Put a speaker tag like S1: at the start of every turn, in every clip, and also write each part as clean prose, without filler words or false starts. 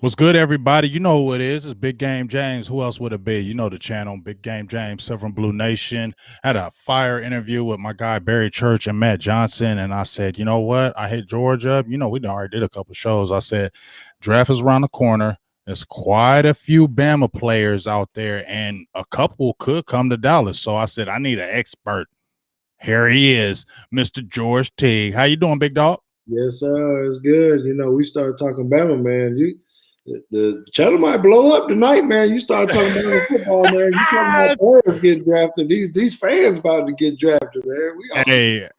S1: What's good, everybody? You know who it is. It's Big Game James. Who else would it be? You know the channel, Big Game James, Seven Blue Nation. Had a fire interview with my guy Barry Church and Matt Johnson, and I said, you know what? I hit George up. You know, we already did a couple shows. I said, draft is around the corner. There's quite a few Bama players out there, and a couple could come to Dallas. So I said, I need an expert. Here he is, Mr. George Teague. How you doing, big dog?
S2: Yes, sir. It's good. You know, we started talking Bama, man. The channel might blow up tonight, man. You start talking about football, man. You talking about players getting drafted. These fans about to get drafted, man.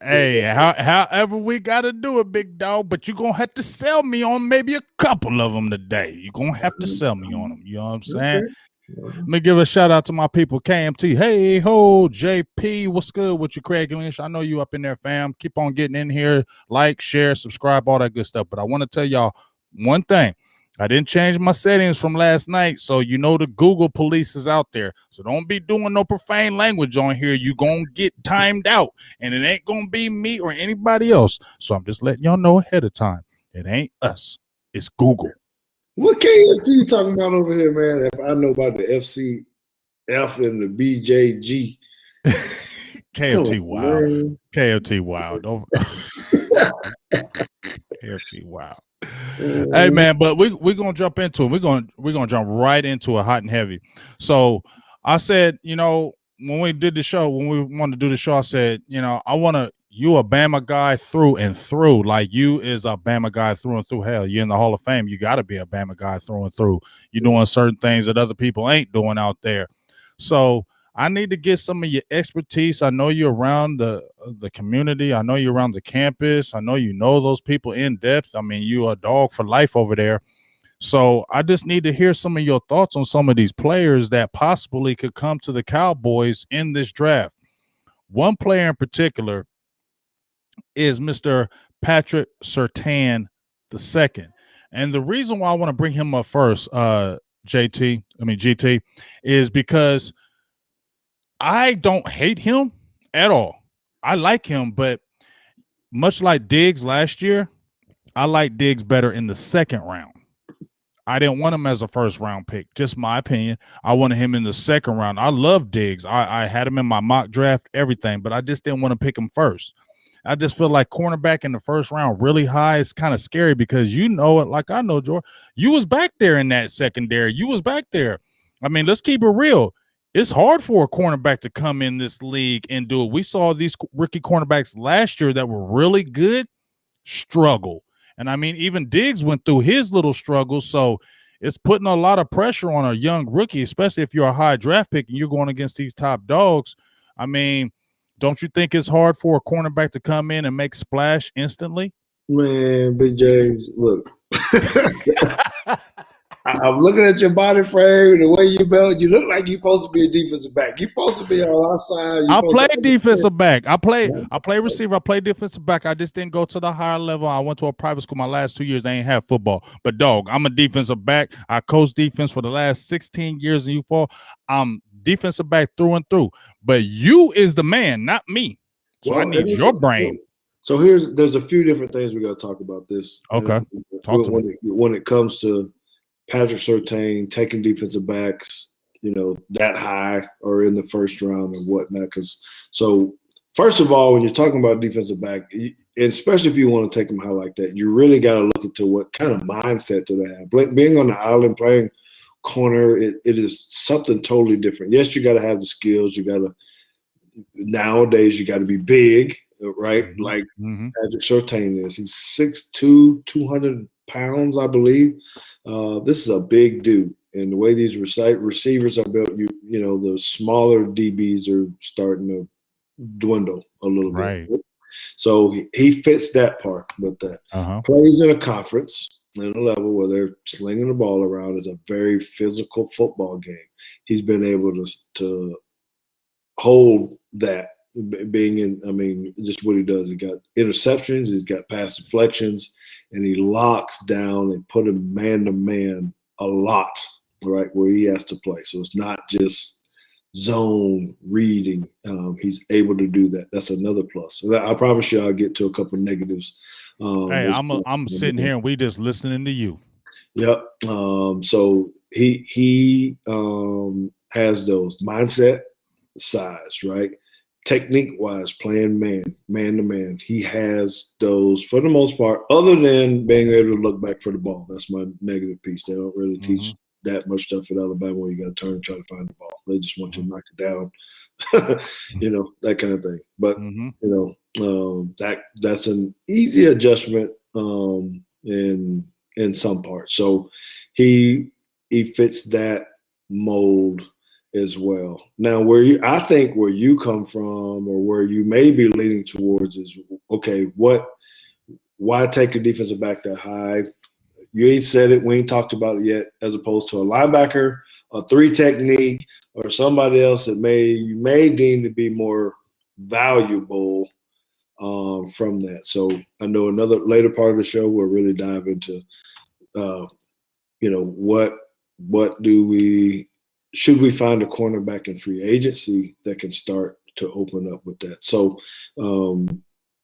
S1: However we got to do it, big dog. But you're going to have to sell me on maybe a couple of them today. You're going to have to sell me on them. You know what I'm saying? Okay. Let me give a shout out to my people, KMT. Hey, ho, JP. What's good with you, Craig Lynch? I know you up in there, fam. Keep on getting in here. Like, share, subscribe, all that good stuff. But I want to tell y'all one thing. I didn't change my settings from last night, so you know the Google police is out there. So don't be doing no profane language on here. You're going to get timed out, and it ain't going to be me or anybody else. So I'm just letting y'all know ahead of time. It ain't us. It's Google.
S2: What KMT you talking about over here, man? If I know about the FCF and the BJG.
S1: KMT wild. Man. KMT wild. KMT wild. Hey man, but we're gonna jump into it. We're gonna jump right into it hot and heavy. So I said, you know, when we did the show, when we wanted to do the show, I said, you know, you a Bama guy through and through. Like you is a Bama guy through and through. Hell, you're in the Hall of Fame. You gotta be a Bama guy through and through. You're doing certain things that other people ain't doing out there. So I need to get some of your expertise. I know you're around the community. I know you're around the campus. I know you know those people in depth. I mean, you a dog for life over there. So I just need to hear some of your thoughts on some of these players that possibly could come to the Cowboys in this draft. One player in particular is Mr. Patrick Surtain II. And the reason why I want to bring him up first, GT, is because I don't hate him at all. I like him, but much like Diggs last year, I like Diggs better in the second round. I didn't want him as a first round pick, just my opinion. I wanted him in the second round. I love Diggs. I had him in my mock draft, everything, but I just didn't want to pick him first. I just feel like cornerback in the first round really high is kind of scary because you know it, like I know, George. You was back there in that secondary. You was back there. I mean, let's keep it real. It's hard for a cornerback to come in this league and do it. We saw these rookie cornerbacks last year that were really good struggle. And I mean, even Diggs went through his little struggles. So it's putting a lot of pressure on a young rookie, especially if you're a high draft pick and you're going against these top dogs. I mean, don't you think it's hard for a cornerback to come in and make splash instantly?
S2: Man, Big James, look. I'm looking at your body frame and the way you built. You look like you're supposed to be a defensive back. You're supposed to be on our side.
S1: I play defensive back. I play receiver. I play defensive back. I just didn't go to the higher level. I went to a private school. My last 2 years, they ain't have football. But, dog, I'm a defensive back. I coached defense for the last 16 years in U4. I'm defensive back through and through. But you is the man, not me. So I need your brain.
S2: So there's a few different things we got to talk about this.
S1: Okay.
S2: When it comes to Patrick Surtain taking defensive backs, you know, that high or in the first round and whatnot. So first of all, when you're talking about defensive back, and especially if you want to take them high like that, you really got to look into what kind of mindset do they have. Being on the island, playing corner, it is something totally different. Yes, you got to have the skills. Nowadays, you got to be big, right? Mm-hmm. Like Patrick Surtain is. He's 6'2", 200 pounds, I believe. This is a big dude, and the way these receivers are built, you know, the smaller DBs are starting to dwindle a little bit.
S1: Right.
S2: So he fits that part with that. Plays in a conference in a level where they're slinging the ball around. Is a very physical football game. He's been able to hold that. Being in, I mean, just what he does. He got interceptions, he's got pass deflections, and he locks down and put him man to man a lot, right, where he has to play. So it's not just zone reading. He's able to do that. That's another plus. I promise you I'll get to a couple of negatives.
S1: Hey, I'm sitting here and we just listening to you.
S2: Yep. So he has those mindset, size, right? Technique wise, playing man to man. He has those for the most part, other than being able to look back for the ball. That's my negative piece. They don't really teach that much stuff at Alabama where you got to turn and try to find the ball. They just want you to knock it down, that kind of thing. But that's an easy adjustment in some parts. So he fits that mold as well. Now, I think where you come from, or where you may be leaning towards, is okay. Why take a defensive back that high? You ain't said it. We ain't talked about it yet. As opposed to a linebacker, a 3 technique, or somebody else that you may deem to be more valuable from that. So I know another later part of the show we'll really dive into, should we find a cornerback in free agency that can start to open up with that? So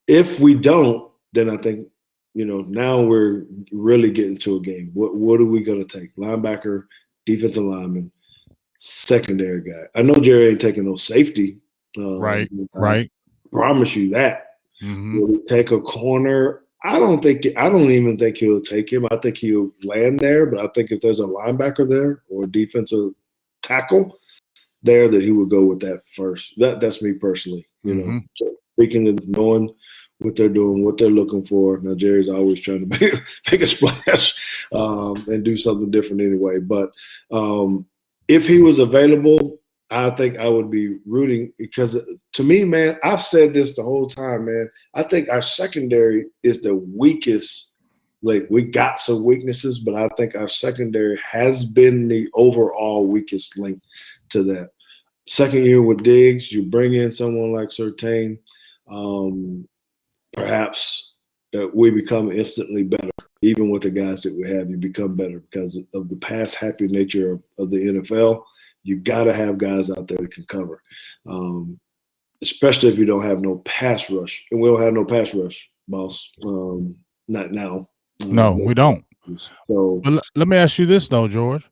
S2: if we don't, then I think, now we're really getting to a game. What are we going to take? Linebacker, defensive lineman, secondary guy. I know Jerry ain't taking no safety.
S1: Right.
S2: I promise you that. Will he take a corner? I don't even think he'll take him. I think he'll land there, but I think if there's a linebacker there or a defensive tackle there, that he would go with that first. That's me personally. Speaking of knowing what they're doing, what they're looking for. Now Jerry's always trying to make a splash and do something different anyway. But if he was available, I think I would be rooting, because to me, man, I've said this the whole time, man. I think our secondary is the weakest. Like, we got some weaknesses, but I think our secondary has been the overall weakest link to that. Second year with Diggs, you bring in someone like Surtain, perhaps we become instantly better. Even with the guys that we have, you become better because of the pass-happy nature of the NFL. You got to have guys out there that can cover, especially if you don't have no pass rush. And we don't have no pass rush, boss. Not now.
S1: No, we don't.
S2: So,
S1: but let me ask you this, though, George.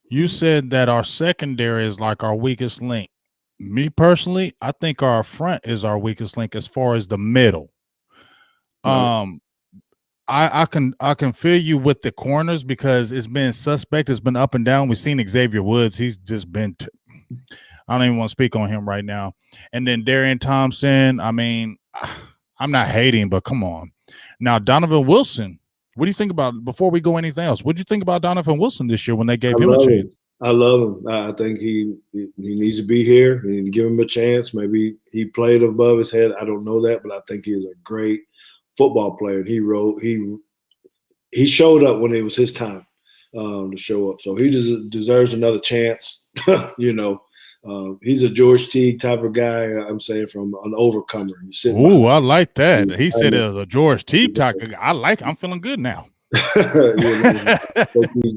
S1: You said that our secondary is like our weakest link. Me personally, I think our front is our weakest link as far as the middle. I can feel you with the corners because it's been suspect. It's been up and down. We've seen Xavier Woods. He's just been I don't even want to speak on him right now. And then Darian Thompson, I mean, I'm not hating, but come on. Now, Donovan Wilson, what do you think about, before we go anything else, what do you think about Donovan Wilson this year when they gave him a chance?
S2: I love him. I think he needs to be here. We need to give him a chance. Maybe he played above his head. I don't know that, but I think he is a great football player. He showed up when it was his time to show up. So he deserves another chance. He's a George Teague type of guy. I'm saying, from an overcomer.
S1: Ooh, I like that. He said it was a George Teague type of guy. I'm feeling good now.
S2: He's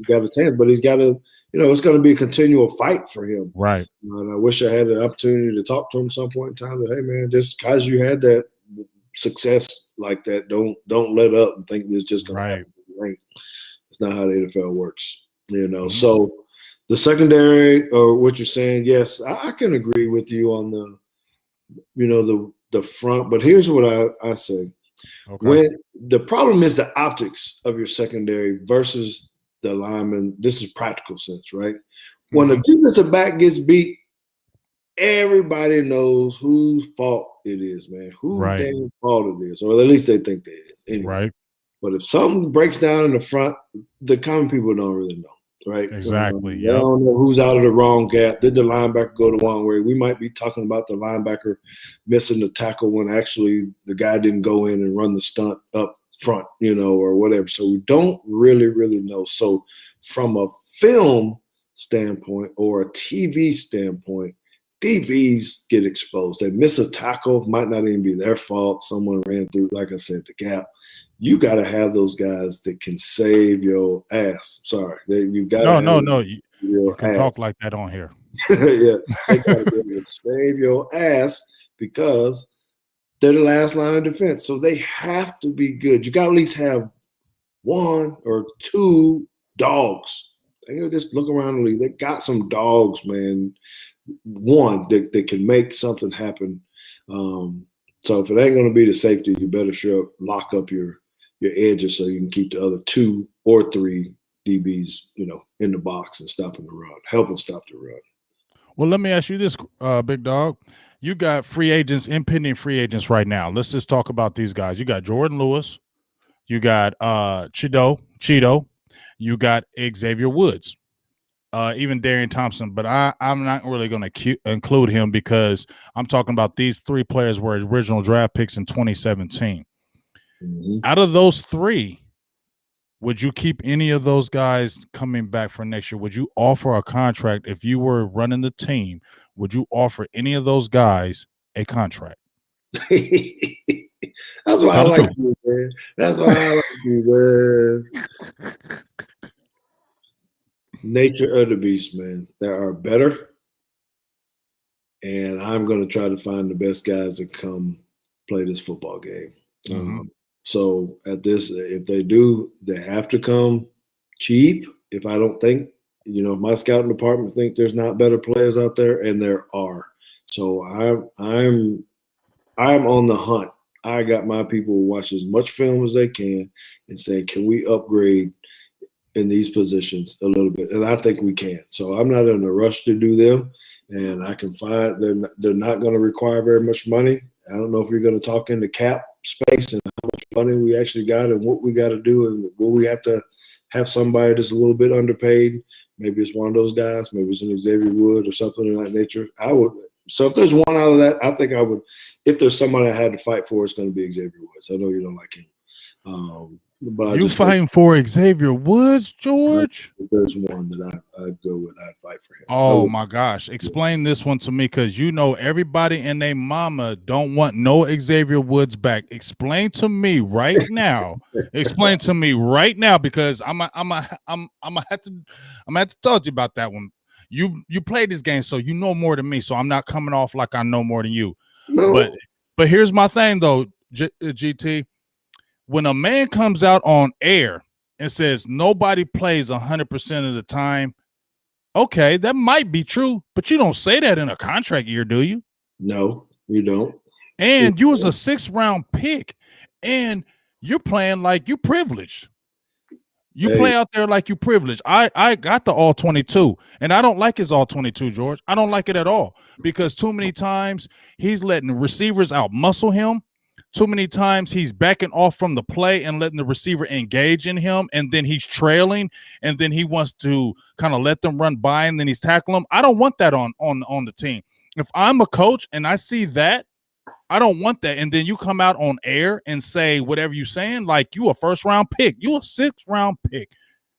S2: got a chance, but he's got to, it's going to be a continual fight for him.
S1: Right.
S2: And I wish I had the opportunity to talk to him some point in time that, hey, man, just because you had that success like that, don't let up and think it's just going to happen. Right. It's not how the NFL works, So the secondary, or what you're saying, yes, I can agree with you on the front. But here's what I say. Okay. When the problem is the optics of your secondary versus the lineman, this is practical sense, right? When the defensive back gets beat, everybody knows whose fault it is, man. Whose damn fault it is, or at least they think it is. Anyway. Right. But if something breaks down in the front, the common people don't really know, right?
S1: Exactly.
S2: They don't know who's out of the wrong gap. Did the linebacker go the wrong way? We might be talking about the linebacker missing the tackle when actually the guy didn't go in and run the stunt up front, or whatever. So we don't really, really know. So from a film standpoint or a TV standpoint, DBs get exposed. They miss a tackle, might not even be their fault. Someone ran through, like I said, the gap. You got to have those guys that can save your ass. Sorry, you got to.
S1: No. You can talk like that on here.
S2: Yeah, they got to be able to save your ass because they're the last line of defense. So they have to be good. You got to at least have one or two dogs. They just look around the league. They got some dogs, man. One that can make something happen. So if it ain't going to be the safety, you better lock up your edges so you can keep the other 2 or 3 DBs, in the box and stopping the run, helping stop the run.
S1: Well, let me ask you this, big dog. You got impending free agents right now. Let's just talk about these guys. You got Jordan Lewis. You got Cheeto. You got Xavier Woods. Even Darian Thompson, but I'm not really going to include him because I'm talking about these 3 players were original draft picks in 2017. Mm-hmm. Out of those 3, would you keep any of those guys coming back for next year? Would you offer a contract if you were running the team? Would you offer any of those guys a contract?
S2: That's why I like you, man. That's why I like you, man. Nature of the beast, man. There are better, and I'm going to try to find the best guys to come play this football game. Mm-hmm. So if they do, they have to come cheap. If I don't think, my scouting department think there's not better players out there, and there are. So I'm on the hunt. I got my people watch as much film as they can and say, can we upgrade in these positions a little bit? And I think we can. So I'm not in a rush to do them, and I can find they're not going to require very much money. I don't know if you're going to talk in the cap space and how much money we actually got and what we got to do, and will we have to have somebody that's a little bit underpaid? Maybe it's one of those guys. Maybe it's an Xavier Wood or something of that nature. I would. So if there's one out of that, I think I would. If there's somebody I had to fight for, it's going to be Xavier Woods. I know you don't like him. But
S1: you fighting for Xavier Woods, George?
S2: If there's one that I'd go with, I'd fight for him.
S1: Oh my gosh. Explain this one to me, because everybody and their mama don't want no Xavier Woods back. Explain to me right now. Explain to me right now, because I'm gonna have to talk to you about that one. You played this game, so you know more than me. So I'm not coming off like I know more than you. No. But here's my thing though, GT. When a man comes out on air and says nobody plays 100% of the time, okay, that might be true, but you don't say that in a contract year, do you?
S2: No, you don't.
S1: And you was a 6th-round pick, and you're playing like you privileged. You play out there like you privileged. I got the all-22, and I don't like his all-22, George. I don't like it at all, because too many times he's letting receivers out-muscle him. Too many times he's backing off from the play and letting the receiver engage in him, and then he's trailing, and then he wants to kind of let them run by, and then he's tackling them. I don't want that on the team. If I'm a coach and I see that, I don't want that. And then you come out on air and say whatever you're saying, like you a 1st-round pick, you a 6th-round pick.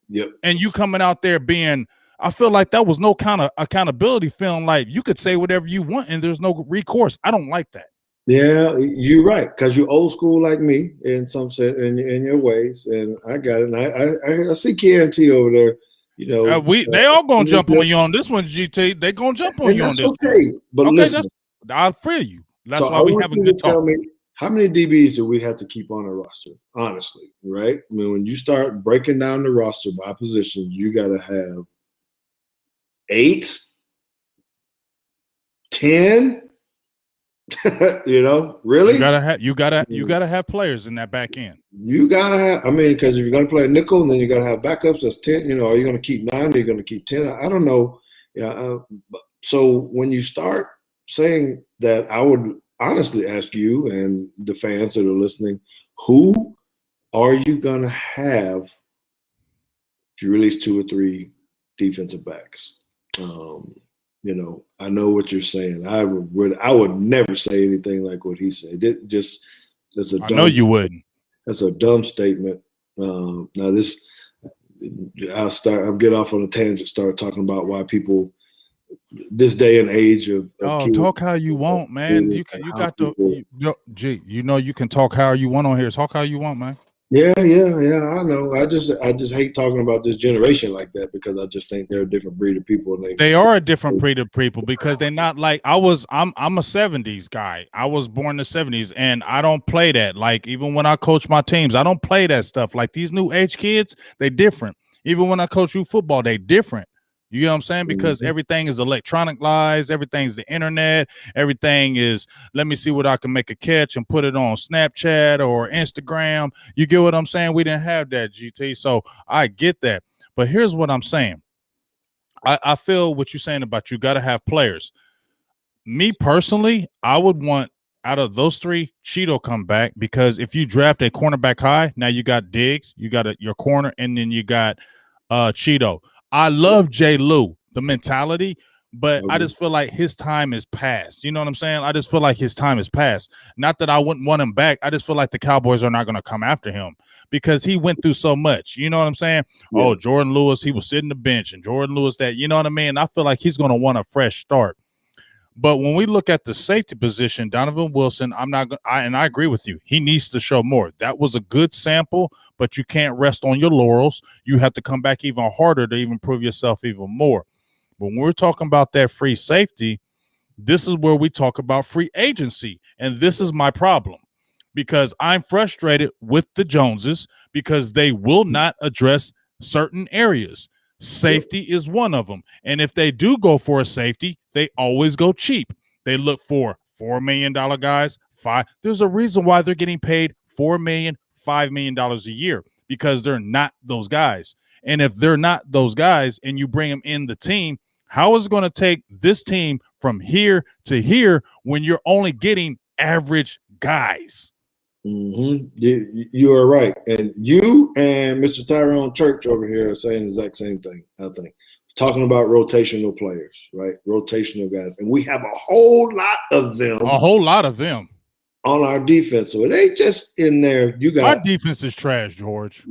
S2: Yep.
S1: And you coming out there being, I feel like that was no kind of accountability film. Like you could say whatever you want and there's no recourse. I don't like that.
S2: Yeah, you're right, because you're old school like me in some sense, in your ways, and I got it. And I see KMT over there.
S1: They all gonna jump on you on this one, GT. They gonna jump on you on this.
S2: Okay, but okay, listen,
S1: I'll feel you. That's why we have a good talk.
S2: Tell me, how many DBs do we have to keep on our roster? Honestly, right? I mean, when you start breaking down the roster by position, you got to have 8, 10. Really?
S1: You gotta have players in that back end.
S2: You gotta have. I mean, because if you're gonna play nickel, and then you gotta have backups. That's 10. Are you gonna keep 9? Are you gonna keep 10? I don't know. Yeah. So when you start saying that, I would honestly ask you and the fans that are listening, who are you gonna have if you release 2 or 3 defensive backs? I know what you're saying. I would never say anything like what he said. I know you wouldn't. That's a dumb statement. Now I'll get off on a tangent, start talking about why people this day and age of kids,
S1: talk how you want, man. You can talk how you want on here. Talk how you want, man.
S2: Yeah, I know. I just hate talking about this generation like that, because I just think they're a different breed of people. And
S1: they are a different breed of people, because they're not like I'm a 70s guy. I was born in the 70s, and I don't play that. Like, even when I coach my teams, I don't play that stuff. Like, these new age kids, they're different. Even when I coach youth football, they different. You know what I'm saying? Because everything is electronicized, everything's the internet, everything is, let me see what I can make a catch and put it on Snapchat or Instagram. You get what I'm saying? We didn't have that, GT. So I get that. But here's what I'm saying. I feel what you're saying about you got to have players. Me personally, I would want out of those three, Cheeto come back, because if you draft a cornerback high, now you got Diggs, you got your corner, and then you got Cheeto. I love Jay Lou, the mentality, but I just feel like his time is past. You know what I'm saying? I just feel like his time is past. Not that I wouldn't want him back. I just feel like the Cowboys are not going to come after him because he went through so much. You know what I'm saying? Yeah. Oh, Jordan Lewis, he was sitting the bench, and Jordan Lewis that, you know what I mean? I feel like he's going to want a fresh start. But when we look at the safety position, Donovan Wilson, I agree with you. He needs to show more. That was a good sample, but you can't rest on your laurels. You have to come back even harder to even prove yourself even more. But when we're talking about that free safety, this is where we talk about free agency. And this is my problem, because I'm frustrated with the Joneses because they will not address certain areas. Safety is one of them. And if they do go for a safety, they always go cheap. They look for $4 million guys, five. There's a reason why they're getting paid $4 million, $5 million a year, because they're not those guys. And if they're not those guys and you bring them in the team, how is it going to take this team from here to here when you're only getting average guys?
S2: You are right. And you and Mr. Tyrone Church over here are saying the exact same thing, I think. Talking about rotational players, right? Rotational guys. And we have a whole lot of them.
S1: A whole lot of them.
S2: On our defense. So it ain't just in there. You got
S1: our defense is trash, George.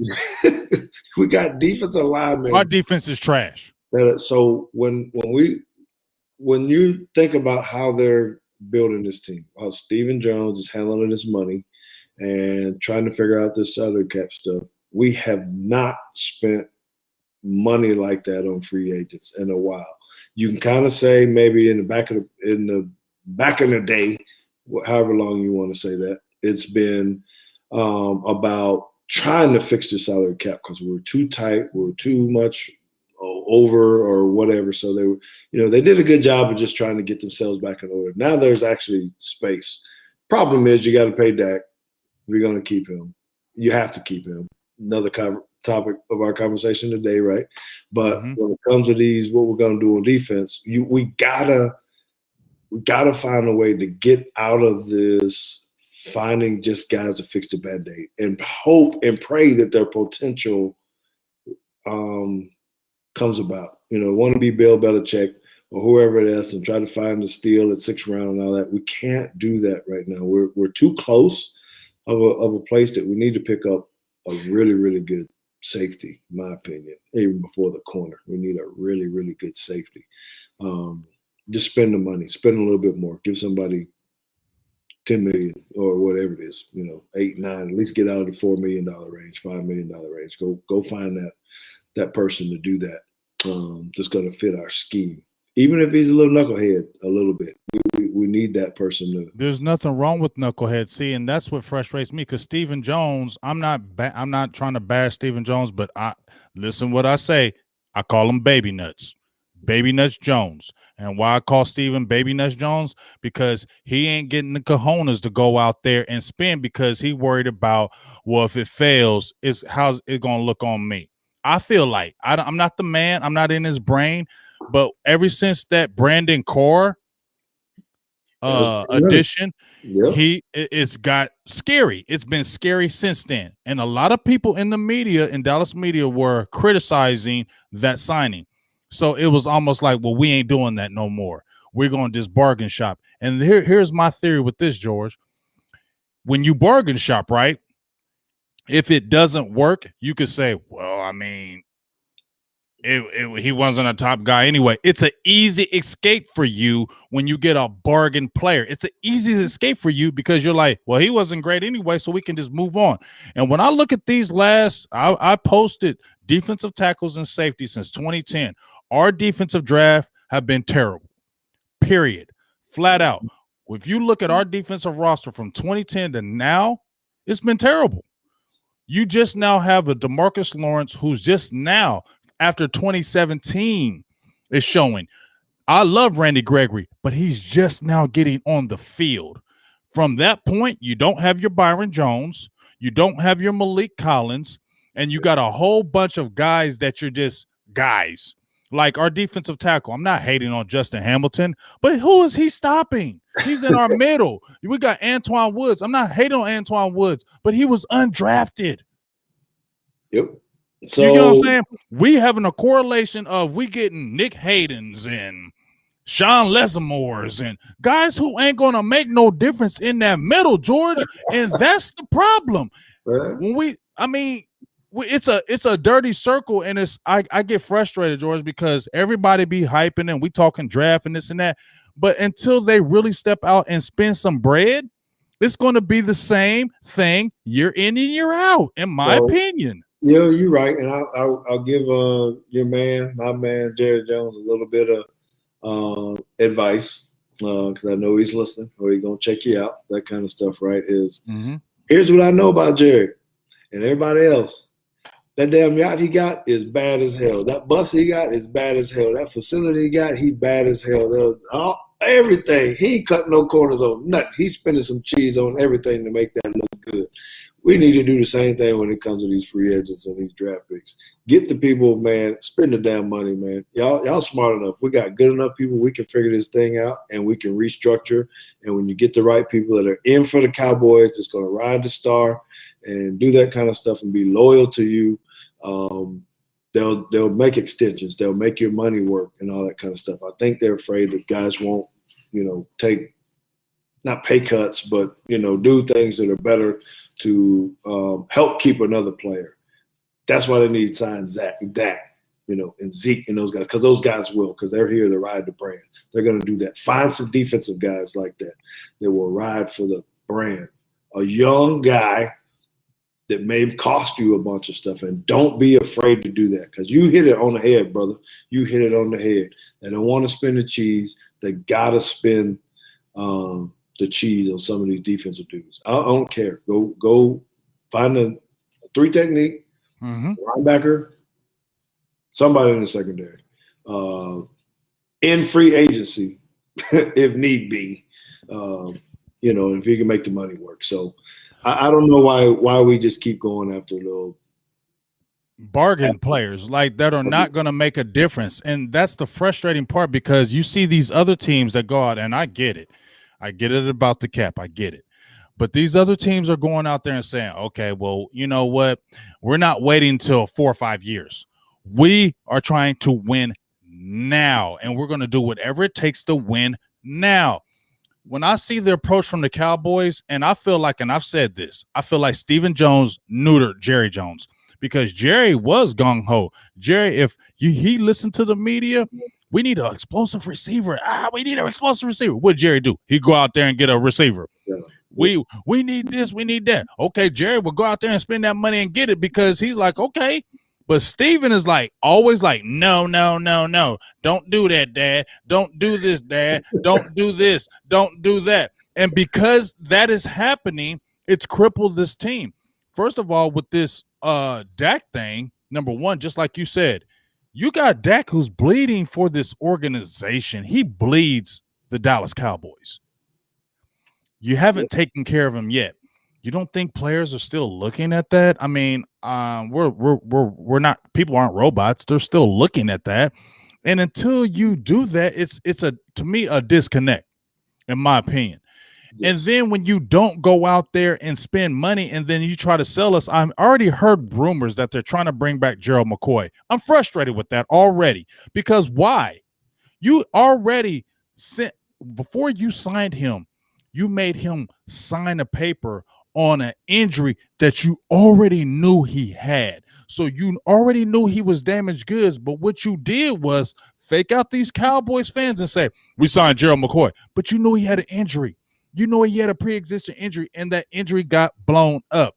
S2: We got defensive linemen.
S1: Our defense is trash.
S2: So when you think about how they're building this team, how Stephen Jones is handling his money and trying to figure out this salary cap stuff, we have not spent money like that on free agents in a while. You can kind of say maybe in the back in the day, however long you want to say that, it's been about trying to fix the salary cap because we were too tight, we were too much over or whatever. So they did a good job of just trying to get themselves back in order. Now there's actually space. Problem is you got to pay Dak. We're going to keep him. You have to keep him. Another topic of our conversation today, right? But when it comes to these, what we're going to do on defense, we gotta find a way to get out of this finding just guys to fix the Band-Aid and hope and pray that their potential comes about. Want to be Bill Belichick or whoever it is and try to find the steal at 6th round and all that. We can't do that right now. We're too close of a place that we need to pick up a really, really good safety, in my opinion, even before the corner. We need a really, really good safety. Just spend the money, spend a little bit more, give somebody $10 million or whatever it is, 8, 9, at least get out of the $4 million range, $5 million range. Go find that person to do that. That's going to fit our scheme. Even if he's a little knucklehead, a little bit, we need that person to.
S1: There's nothing wrong with knucklehead. See, and that's what frustrates me because Stephen Jones. I'm not trying to bash Stephen Jones, but listen what I say. I call him Baby Nuts Jones. And why I call Stephen Baby Nuts Jones? Because he ain't getting the cojones to go out there and spin because he worried about, well, if it fails, how's it gonna look on me? I feel like I'm not the man. I'm not in his brain. But ever since that Brandon Core addition, it's got scary. It's been scary since then. And a lot of people in the media, in Dallas media, were criticizing that signing. So it was almost like, well, we ain't doing that no more. We're going to just bargain shop. And here's my theory with this, George. When you bargain shop, right, if it doesn't work, you could say, well, I mean, he wasn't a top guy anyway. It's an easy escape for you when you get a bargain player. It's an easy escape for you because you're like, well, he wasn't great anyway, so we can just move on. And when I look at these I posted defensive tackles and safety since 2010. Our defensive draft have been terrible, period, flat out. If you look at our defensive roster from 2010 to now, it's been terrible. You just now have a DeMarcus Lawrence who's just now, after 2017, is showing. I love Randy Gregory, but he's just now getting on the field. From that point, you don't have your Byron Jones, you don't have your Malik Collins, and you got a whole bunch of guys that you're just guys. Like our defensive tackle. I'm not hating on Justin Hamilton, but who is he stopping? He's in our middle. We got Antoine Woods. I'm not hating on Antoine Woods, but he was undrafted.
S2: Yep. So
S1: you know what I'm saying? We having a correlation of we getting Nick Hayden's and Sean Lesimores and guys who ain't gonna make no difference in that middle, George. And that's the problem. When it's a dirty circle, and I get frustrated, George, because everybody be hyping and we talking draft and this and that, but until they really step out and spend some bread, it's going to be the same thing year in and year out, in my opinion.
S2: Yeah, you're right, and I'll give my man Jerry Jones, a little bit of advice because I know he's listening, or he's gonna check you out. That kind of stuff, right? Here's what I know about Jerry and everybody else. That damn yacht he got is bad as hell. That bus he got is bad as hell. That facility he got, he bad as hell. Everything. He ain't cutting no corners on nothing. He's spending some cheese on everything to make that look good. We need to do the same thing when it comes to these free agents and these draft picks. Get the people, man. Spend the damn money, man. Y'all smart enough. We got good enough people. We can figure this thing out, and we can restructure. And when you get the right people that are in for the Cowboys, that's going to ride the star and do that kind of stuff and be loyal to you, they'll make extensions. They'll make your money work and all that kind of stuff. I think they're afraid that guys won't, take not pay cuts, but, do things that are better to help keep another player. That's why they need to sign Dak, and Zeke and those guys, because those guys will, because they're here to ride the brand. They're going to do that. Find some defensive guys like that will ride for the brand. A young guy that may cost you a bunch of stuff, and don't be afraid to do that, because you hit it on the head, brother. You hit it on the head. They don't want to spend the cheese. They got to spend the cheese on some of these defensive dudes. I don't care. Go find a 3 technique, linebacker, somebody in the secondary, in free agency if need be, if you can make the money work. So I don't know why we just keep going after little
S1: bargain players like that are not going to make a difference. And that's the frustrating part, because you see these other teams that go out, and I get it. I get it about the cap. I get it. But these other teams are going out there and saying, okay, well, you know what? We're not waiting till 4 or 5 years. We are trying to win now, and we're going to do whatever it takes to win now. When I see the approach from the Cowboys, and I feel like, and I've said this, I feel like Stephen Jones neutered Jerry Jones, because Jerry was gung-ho. Jerry, if he listened to the media, we need an explosive receiver. We need an explosive receiver. What'd Jerry do? He'd go out there and get a receiver. Yeah. We need this, we need that. Okay, Jerry will go out there and spend that money and get it, because he's like, okay. But Steven is always like, no. Don't do that, Dad. Don't do this, Dad. Don't do this. Don't do that. And because that is happening, it's crippled this team. First of all, with this Dak thing, number one, just like you said, you got Dak who's bleeding for this organization. He bleeds the Dallas Cowboys. You haven't taken care of him yet. You don't think players are still looking at that? I mean, we're not, people aren't robots. They're still looking at that. And until you do that, it's to me a disconnect, in my opinion. Yes. And then when you don't go out there and spend money, and then you try to sell us, I've already heard rumors that they're trying to bring back Gerald McCoy. I'm frustrated with that already, because why? You already sent, before you signed him, you made him sign a paper on an injury that you already knew he had. So you already knew he was damaged goods, but what you did was fake out these Cowboys fans and say, we signed Gerald McCoy, but you knew he had an injury. You know he had a pre-existing injury, and that injury got blown up.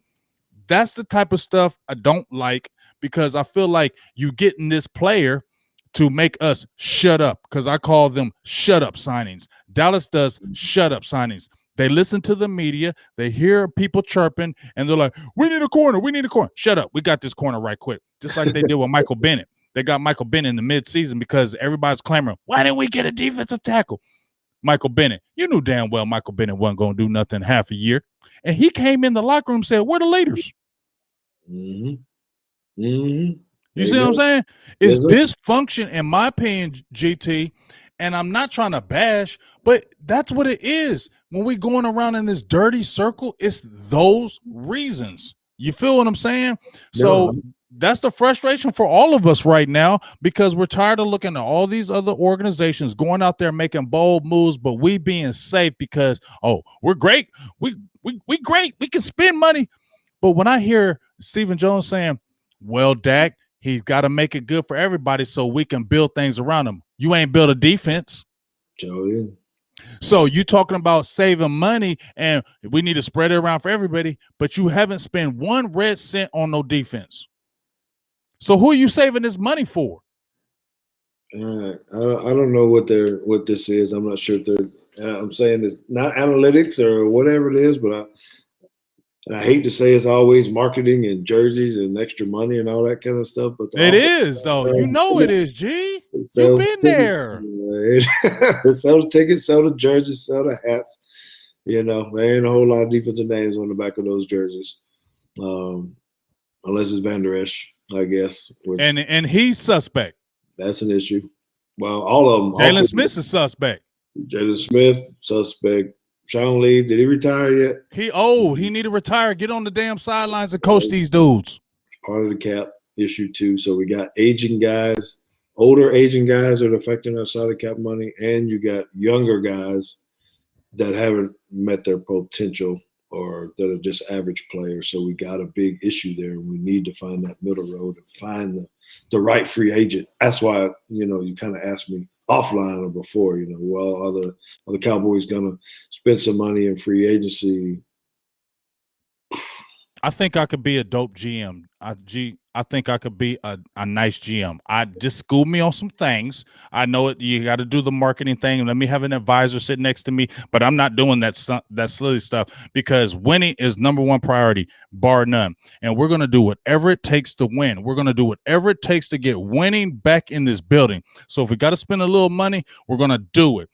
S1: That's the type of stuff I don't like, because I feel like you getting this player to make us shut up, because I call them shut up signings. Dallas does shut up signings. They listen to the media. They hear people chirping, and they're like, we need a corner. We need a corner. Shut up. We got this corner right quick. Just like they did with Michael Bennett. They got Michael Bennett in the midseason because everybody's clamoring, why didn't we get a defensive tackle? Michael Bennett. You knew damn well Michael Bennett wasn't going to do nothing half a year. And he came in the locker room and said, we're the leaders.
S2: Mm-hmm. Mm-hmm.
S1: You see what I'm saying? It's dysfunction, in my opinion, GT, and I'm not trying to bash, but that's what it is. When we going around in this dirty circle, it's those reasons. You feel what I'm saying? So that's the frustration for all of us right now, because we're tired of looking at all these other organizations going out there making bold moves, but we being safe because, oh, we're great. We great. We can spend money. But when I hear Stephen Jones saying, well, Dak, he's got to make it good for everybody so we can build things around him. You ain't built a defense. So you talking about saving money and we need to spread it around for everybody, but you haven't spent 1 red cent on no defense. So who are you saving this money for?
S2: I don't know what this is. I'm not sure if they're. I'm saying it's not analytics or whatever it is, but I hate to say it's always marketing and jerseys and extra money and all that kind of stuff. But
S1: it is, though. You know it is, G. You've been there.
S2: Sell the tickets, sell the jerseys, sell the hats. You know, there ain't a whole lot of defensive names on the back of those jerseys, unless it's Van Der Esch, I guess.
S1: And he's suspect.
S2: That's an issue. Well, all of them.
S1: Jalen Smith is suspect.
S2: Jalen Smith, suspect. Sean Lee, did he retire yet?
S1: He need to retire. Get on the damn sidelines and coach these dudes.
S2: Part of the cap issue too. So we got aging guys, older aging guys that are affecting our salary cap money, and you got younger guys that haven't met their potential or that are just average players. So we got a big issue there, and we need to find that middle road and find the right free agent. That's why, you kind of asked me offline or before, well, are the Cowboys gonna spend some money in free agency?
S1: I think I could be a dope GM. I think I could be a nice GM. Just school me on some things. I know it. You got to do the marketing thing. Let me have an advisor sit next to me, but I'm not doing that silly stuff, because winning is number one priority, bar none. And we're going to do whatever it takes to win. We're going to do whatever it takes to get winning back in this building. So if we got to spend a little money, we're going to do it.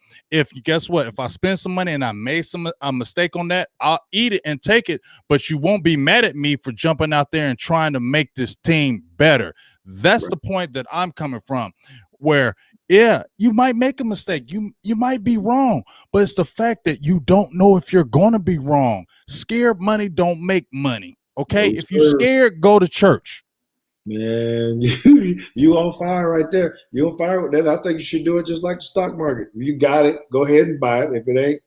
S1: Guess what? If I spend some money and I made a mistake on that, I'll eat it and take it, but you won't be mad at me for jumping out there and trying to make this team better. That's the point that I'm coming from, where, yeah, you might make a mistake. You might be wrong, but it's the fact that you don't know if you're going to be wrong. Scared money don't make money. Okay. If you're scared, go to church.
S2: Man, you on fire right there. You on fire with that. I think you should do it just like the stock market. If you got it, go ahead and buy it. If it ain't,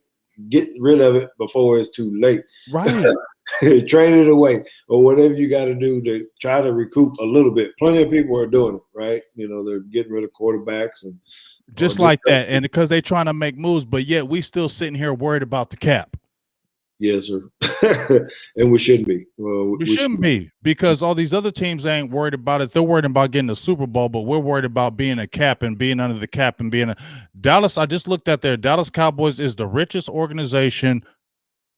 S2: get rid of it before it's too late.
S1: Right.
S2: Trade it away or whatever you got to do to try to recoup a little bit. Plenty of people are doing it, right? They're getting rid of quarterbacks and
S1: just like that. And because they're trying to make moves, but yet we still sitting here worried about the cap.
S2: Yes, sir. And we shouldn't be.
S1: We shouldn't be, because all these other teams ain't worried about it. They're worried about getting the Super Bowl, but we're worried about being a cap and being under the cap and being Dallas. I just looked at there. Dallas Cowboys is the richest organization,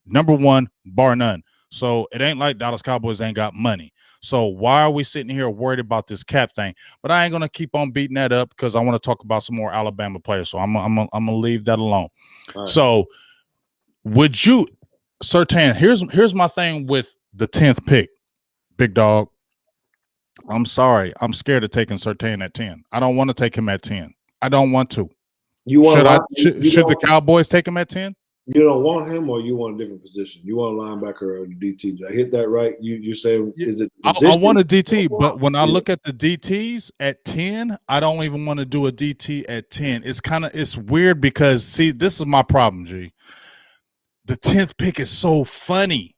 S1: number one, bar none. So it ain't like Dallas Cowboys ain't got money. So why are we sitting here worried about this cap thing? But I ain't going to keep on beating that up, because I want to talk about some more Alabama players. So I'm going to leave that alone. Right. So would you – Surtain, here's my thing with the 10th pick, big dog. I'm sorry. I'm scared of taking Surtain at 10. I don't want to take him at 10. I don't want to. Should the Cowboys take him at 10?
S2: You don't want him, or you want a different position? You want a linebacker or a DT? Did I hit that right? You're saying, is it
S1: I want a DT, but when I look at the DTs at 10, I don't even want to do a DT at 10. It's weird, because, see, this is my problem, G. The 10th pick is so funny,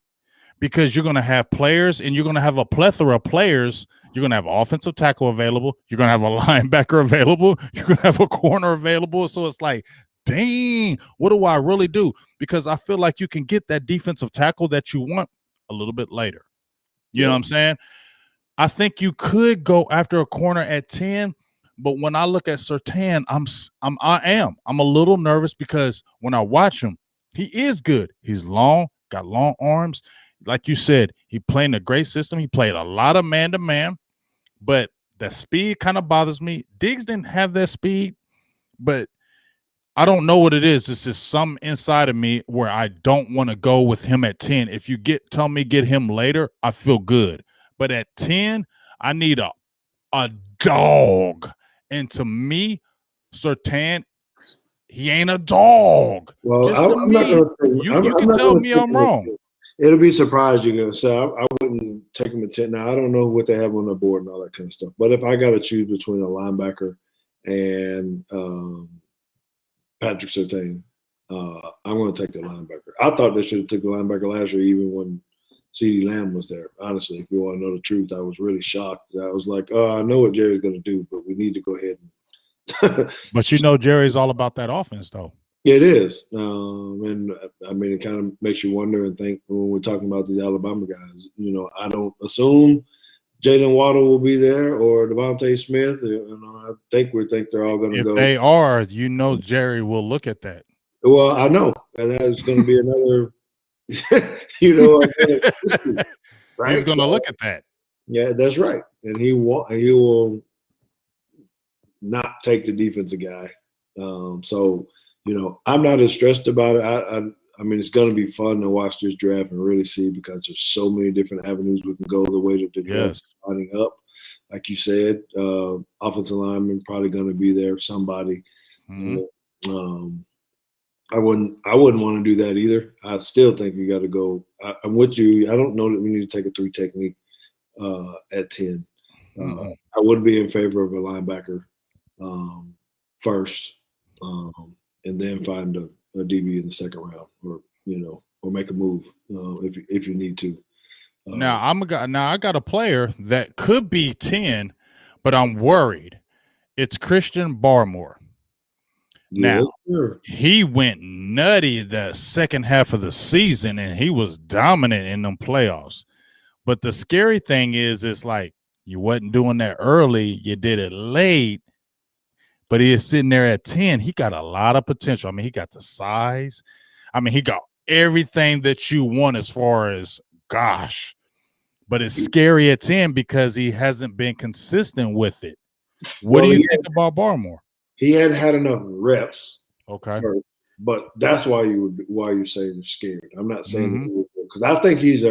S1: because you're going to have players, and you're going to have a plethora of players. You're going to have offensive tackle available. You're going to have a linebacker available. You're going to have a corner available. So it's like, dang, what do I really do? Because I feel like you can get that defensive tackle that you want a little bit later. You know what I'm saying? I think you could go after a corner at 10, but when I look at Surtain, I'm a little nervous, because when I watch him, He is good. He's long, got long arms. Like you said, he played in a great system. He played a lot of man-to-man, but that speed kind of bothers me. Diggs didn't have that speed, but I don't know what it is. It's just some inside of me where I don't want to go with him at 10. If you tell me get him later, I feel good. But at 10, I need a dog. And to me, Surtain, he ain't a dog.
S2: Well,
S1: Just to
S2: I'm
S1: me.
S2: not going to.
S1: You can tell me I'm wrong.
S2: It'll be surprised you're going to say I wouldn't take him at 10. Now, I don't know what they have on the board and all that kind of stuff. But if I got to choose between a linebacker and Patrick Surtain, I'm going to take the linebacker. I thought they should have took the linebacker last year, even when CeeDee Lamb was there. Honestly, if you want to know the truth, I was really shocked. I was like, oh, I know what Jerry's going to do, but we need to go ahead and
S1: But you know Jerry's all about that offense, though.
S2: It is. And I mean, it kind of makes you wonder and think when we're talking about these Alabama guys, I don't assume Jalen Waddle will be there or Devontae Smith. I think they're all going to go.
S1: If they are, Jerry will look at that.
S2: Well, I know. And that's going to be another,
S1: right? He's going to look at that.
S2: Yeah, that's right. And he will not take the defensive guy. So, I'm not as stressed about it. I mean, it's going to be fun to watch this draft and really see because there's so many different avenues we can go the way that the draft is lining up. Like you said, offensive lineman probably going to be there, somebody. Mm-hmm. I wouldn't want to do that either. I still think you got to go. I'm with you. I don't know that we need to take a 3 technique at 10. I would be in favor of a linebacker first. And then find a DB in the second round, or make a move if you need to.
S1: Now I got a player that could be 10, but I'm worried. It's Christian Barmore. Now he went nutty the second half of the season, and he was dominant in them playoffs. But the scary thing is, it's like you wasn't doing that early, you did it late. But he is sitting there at 10. He got a lot of potential. I mean, he got the size. I mean, he got everything that you want as far as, gosh. But it's scary at 10 because he hasn't been consistent with it. What do you think about Barmore?
S2: He hadn't had enough reps.
S1: Okay.
S2: But that's why you're saying you're scared. I'm not saying because I think he's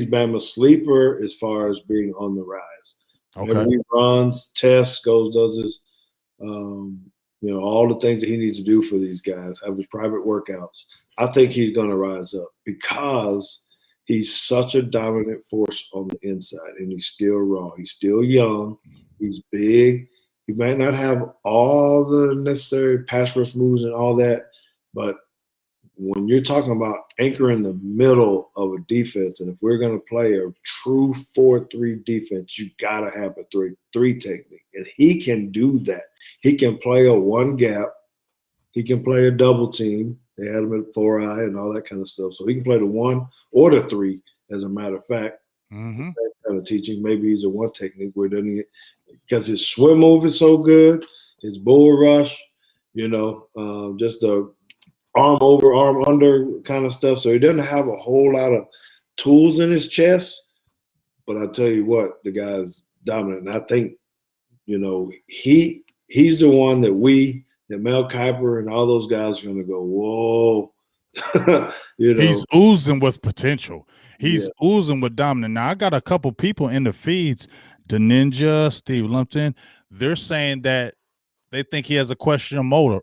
S2: Bama's sleeper as far as being on the rise. Okay. He runs, tests, does his, all the things that he needs to do for these guys, have his private workouts. I think he's going to rise up because he's such a dominant force on the inside, and he's still raw. He's still young. He's big. He might not have all the necessary pass rush moves and all that, but when you're talking about anchor in the middle of a defense, and if we're going to play a true 4-3 defense, you got to have a 3 technique. And he can do that. He can play a 1 gap. He can play a double team. They had him at 4-eye and all that kind of stuff. So he can play the 1 or the 3, as a matter of fact. That kind of teaching. Maybe he's a 1 technique where doesn't he, because his swim move is so good, his bull rush, just a arm over, arm under kind of stuff. So he doesn't have a whole lot of tools in his chest. But I tell you what, the guy's dominant. And I think, he's the one that Mel Kiper and all those guys are going to go, whoa.
S1: He's oozing with potential. He's oozing with dominant. Now, I got a couple people in the feeds, the Ninja, Steve Lumpton. They're saying that they think he has a questionable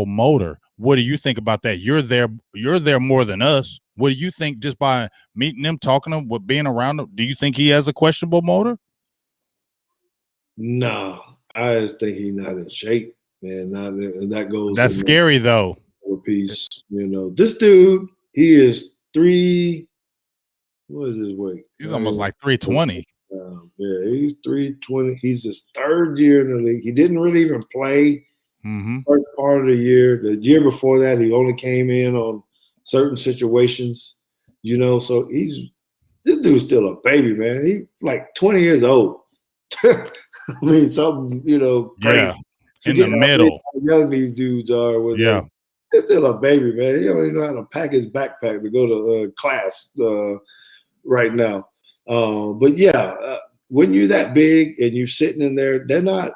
S1: motor. What do you think about that? You're there more than us. What do you think just by meeting him, talking to him, being around him? Do you think he has a questionable motor?
S2: No, I just think he's not in shape, man.
S1: That's scary though.
S2: Piece, this dude, he is 3. What is his weight?
S1: He's almost like 320.
S2: He's 320. He's his 3rd year in the league. He didn't really even play. First part of the year. The year before that, he only came in on certain situations, so this dude's still a baby, man. He like 20 years old. I mean, something, crazy.
S1: In the middle.
S2: How young these dudes are. still a baby, man. He don't even know how to pack his backpack to go to class right now. But yeah, when you're that big and you're sitting in there, they're not.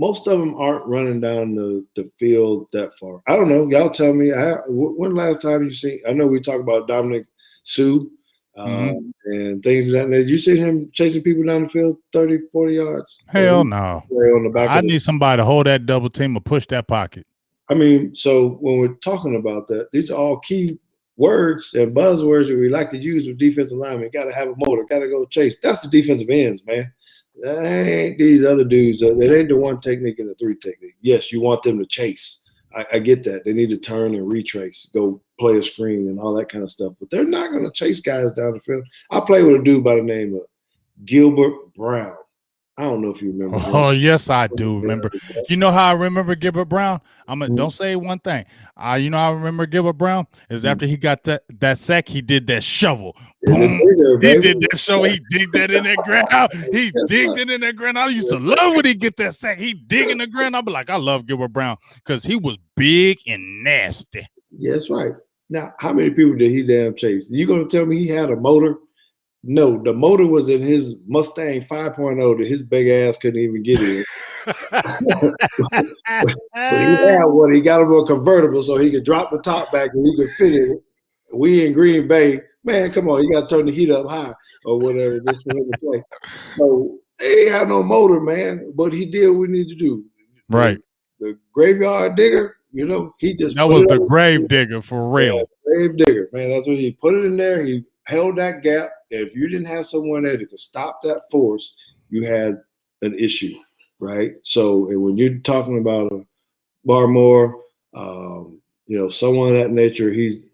S2: Most of them aren't running down the field that far. I don't know. Y'all tell me. When last time you seen? I know we talk about Dominic Sue and things of that nature. You see him chasing people down the field 30, 40 yards?
S1: Hell no.
S2: On the back
S1: I need somebody to hold that double team or push that pocket.
S2: I mean, so when we're talking about that, these are all key words and buzzwords that we like to use with defensive linemen. Got to have a motor. Got to go chase. That's the defensive ends, man. That ain't these other dudes. That ain't the one technique and the three technique. Yes, you want them to chase. I get that. They need to turn and retrace, go play a screen and all that kind of stuff. But they're not going to chase guys down the field. I play with a dude by the name of Gilbert Brown. I don't know if you remember.
S1: Oh, yes, I do remember. You know how I remember Gilbert Brown? Don't say one thing. You know how I remember Gilbert Brown? Is after he got that sack, he did that shovel. Boom. He did that shovel. He digged that in that ground. He digged it in that ground. I used to love when he get that sack. He dig in the ground. I'll be like, I love Gilbert Brown because he was big and nasty.
S2: Yeah, that's right. Now, how many people did he damn chase? You going to tell me he had a motor? No, the motor was in his Mustang 5.0 that his big ass couldn't even get in. But he had one. He got him a convertible so he could drop the top back and he could fit in it. We in Green Bay, man, come on, you got to turn the heat up high or whatever just for him to play. So he ain't had no motor, man, but he did what we need to do.
S1: Right.
S2: The graveyard digger, you know, he just
S1: that was the grave digger for real.
S2: Yeah, grave digger, man. That's what he put it in there. He held that gap. And if you didn't have someone there that could stop that force, you had an issue, right? So, and when you're talking about a Barmore, someone of that nature, he's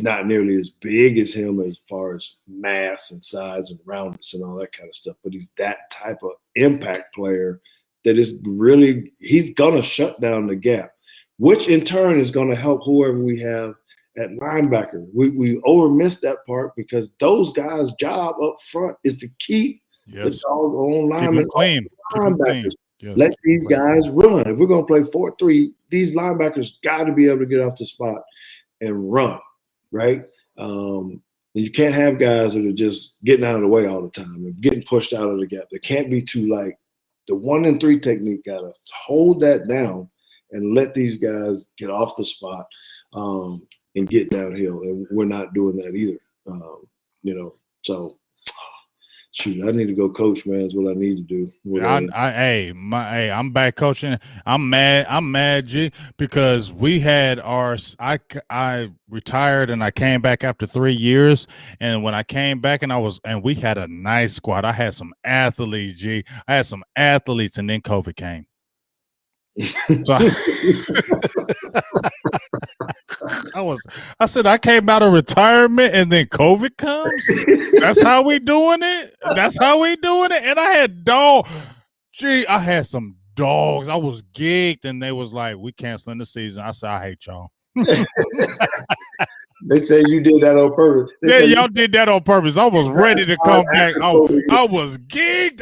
S2: not nearly as big as him as far as mass and size and roundness and all that kind of stuff. But he's that type of impact player that is really, he's gonna shut down the gap, which in turn is gonna help whoever we have at linebacker. We overmissed that part because those guys' job up front is to keep the doggone linemen
S1: clean.
S2: Linebackers.
S1: Yes.
S2: Let these guys run. If we're going to play 4-3, these linebackers got to be able to get off the spot and run, right? And you can't have guys that are just getting out of the way all the time and getting pushed out of the gap. They can't be too light. The 1-3 technique got to hold that down and let these guys get off the spot. And get downhill, and we're not doing that either. So shoot, I need to go coach, man. Is what I need to do.
S1: I'm back coaching. I'm mad, G, because we had I retired and I came back after 3 years, and when I came back and we had a nice squad. I had some athletes, G. I had some athletes, and then COVID came. So I said I came out of retirement and then COVID comes. That's how we doing it. And I had dogs. Gee, I had some dogs. I was geeked, and they was like, "We canceling the season." I said, "I hate y'all."
S2: They say you did that on purpose.
S1: Y'all did that on purpose. I was ready to come back. I was geeked.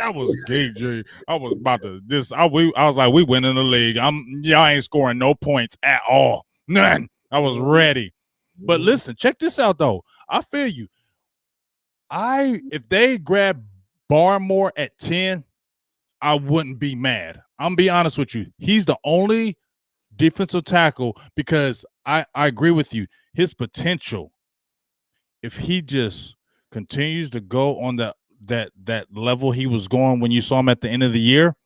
S1: G. I was about to this. I was like, we winning the league. Y'all ain't scoring no points at all. None. I was ready. But listen, check this out though. I feel you. If they grab Barmore at 10, I wouldn't be mad. I'm gonna be honest with you. He's the only defensive tackle because I agree with you. His potential, if he just continues to go on that level he was going when you saw him at the end of the year,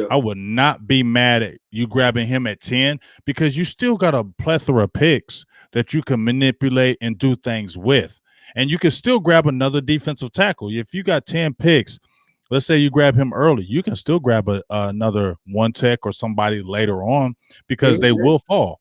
S1: I would not be mad at you grabbing him at 10 because you still got a plethora of picks that you can manipulate and do things with. And you can still grab another defensive tackle. If you got 10 picks, let's say you grab him early, you can still grab another one tech or somebody later on because they will fall.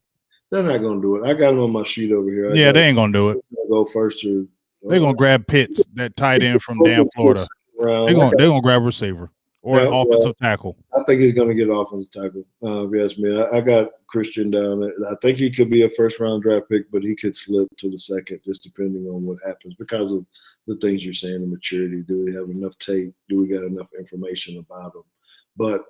S2: They're not going to do it. I got them on my sheet over here.
S1: They ain't going to do it.
S2: Go first.
S1: They're going to grab Pitts, that tight end from damn Florida. They're going to grab receiver or offensive tackle.
S2: I think he's going to get offensive tackle. Yes, man. I got Christian down there. I think he could be a first-round draft pick, but he could slip to the second just depending on what happens because of the things you're saying, the maturity. Do we have enough tape? Do we got enough information about him? But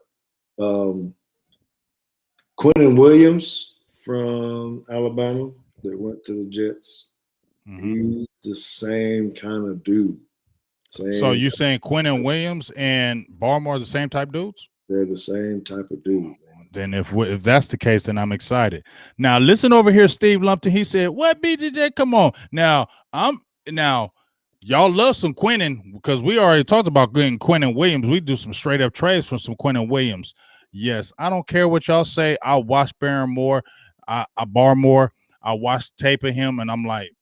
S2: Quentin Williams from Alabama that went to the Jets. He's the same kind of dude.
S1: So you're saying Quinnen Williams and Barmore are the same type dudes?
S2: They're the same type of dude.
S1: Then if that's the case, then I'm excited. Now listen over here, Steve Lumpton. He said, "What BGJ? Come on." Now y'all love some Quinnen because we already talked about getting Quinnen Williams. We do some straight up trades from some Quinnen Williams. Yes, I don't care what y'all say. I watch Barmore. I watch tape of him, and I'm like,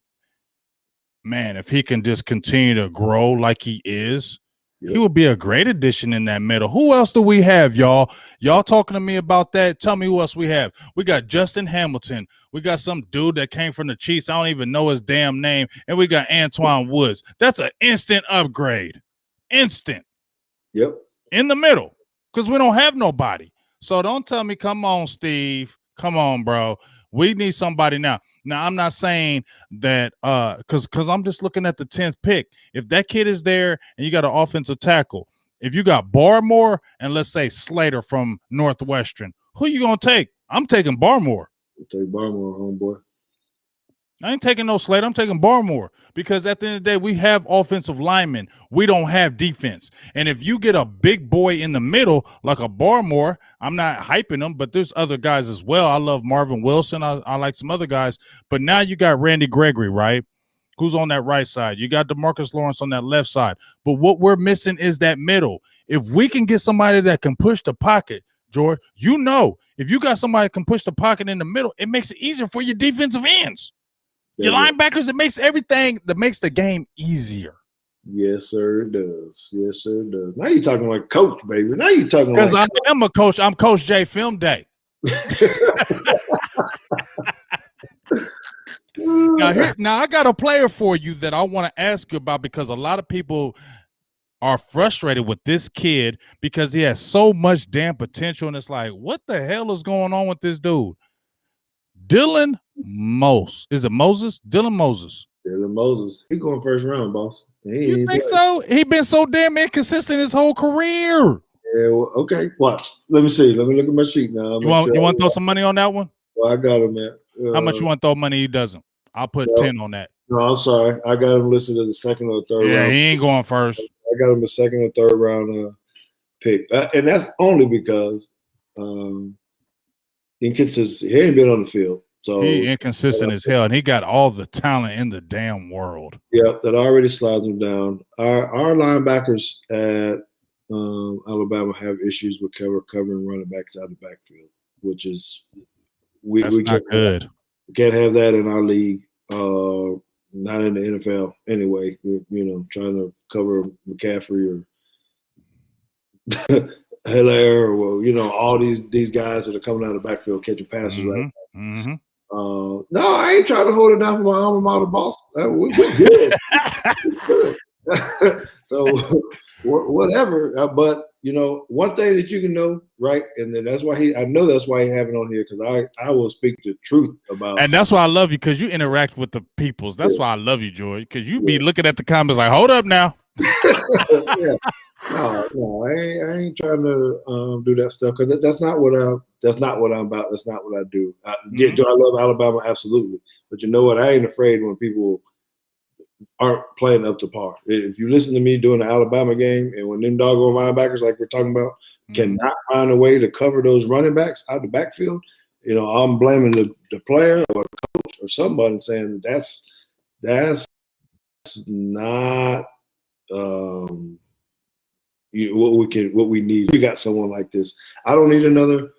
S1: man, if he can just continue to grow like he is, he would be a great addition in that middle. Who else do we have, y'all? Y'all talking to me about that? Tell me who else we have. We got Justin Hamilton. We got some dude that came from the Chiefs. I don't even know his damn name. And we got Antoine Woods. That's an instant upgrade. Instant.
S2: Yep.
S1: In the middle. Because we don't have nobody. So don't tell me, come on, Steve. Come on, bro. We need somebody now. Now, I'm not saying that because I'm just looking at the 10th pick. If that kid is there and you got an offensive tackle, if you got Barmore and let's say Slater from Northwestern, who you going to take? I'm taking Barmore.
S2: Take Barmore, homeboy.
S1: I ain't taking no Slater. I'm taking Barmore because at the end of the day, we have offensive linemen. We don't have defense. And if you get a big boy in the middle like a Barmore, I'm not hyping them, but there's other guys as well. I love Marvin Wilson. I like some other guys. But now you got Randy Gregory, right? Who's on that right side? You got DeMarcus Lawrence on that left side. But what we're missing is that middle. If we can get somebody that can push the pocket, George, if you got somebody that can push the pocket in the middle, it makes it easier for your defensive ends. Your linebackers, it makes everything that makes the game easier.
S2: Yes, sir, it does. Yes, sir, it does. Now you're talking like coach, baby. Now you're talking like
S1: because I am a coach. I'm Coach J Film Day. Now I got a player for you that I want to ask you about because a lot of people are frustrated with this kid because he has so much damn potential. And it's like, what the hell is going on with this dude? Dylan Moses. Is it Moses? Dylan Moses.
S2: Dylan Moses. He going first round, boss.
S1: You think so? He been so damn inconsistent his whole career.
S2: Yeah, well, okay. Watch. Let me see. Let me look at my sheet now.
S1: You want to throw some money on that one?
S2: Well, I got him, man.
S1: How much you want to throw money? He doesn't. I'll put 10 on that.
S2: No, I'm sorry. I got him listed as the second or third round.
S1: Yeah, he ain't going first.
S2: I got him a second or third round pick. And that's only because inconsistent. He ain't been on the field. So
S1: he inconsistent as hell, and he got all the talent in the damn world.
S2: Yeah, that already slides him down. Our linebackers at Alabama have issues with covering running backs out of the backfield, which is we
S1: not good.
S2: We can't have that in our league. Not in the NFL anyway. Trying to cover McCaffrey or Hilaire or all these guys that are coming out of the backfield catching passes right now.
S1: Mm-hmm.
S2: No, I ain't trying to hold it down for my alma mater, boss. We're good. We're good. So whatever. But one thing that you can know, right? And then that's why I know that's why he have it on here because I will speak the truth about.
S1: And that's why I love you because you interact with the peoples. That's why I love you, George, because you be looking at the comments like, hold up now.
S2: Yeah. No, I ain't trying to do that stuff because that's not what I'm about. That's not what I do. Do I love Alabama? Absolutely. But you know what? I ain't afraid when people aren't playing up to par. If you listen to me doing the Alabama game and when them doggone linebackers like we're talking about cannot find a way to cover those running backs out of the backfield, I'm blaming the player or the coach or somebody saying that's not what we need. We got someone like this. I don't need another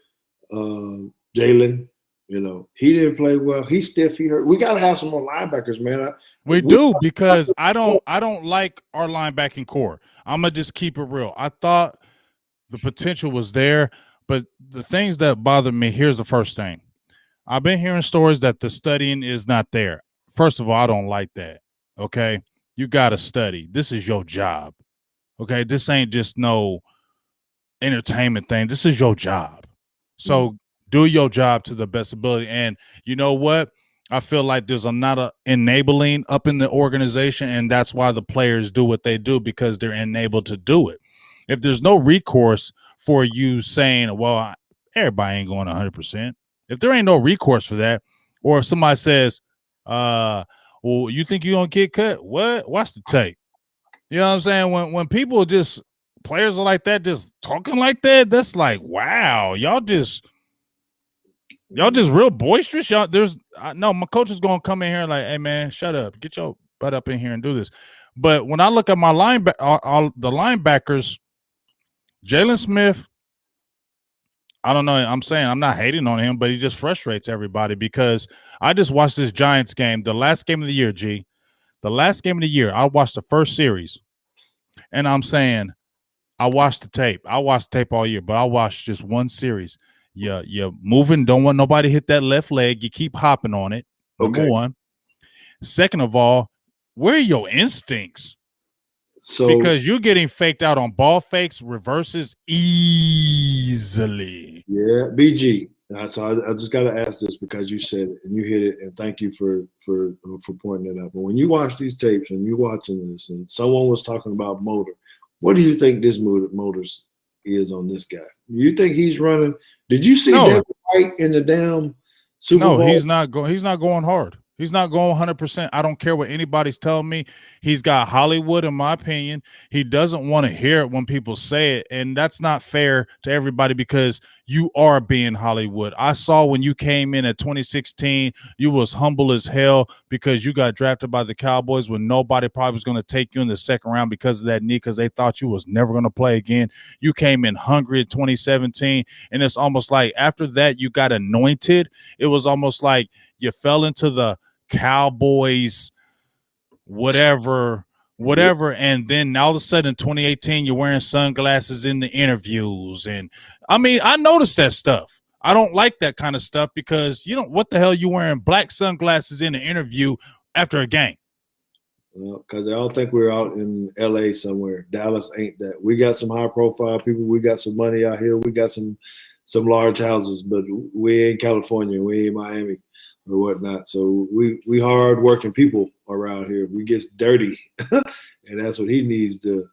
S2: Jalen. He didn't play well. He's stiff. He hurt. We got to have some more linebackers, man. We
S1: do because I don't like our linebacking core. I'm gonna just keep it real. I thought the potential was there, but the things that bother me. Here's the first thing. I've been hearing stories that the studying is not there. First of all, I don't like that. Okay, you got to study. This is your job. Okay, this ain't just no entertainment thing. This is your job. So do your job to the best ability. And you know what? I feel like there's a lot of enabling up in the organization, and that's why the players do what they do because they're enabled to do it. If there's no recourse for you saying, well, everybody ain't going 100%. If there ain't no recourse for that, or if somebody says, well, you think you're gonna get cut? What? Watch the tape. You know what I'm saying? When people just players are like that, just talking like that, that's like, wow, y'all just real boisterous. Y'all, no, my coach is gonna come in here like, hey man, shut up, get your butt up in here and do this. But when I look at my the linebackers, Jalen Smith, I don't know. I'm saying I'm not hating on him, but he just frustrates everybody because I just watched this Giants game, the last game of the year, G. The last game of the year, I watched the first series, and I'm saying I watched the tape. I watched the tape all year, but I watched just one series. You're moving, don't want nobody to hit that left leg. You keep hopping on it. Number one. Second of all, where are your instincts? So because you're getting faked out on ball fakes, reverses easily.
S2: Yeah, BG. So I just got to ask this because you said it and you hit it, and thank you for pointing it out. But when you watch these tapes and you're watching this, and someone was talking about motor, what do you think this motor is on this guy? You think he's running? Did you see that fight in the damn Super Bowl?
S1: No, he's not going. He's not going hard. He's not going 100%. I don't care what anybody's telling me. He's got Hollywood, in my opinion. He doesn't want to hear it when people say it, and that's not fair to everybody because you are being Hollywood. I saw when you came in at 2016, you was humble as hell because you got drafted by the Cowboys when nobody probably was going to take you in the second round because of that knee because they thought you was never going to play again. You came in hungry in 2017, and it's almost like after that you got anointed. It was almost like you fell into the Cowboys, whatever, and then all of a sudden in 2018 you're wearing sunglasses in the interviews, and I mean I noticed that stuff. I don't like that kind of stuff because you know what the hell you wearing black sunglasses in the interview after a game?
S2: Well, because I don't think we're out in LA somewhere. Dallas ain't that. We got some high profile people. We got some money out here. We got some large houses, but we ain't California. We ain't Miami or whatnot. So we hard working people around here. We get dirty, and that's what he needs to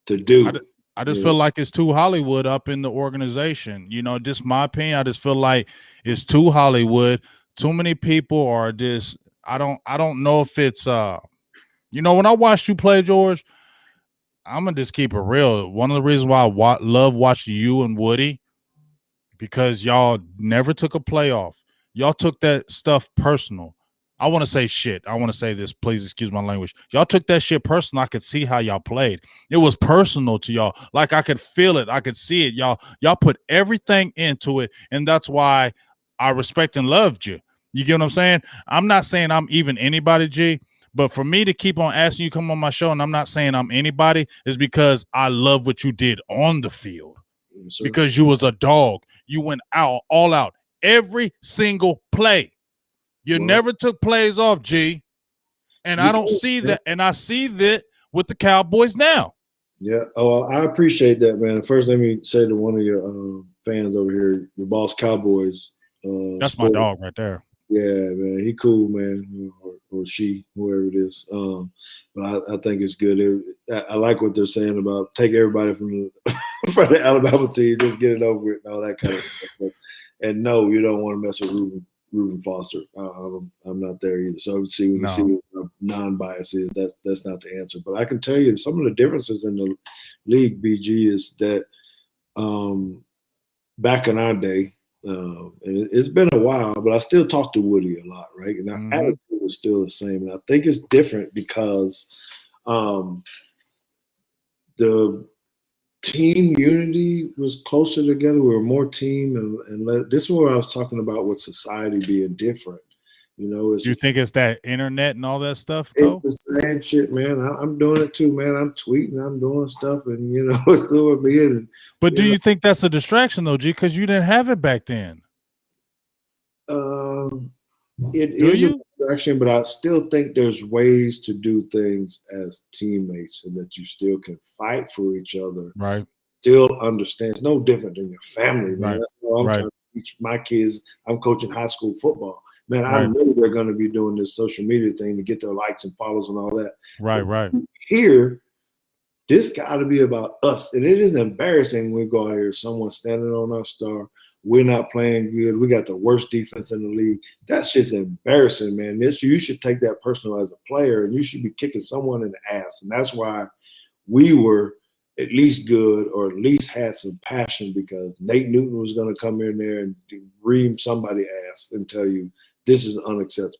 S2: do.
S1: I just feel like it's too Hollywood up in the organization. You know, just my opinion. I just feel like it's too Hollywood. Too many people are just. I don't know if it's you know, when I watched you play, George, I'm gonna just keep it real. One of the reasons why I love watching you and Woody. Because y'all never took a playoff. Y'all took that stuff personal. I want to say shit. I want to say this. Please excuse my language. Y'all took that shit personal. I could see how y'all played. It was personal to y'all. Like I could feel it. I could see it. Y'all put everything into it. And that's why I respect and loved you. You get what I'm saying? I'm not saying I'm even anybody, G. But for me to keep on asking you to come on my show, and I'm not saying I'm anybody, is because I love what you did on the field. Yes, because you was a dog. You went all out every single play. You never took plays off, G. And I don't see that. And I see that with the Cowboys now.
S2: Yeah. Oh, I appreciate that, man. First, let me say to one of your fans over here, the Boss Cowboys.
S1: That's my dog right there.
S2: Yeah, man. He cool, man. Or she, whoever it is. But I think it's good. I like what they're saying about take everybody from the Alabama team, just get it over with and all that kind of stuff. And no, you don't want to mess with Reuben Foster. I'm not there either. So see when you see what non-bias is, that's not the answer. But I can tell you some of the differences in the league, BG, is that back in our day, and it's been a while, but I still talk to Woody a lot, right? And our attitude is still the same. And I think it's different because the team unity was closer together. We were more team, and this is what I was talking about with society being different. You know,
S1: do you think it's that internet and all that stuff?
S2: It's the same shit, man. I'm doing it too, man. I'm tweeting, I'm doing stuff, and you know, it's doing me. And
S1: but do you think that's a distraction though, G? Because you didn't have it back then.
S2: It is a distraction, but I still think there's ways to do things as teammates, and that you still can fight for each other.
S1: Right.
S2: Still understand. It's no different than your family, man.
S1: Right.
S2: That's what I'm trying to teach my kids. I'm coaching high school football. Man, I know they're going to be doing this social media thing to get their likes and follows and all that.
S1: Right.
S2: Here, this got to be about us. And it is embarrassing when we go out here, someone standing on our star we're not playing good. We got the worst defense in the league. That shit's embarrassing, man. You should take that personal as a player, and you should be kicking someone in the ass. And that's why we were at least good, or at least had some passion, because Nate Newton was going to come in there and ream somebody's ass and tell you this is unacceptable.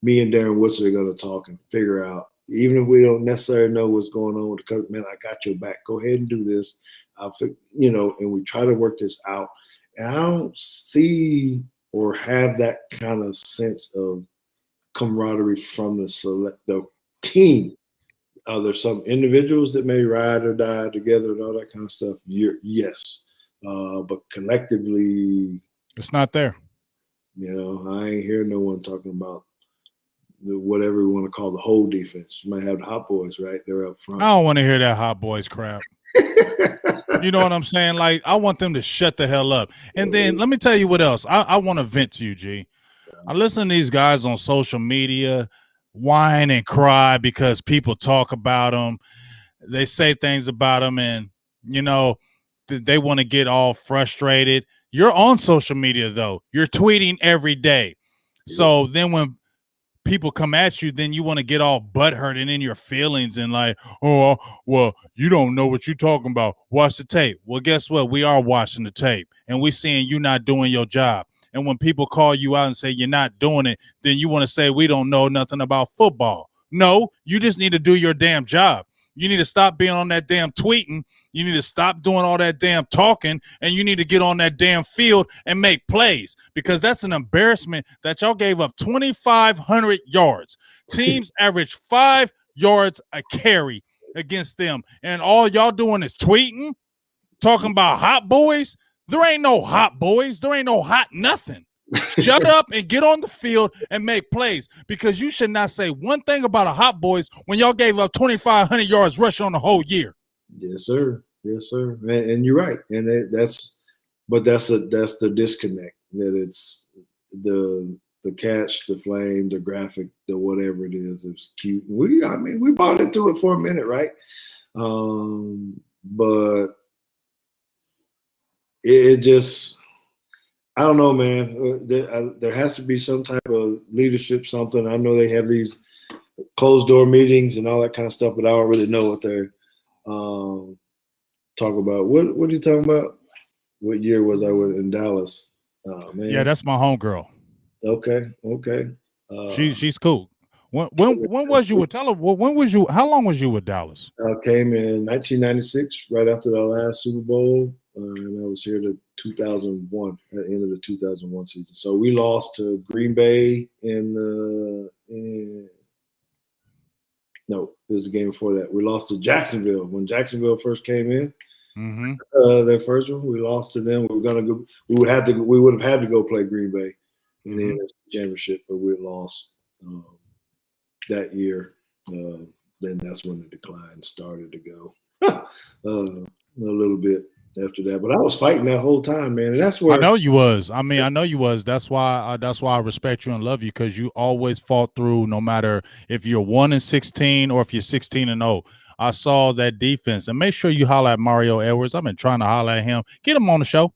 S2: Me and Darren Woodson are going to talk and figure out, even if we don't necessarily know what's going on with the coach, man, I got your back. Go ahead and do this. And we try to work this out. And I don't see or have that kind of sense of camaraderie from the team. There's some individuals that may ride or die together and all that kind of stuff. Yes. But collectively,
S1: it's not there.
S2: I ain't hear no one talking about whatever we want to call the whole defense. You might have the hot boys, right? They're up front.
S1: I don't want to hear that hot boys crap. You know what I'm saying? Like, I want them to shut the hell up. And then let me tell you what else. I want to vent to you, G. I listen to these guys on social media whine and cry because people talk about them. They say things about them, and, they want to get all frustrated. You're on social media, though. You're tweeting every day. So then when people come at you, then you want to get all butthurt and in your feelings and like, oh, well, you don't know what you're talking about. Watch the tape. Well, guess what? We are watching the tape, and we seeing you not doing your job. And when people call you out and say you're not doing it, then you want to say we don't know nothing about football. No, you just need to do your damn job. You need to stop being on that damn tweeting. You need to stop doing all that damn talking, and you need to get on that damn field and make plays, because that's an embarrassment that y'all gave up 2,500 yards. Teams average 5 yards a carry against them, and all y'all doing is tweeting, talking about hot boys. There ain't no hot boys. There ain't no hot nothing. Shut up and get on the field and make plays, because you should not say one thing about a hot boys when y'all gave up 2,500 yards rushing on the whole year.
S2: Yes, sir. Yes, sir. And you're right. And that's the disconnect, that it's the catch, the flame, the graphic, the whatever it is. It's cute. We bought into it for a minute, right? But it just, I don't know, man. There has to be some type of leadership, something. I know they have these closed door meetings and all that kind of stuff, but I don't really know what they're talking about. What are you talking about? What year was I in Dallas? Oh, man.
S1: Yeah, that's my homegirl.
S2: Okay.
S1: She's cool. When was you with? Tell her. When was you? How long was you with Dallas?
S2: I came in 1996, right after the last Super Bowl, and I was here to 2001, at the end of the 2001 season. So we lost to Green Bay no, it was a game before that. We lost to Jacksonville when Jacksonville first came in.
S1: Mm-hmm.
S2: Their first one, we lost to them. We would have had to go play Green Bay in the NFC Championship, but we lost that year. Then that's when the decline started to go a little bit after that. But I was fighting that whole time, man. And that's where
S1: I know you was. I know you was. That's why I respect you and love you, because you always fought through, no matter if you're 1-16 or if you're 16-0. I saw that defense, and make sure you holler at Mario Edwards. I've been trying to holler at him. Get him on the show.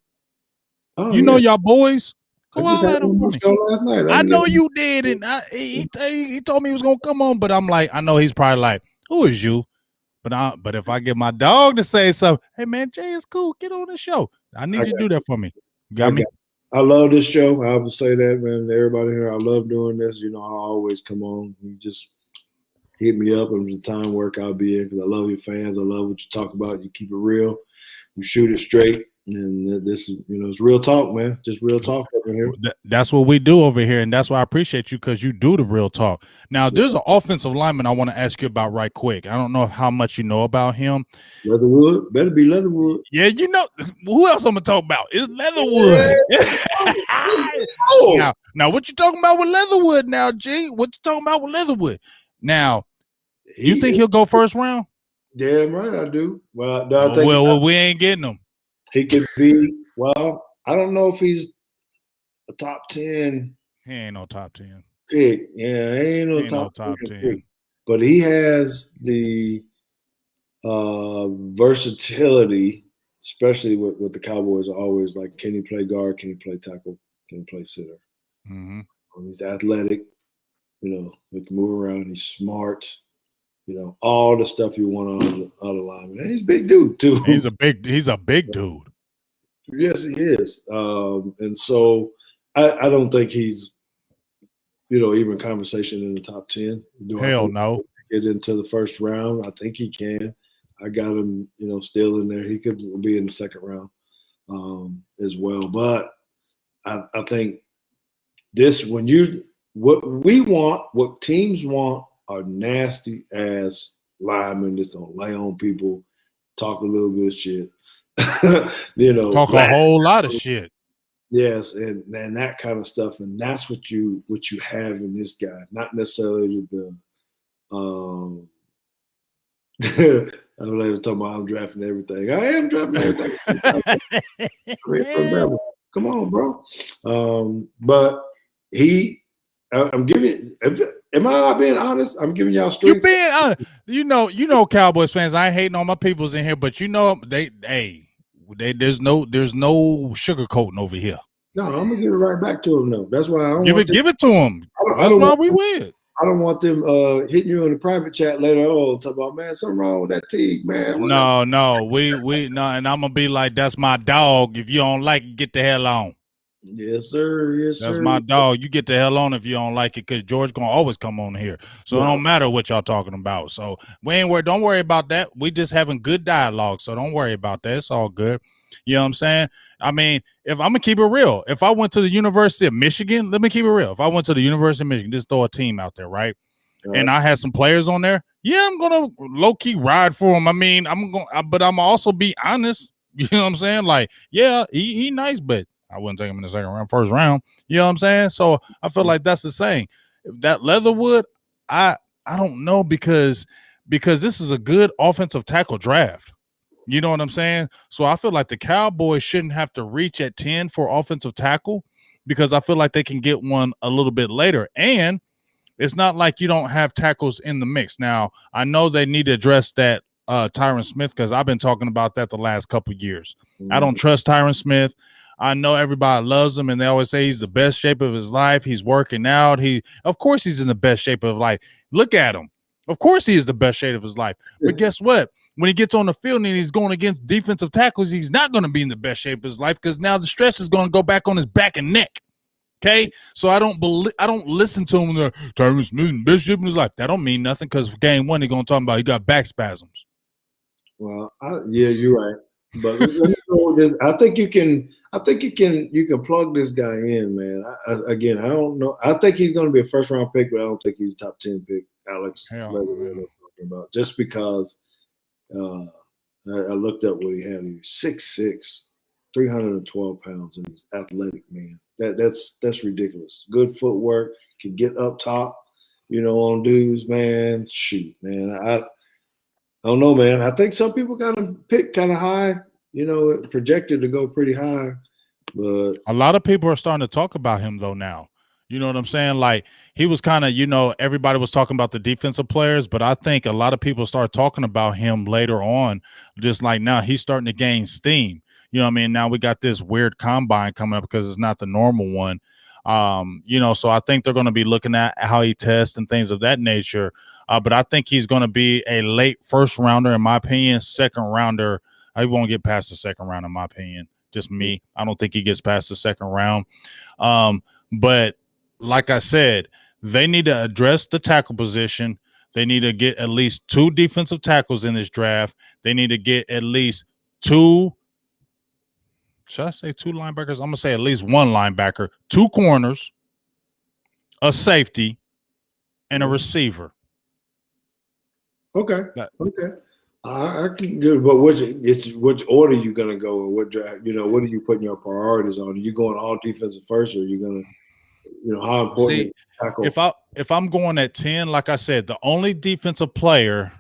S2: Oh,
S1: you know y'all boys.
S2: Go I just had him on the show last night.
S1: I know you did, and he told me he was gonna come on, but I'm like, I know he's probably like, who is you? But if I get my dog to say something, hey man, Jay is cool. Get on the show. I need you to do that for me. You got me?
S2: I love this show. I would say that, man. Everybody here, I love doing this. I always come on. You just hit me up, and the time work I'll be in, because I love your fans. I love what you talk about. You keep it real. You shoot it straight. And this is, it's real talk, man. Just real talk over here.
S1: That's what we do over here, and that's why I appreciate you, because you do the real talk. Now, there's an offensive lineman I want to ask you about right quick. I don't know how much you know about him.
S2: Leatherwood. Better be Leatherwood.
S1: Yeah, who else I'm going to talk about? It's Leatherwood. Yeah. Now, what you talking about with Leatherwood now, G? What you talking about with Leatherwood? Now, you think he'll go first round?
S2: Damn right I do. Well,
S1: we ain't getting him.
S2: He could be, I don't know if he's a top 10.
S1: He ain't no top 10
S2: pick. Yeah, he ain't no top 10 pick. But he has the versatility especially with the Cowboys, are always like, can he play guard? Can he play tackle? Can he play center?
S1: Mm-hmm.
S2: He's athletic. He can move around. He's smart. All the stuff you want out of lineman. And he's a big dude too.
S1: He's a big dude.
S2: Yes, he is. And so I don't think he's, even conversation in the top 10.
S1: Hell no.
S2: Get into the first round. I think he can. I got him, still in there. He could be in the second round as well. But I think what we want, what teams want, are nasty ass linemen that's gonna lay on people, talk a little bit of shit,
S1: talk a whole lot of shit.
S2: Yes, and that kind of stuff, and that's what you have in this guy, not necessarily the. I'm later talking about I'm drafting everything. I am drafting everything. Come on, bro. But I'm giving. Am I not being honest? I'm giving y'all straight.
S1: You being honest. You Cowboys fans. I ain't hating on my peoples in here, but there's no sugarcoating over here.
S2: No, I'm gonna give it right back to him. No, that's why I don't
S1: give it to him. That's why we win.
S2: I don't want them hitting you in the private chat later on, talking about, man, something wrong with that Teague, man.
S1: No, we and I'm gonna be like, that's my dog. If you don't like it, get the hell on.
S2: Yes, sir. Yes,
S1: sir. That's my dog. You get the hell on if you don't like it, because George gonna always come on here. So It don't matter what y'all talking about. So don't worry about that. We just having good dialogue. So don't worry about that. It's all good. You know what I'm saying? I mean, if I'm gonna keep it real, if I went to the University of Michigan, let me keep it real. If I went to the University of Michigan, just throw a team out there, right? And I had some players on there, yeah, I'm gonna low key ride for him. I mean, but I'm also be honest. You know what I'm saying? Like, yeah, he nice, but I wouldn't take him in the second round, first round. You know what I'm saying? So I feel like that's the same. That Leatherwood, I don't know, because this is a good offensive tackle draft. You know what I'm saying? So I feel like the Cowboys shouldn't have to reach at 10 for offensive tackle, because I feel like they can get one a little bit later. And it's not like you don't have tackles in the mix. Now, I know they need to address that Tyron Smith, because I've been talking about that the last couple of years. I don't trust Tyron Smith. I know everybody loves him, and they always say he's the best shape of his life. He's working out. Of course he's in the best shape of life. Look at him. Of course he is the best shape of his life. But guess what? When he gets on the field and he's going against defensive tackles, he's not going to be in the best shape of his life, because now the stress is going to go back on his back and neck. Okay, so I don't listen to him. Tyron Smith in best shape of his life. That don't mean nothing, because for game one they're going to talk about he got back spasms.
S2: Well, yeah, you're right. But let me go with this. I think you can plug this guy in, man. I don't know. I think he's going to be a first round pick, but I don't think he's a top 10 pick. Alex, talking about, just because I looked up what he had. He was 6'6", 312 pounds, and he's athletic, man. That's ridiculous. Good footwork, can get up top, on dudes, man. Shoot, man. I don't know, man. I think some people got him picked kind of high, projected to go pretty high. But
S1: a lot of people are starting to talk about him, though, now. You know what I'm saying? Like, he was kind of, everybody was talking about the defensive players, but I think a lot of people start talking about him later on, just like now he's starting to gain steam. You know what I mean? Now we got this weird combine coming up, because it's not the normal one. So I think they're going to be looking at how he tests and things of that nature. But I think he's going to be a late first rounder, in my opinion. Second rounder, I won't get past the second round, in my opinion. Just me. I don't think he gets past the second round. But like I said, they need to address the tackle position. They need to get at least 2 defensive tackles in this draft. They need to get at least 2. Should I say 2 linebackers? I'm going to say at least 1 linebacker, 2 corners, a safety, and a receiver.
S2: Okay. I can do it, but which order you going to go, or what draft? What are you putting your priorities on? Are you going all defensive first, or are you going to, how important?
S1: See, tackle? If I'm going at 10, like I said, the only defensive player,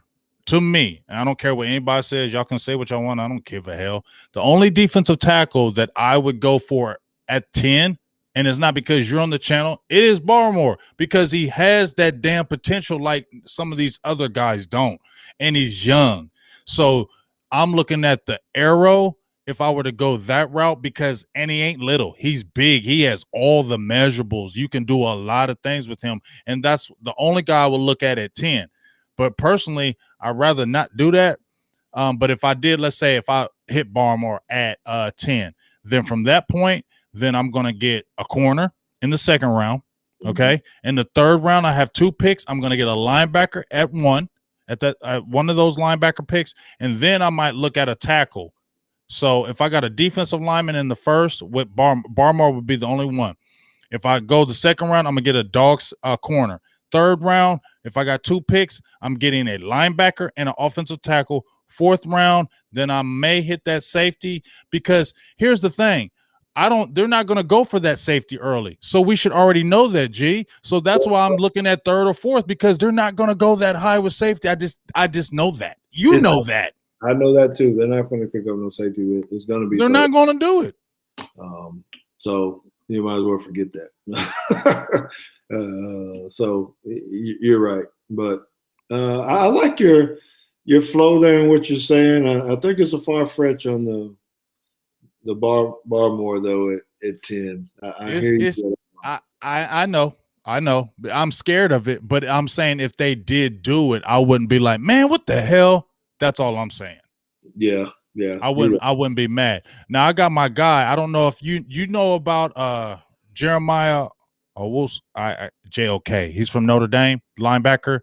S1: to me, and I don't care what anybody says, y'all can say what y'all want, I don't give a hell. The only defensive tackle that I would go for at 10, and it's not because you're on the channel, it is Barmore, because he has that damn potential like some of these other guys don't, and he's young. So I'm looking at the arrow if I were to go that route, because and he ain't little. He's big. He has all the measurables. You can do a lot of things with him. And that's the only guy I would look at 10. But personally, I'd rather not do that. But if I did, let's say if I hit Barmore at 10, then from that point, then I'm going to get a corner in the second round. Okay. Mm-hmm. In the third round, I have 2 picks. I'm going to get a linebacker at 1, at one of those linebacker picks. And then I might look at a tackle. So if I got a defensive lineman in the first, with Barmore would be the only one. If I go the second round, I'm going to get a dog's corner. Third round, if I got 2 picks, I'm getting a linebacker and an offensive tackle. Fourth round, then I may hit that safety, because here's the thing. They're not going to go for that safety early. So we should already know that, G. So that's why I'm looking at third or fourth, because they're not going to go that high with safety. I just know that. You know that.
S2: I know that too. They're not going to pick up no safety. It's going to be.
S1: They're not going to do it.
S2: So you might as well forget that. So you're right, but I like your flow there and what you're saying. I think it's a far fetch on the Barmore though at 10. I hear you.
S1: I know. I'm scared of it, but I'm saying if they did do it, I wouldn't be like, man, what the hell? That's all I'm saying.
S2: Yeah.
S1: I wouldn't be mad. Now I got my guy. I don't know if you know about Jeremiah JOK. He's from Notre Dame, linebacker.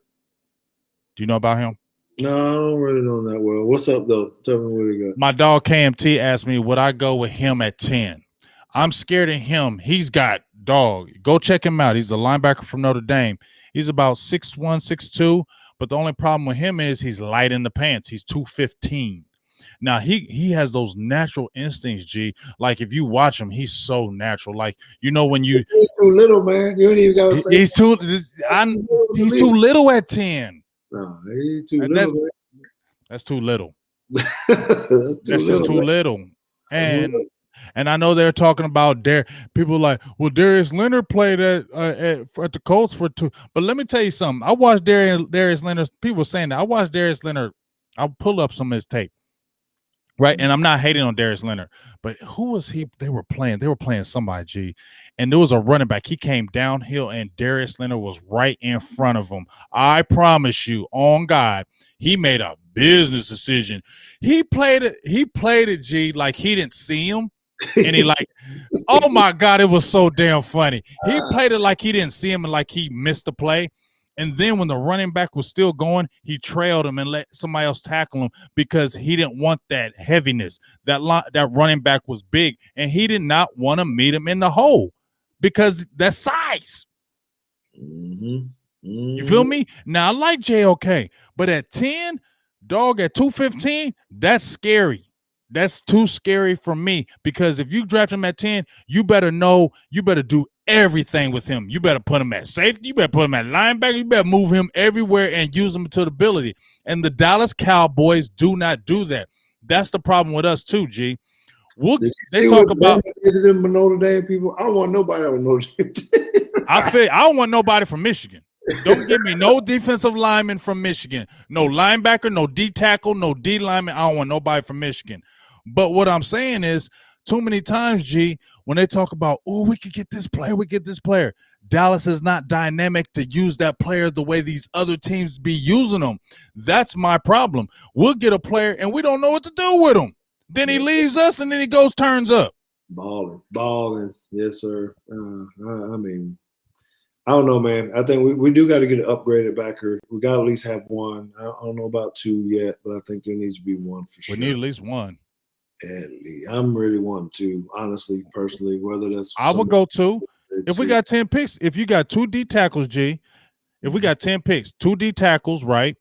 S1: Do you know about him?
S2: No, I don't really know that well. What's up though? Tell me what he got.
S1: My dog KMT asked me, would I go with him at 10? I'm scared of him. He's got dog. Go check him out. He's a linebacker from Notre Dame. He's about 6'1", 6'2", but the only problem with him is he's light in the pants. He's 215. Now he has those natural instincts, G. Like if you watch him, he's so natural. Like when you
S2: he's too little, man. You ain't even gotta say
S1: he's too little at 10.
S2: No, he's too little.
S1: That's too little. That's just too little. And I know they're talking about people like, well, Darius Leonard played at the Colts for 2. But let me tell you something. I watched Darius Leonard. People saying that. I watched Darius Leonard. I'll pull up some of his tape. Right. And I'm not hating on Darius Leonard, but who was he? They were playing somebody, G. And there was a running back. He came downhill and Darius Leonard was right in front of him. I promise you, on God, he made a business decision. He played it, G, like he didn't see him. And he like, oh my God, it was so damn funny. He played it like he didn't see him and like he missed the play. And then when the running back was still going, he trailed him and let somebody else tackle him because he didn't want that heaviness. That running back was big, and he did not want to meet him in the hole because that's size. Mm-hmm. You feel me? Now, I like JOK, but at 10, dog, at 215, that's scary. That's too scary for me because if you draft him at 10, you better do everything with him. You better put him at safety. You better put him at linebacker. You better move him everywhere and use him to the ability. And the Dallas Cowboys do not do that. That's the problem with us too, G. They talk about
S2: Notre Dame people. I don't want nobody on Notre Dame.
S1: I don't want nobody from Michigan. Don't give me no defensive lineman from Michigan. No linebacker, no D tackle, no D lineman. I don't want nobody from Michigan. But what I'm saying is, too many times, G, when they talk about, oh, we could get this player, Dallas is not dynamic to use that player the way these other teams be using them. That's my problem. We'll get a player, and we don't know what to do with him. Then he leaves us, and then he turns up.
S2: Balling. Yes, sir. I mean, I don't know, man. I think we do got to get an upgraded backer. We got to at least have one. I don't know about 2 yet, but I think there needs to be one for sure.
S1: We need at least one.
S2: I'm really wanting to, honestly, personally, whether that's
S1: I would go 2. If we got 10 picks, if you got 2 D tackles, G, if we got 10 picks, 2 D tackles, right?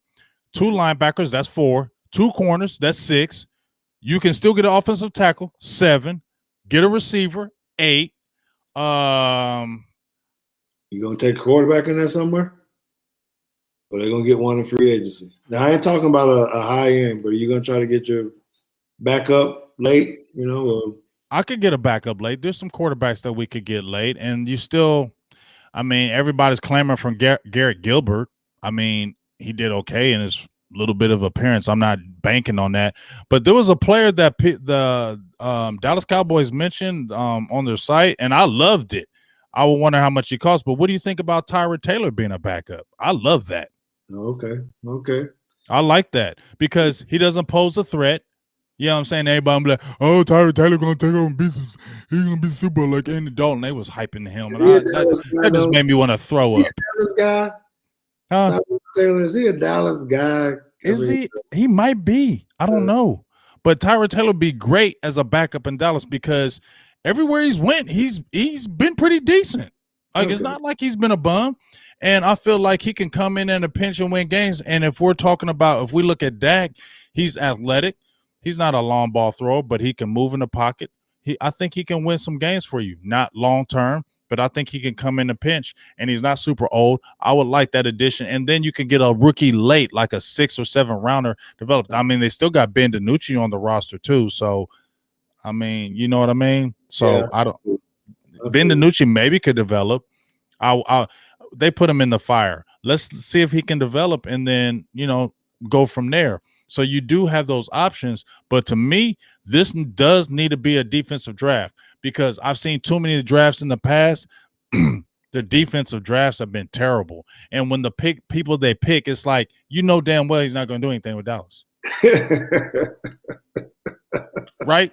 S1: 2 linebackers, that's 4. 2 corners, that's 6. You can still get an offensive tackle, 7. Get a receiver, 8.
S2: You gonna take a quarterback in there somewhere? Or they're gonna get one in free agency? Now I ain't talking about a high end, but are you gonna try to get your backup late,
S1: I could get a backup late. There's some quarterbacks that we could get late, and you still, I mean, everybody's clamoring from Garrett Gilbert. I mean, he did okay in his little bit of appearance. I'm not banking on that. But there was a player that the Dallas Cowboys mentioned on their site, and I loved it. I would wonder how much he costs. But what do you think about Tyron Taylor being a backup? I love that.
S2: Okay.
S1: I like that because he doesn't pose a threat. You know what I'm saying? Everybody be like, oh, Tyron Taylor going to take over and he's going to be Super Bowl like Andy Dalton. They was hyping him. And that just made me want to throw up.
S2: Dallas guy?
S1: Huh?
S2: Taylor, is he a Dallas guy?
S1: He? He might be. I don't know. But Tyron Taylor would be great as a backup in Dallas because everywhere he's went, he's been pretty decent. Like, it's not like he's been a bum. And I feel like he can come in a pinch and win games. And if we look at Dak, he's athletic. He's not a long ball thrower, but he can move in the pocket. I think he can win some games for you. Not long term, but I think he can come in a pinch. And he's not super old. I would like that addition. And then you can get a rookie late, like a 6 or 7 rounder developed. I mean, they still got Ben DiNucci on the roster too. So, I mean, you know what I mean? So Ben DiNucci maybe could develop. They put him in the fire. Let's see if he can develop and then, go from there. So you do have those options. But to me, this does need to be a defensive draft because I've seen too many drafts in the past. The defensive drafts have been terrible. And when the people they pick, it's like, damn well he's not going to do anything with Dallas. Right?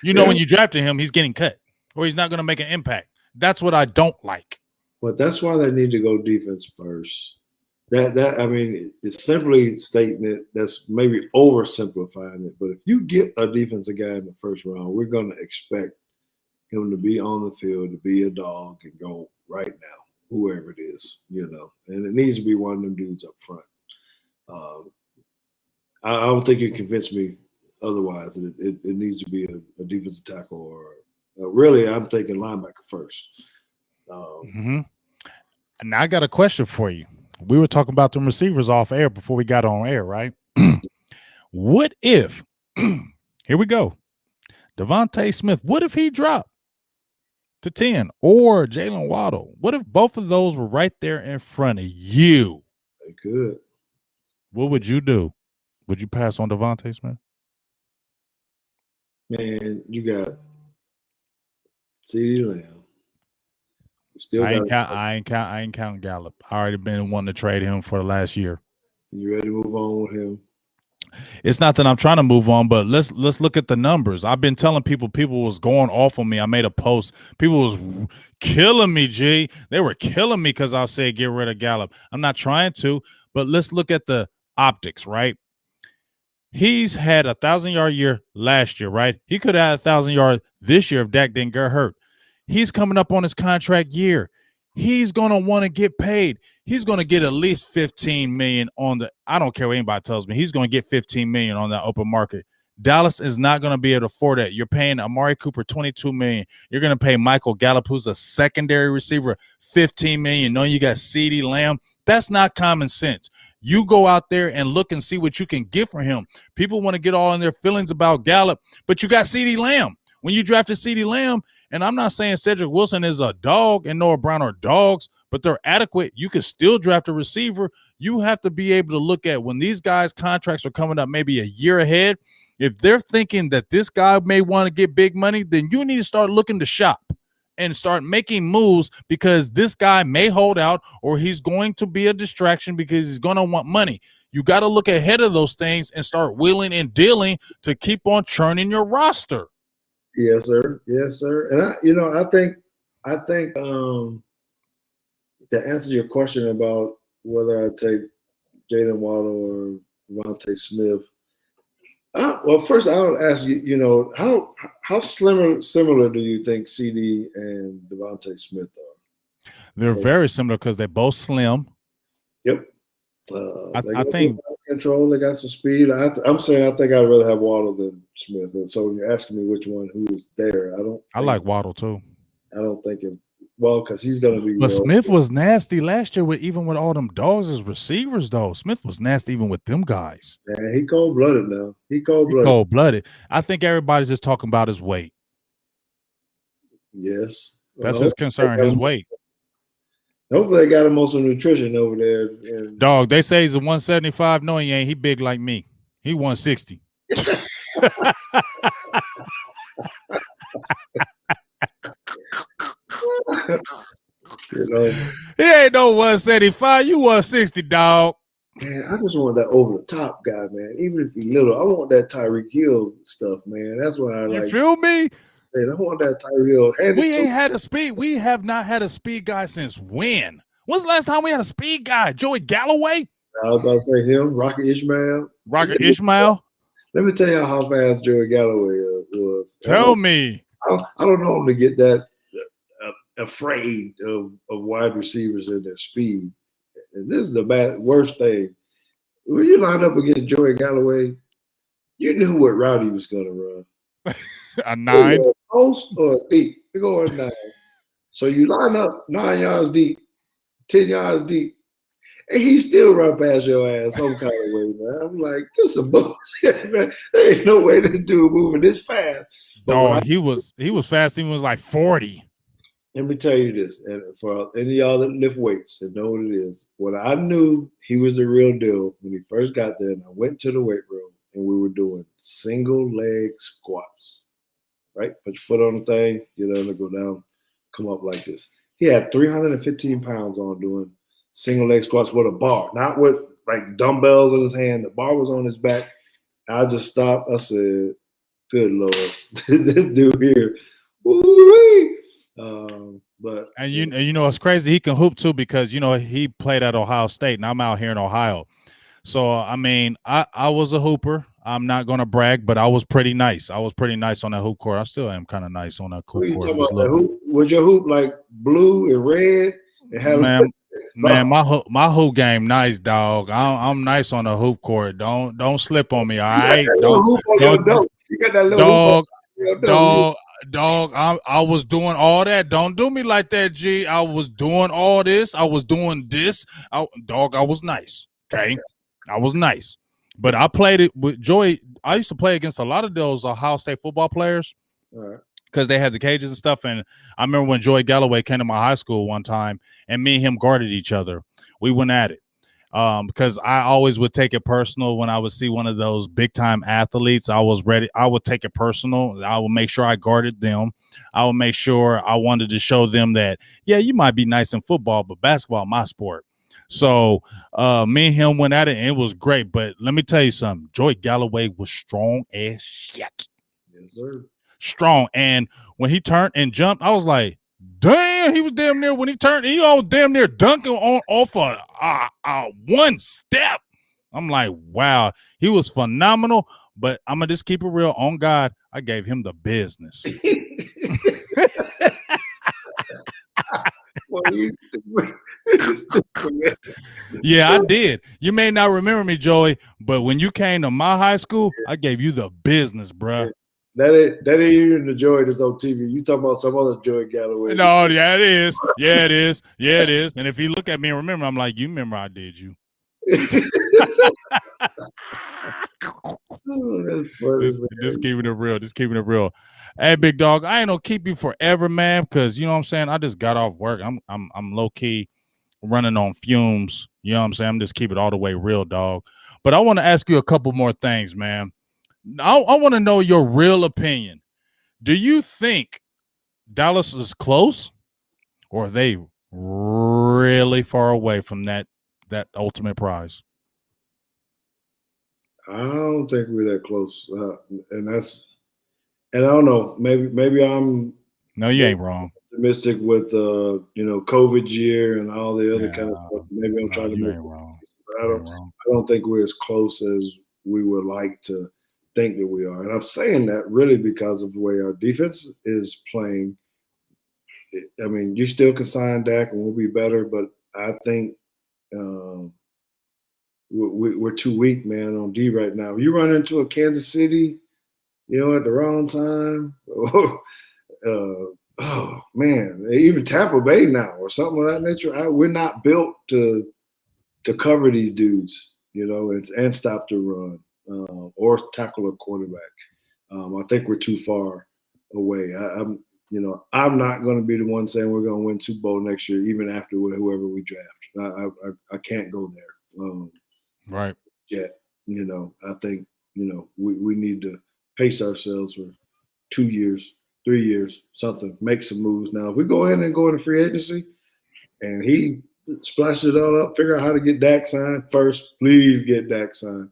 S1: When you drafted him, he's getting cut or he's not going to make an impact. That's what I don't like.
S2: But that's why they need to go defense first. It's simply stating it. That's maybe oversimplifying it. But if you get a defensive guy in the first round, we're going to expect him to be on the field, to be a dog, and go right now, whoever it is, And it needs to be one of them dudes up front. I don't think you can convince me otherwise. It needs to be a defensive tackle or really, I'm thinking linebacker first.
S1: And I got a question for you. We were talking about the receivers off air before we got on air, right? What if, here we go, Devontae Smith, what if he dropped to 10 or Jalen Waddle? What if both of those were right there in front of you?
S2: They could.
S1: What would you do? Would you pass on Devontae Smith?
S2: Man, you got CeeDee Lamb.
S1: I ain't counting Gallup. I already been wanting to trade him for the last year.
S2: You ready to move on with him?
S1: It's not that I'm trying to move on, but let's look at the numbers. I've been telling people was going off on me. I made a post. People was killing me, G. They were killing me because I said get rid of Gallup. I'm not trying to, but let's look at the optics, right? He's had 1,000-yard year last year, right? He could have had 1,000 yards this year if Dak didn't get hurt. He's coming up on his contract year. He's going to want to get paid. He's going to get at least $15 million I don't care what anybody tells me. He's going to get $15 million on that open market. Dallas is not going to be able to afford that. You're paying Amari Cooper $22 million. You're going to pay Michael Gallup, who's a secondary receiver, $15 million. Knowing you got CeeDee Lamb. That's not common sense. You go out there and look and see what you can get for him. People want to get all in their feelings about Gallup, but you got CeeDee Lamb. When you drafted CeeDee Lamb, and I'm not saying Cedric Wilson is a dog and Noah Brown are dogs, but they're adequate. You can still draft a receiver. You have to be able to look at when these guys' contracts are coming up maybe a year ahead. If they're thinking that this guy may want to get big money, then you need to start looking to shop and start making moves because this guy may hold out or he's going to be a distraction because he's going to want money. You got to look ahead of those things and start wheeling and dealing to keep on churning your roster.
S2: Yes, sir. Yes, sir. And I think to answer your question about whether I take Jalen Waddle or Devontae Smith, well, first I'll ask you, how similar do you think CD and Devontae Smith are?
S1: They're very similar because they're both slim.
S2: Yep.
S1: I think
S2: control. They got some speed. I'm saying I think I'd rather have Waddle than Smith. And so you're asking me which one who is there.
S1: I like Waddle too.
S2: I don't think because he's going to be.
S1: But Smith was nasty last year even with all them dogs as receivers, though. Smith was nasty even with them guys.
S2: Man, he cold-blooded now. He cold-blooded.
S1: Cold-blooded. I think everybody's just talking about his weight.
S2: Yes.
S1: That's his concern, his weight.
S2: Hopefully they got him on some nutrition over there. And
S1: Dog, they say he's a 175. No, he ain't. He big like me. He 160.
S2: you know,
S1: he ain't no 175. You 160, dog.
S2: Man, I just want that over the top guy, man. Even if he's little, I want that Tyreek Hill stuff, man. That's why I like.
S1: You feel me?
S2: Man, I want that Tyreek Hill.
S1: We ain't had a speed. We have not had a speed guy since when? When's the last time we had a speed guy? Joey Galloway?
S2: I was about to say him, Rocket Ishmael.
S1: Rocket Ishmael?
S2: Let me tell you how fast Joey Galloway was.
S1: Tell me.
S2: I don't know him to get that afraid of wide receivers and their speed. And this is the worst thing. When you line up against Joey Galloway, you knew what route he was going to run.
S1: A 9?
S2: Post or deep? You're going 9. So you line up 9 yards deep, 10 yards deep, and he still run past your ass some kind of way, man. I'm like, this is some bullshit, man. There ain't no way this dude moving this fast.
S1: Oh, he was fast. He was like 40.
S2: Let me tell you this, and for any of y'all that lift weights and know what it is, when I knew he was the real deal when he first got there, and I went to the weight room and we were doing single leg squats, right? Put your foot on the thing, get under, go down, come up like this. He had 315 pounds on doing single leg squats with a bar, not with like dumbbells in his hand. The bar was on his back. I just stopped. I said, good Lord, this dude here, woo-wee. But
S1: you know it's crazy. He can hoop too because he played at Ohio State, and I'm out here in Ohio. So I mean, I was a hooper. I'm not gonna brag, but I was pretty nice. I was pretty nice on that hoop court. I still am kind of nice on that hoop court.
S2: Was your hoop like blue and red?
S1: Man, my hoop game nice, dog. I'm nice on the hoop court. Don't slip on me, all right?
S2: You got that little
S1: dog. I was doing all that. Don't do me like that, G. I was doing all this. I was doing this. I was nice. Okay, I was nice. But I played it with Joey. I used to play against a lot of those Ohio State football players because they had the cages and stuff. And I remember when Joey Galloway came to my high school one time, and me and him guarded each other. We went at it. Because I always would take it personal when I would see one of those big time athletes. I was ready. I would take it personal. I would make sure I guarded them. I would make sure I wanted to show them that, yeah, you might be nice in football, but basketball, my sport. So me and him went at it, and it was great. But let me tell you something. Joey Galloway was strong as shit.
S2: Yes, sir.
S1: Strong. And when he turned and jumped, I was like, damn, he was damn near when he turned. He all damn near dunking off a one step. I'm like, wow, he was phenomenal. But I'm gonna just keep it real. On God, I gave him the business. Yeah, I did. You may not remember me, Joey, but when you came to my high school, I gave you the business, bruh.
S2: That ain't even the Joey that's on TV. You talking about some other Joey Galloway?
S1: No, yeah, it is. Yeah, it is. Yeah, it is. And if you look at me and remember, I'm like, you remember I did you. Just keeping it real. Just keeping it real. Hey, big dog, I ain't gonna keep you forever, man, because you know what I'm saying. I just got off work. I'm low key running on fumes. You know what I'm saying. I'm just keep it all the way real, dog. But I want to ask you a couple more things, man. I want to know your real opinion. Do you think Dallas is close, or are they really far away from that ultimate prize?
S2: I don't think we're that close, and I don't know. Maybe I'm.
S1: No, you ain't wrong.
S2: Optimistic with COVID year and all the other kind of stuff. Maybe I'm trying to.
S1: You ain't wrong.
S2: But I don't think we're as close as we would like to think that we are, and I'm saying that really because of the way our defense is playing. I mean, you still can sign Dak and we'll be better, but I think we're too weak, man, on D right now. If you run into a Kansas City, at the wrong time, oh man, even Tampa Bay now or something of that nature. We're not built to cover these dudes, and stop the run or tackle a quarterback. I think we're too far away. I'm not going to be the one saying we're going to win Super Bowl next year, even after whoever we draft. I can't go there.
S1: Right.
S2: Yeah. I think, we need to pace ourselves for 2 years, 3 years, something, make some moves. Now, if we go in and go into free agency and he splashes it all up, figure out how to get Dak signed first, please get Dak signed,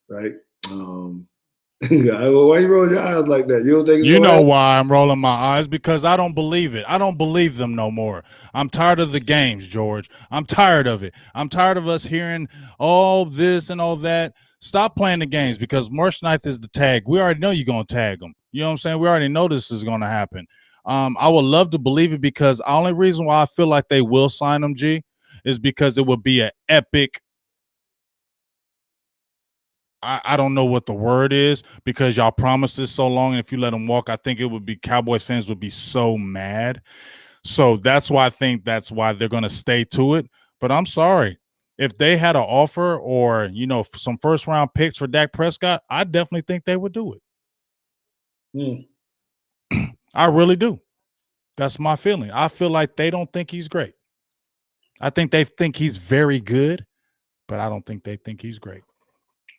S2: right? Why you rolling your eyes like that? You don't think it's
S1: you know
S2: happen?
S1: why I'm rolling my eyes? Because I don't believe it. I don't believe them no more. I'm tired of the games, George. I'm tired of it. I'm tired of us hearing all this and all that. Stop playing the games because March 9th is the tag. We already know you're going to tag them. You know what I'm saying? We already know this is going to happen. I would love to believe it because the only reason why I feel like they will sign him, G, is because it would be an epic. I don't know what the word is because y'all promised this so long. And if you let them walk, I think it would be Cowboys fans would be so mad. So that's why I think that's why they're going to stay to it. But I'm sorry. If they had an offer or, some first round picks for Dak Prescott, I definitely think they would do it. I really do. That's my feeling. I feel like they don't think he's great. I think they think he's very good, but I don't think they think he's great.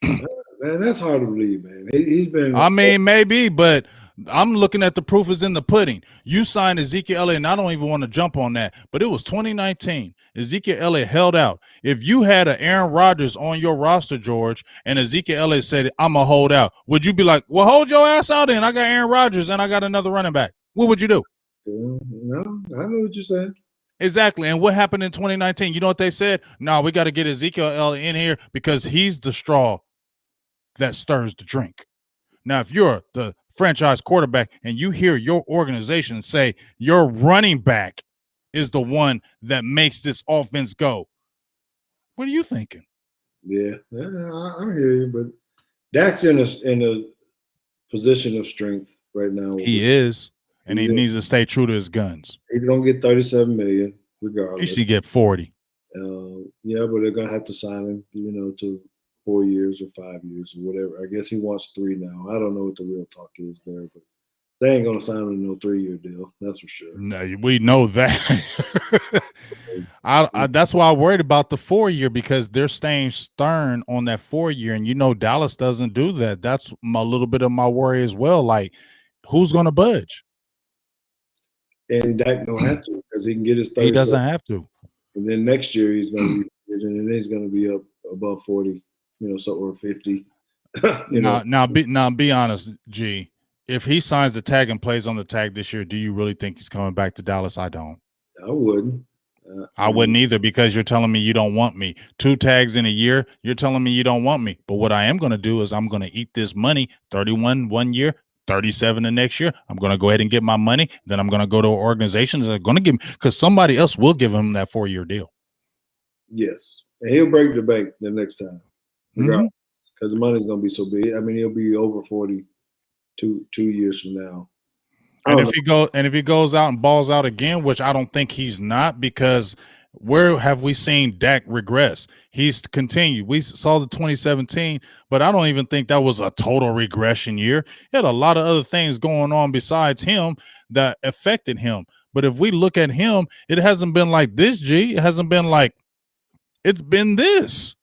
S2: Man, that's hard to believe, man. He's been.
S1: I mean, maybe, but I'm looking at the proof is in the pudding. You signed Ezekiel Elliott, and I don't even want to jump on that, but it was 2019. Ezekiel Elliott held out. If you had an Aaron Rodgers on your roster, George, and Ezekiel Elliott said, I'm going to hold out, would you be like, well, hold your ass out then. I got Aaron Rodgers, and I got another running back. What would you do?
S2: No, I know what you're saying.
S1: Exactly. And what happened in 2019? You know what they said? No, we got to get Ezekiel Elliott in here because he's the straw that stirs the drink. Now, if you're the franchise quarterback and you hear your organization say your running back is the one that makes this offense go, what are you thinking?
S2: Yeah, I hear you, but Dak's in a position of strength right now.
S1: He is, and he needs to stay true to his guns.
S2: He's gonna get $37 million regardless.
S1: He should get 40.
S2: Yeah, but they're gonna have to sign him, to 4 years or 5 years or whatever. I guess he wants 3 now. I don't know what the real talk is there, but they ain't gonna sign him no 3-year deal. That's for sure.
S1: No, we know that. That's why I worried about the 4-year because they're staying stern on that 4-year, and Dallas doesn't do that. That's a little bit of my worry as well. Like, who's gonna budge?
S2: And Dak don't have to because he can get his 30.
S1: He doesn't have to.
S2: And then next year he's gonna be, and then he's gonna be up above 40. Or 50.
S1: Now, be honest, G. If he signs the tag and plays on the tag this year, do you really think he's coming back to Dallas? I don't.
S2: I wouldn't.
S1: I wouldn't either because you're telling me you don't want me. 2 tags in a year, you're telling me you don't want me. But what I am going to do is I'm going to eat this money, 31 one year, 37 the next year. I'm going to go ahead and get my money. Then I'm going to go to organizations that are going to give me because somebody else will give him that 4-year deal.
S2: Yes. And he'll break the bank the next time. Because the money's gonna be so big. I mean, he'll be over 40 2 years from now.
S1: And if he goes out and balls out again, which I don't think he's not, because where have we seen Dak regress? He's continued. We saw the 2017, but I don't even think that was a total regression year. He had a lot of other things going on besides him that affected him. But if we look at him, it hasn't been like this, G. It hasn't been like it's been this.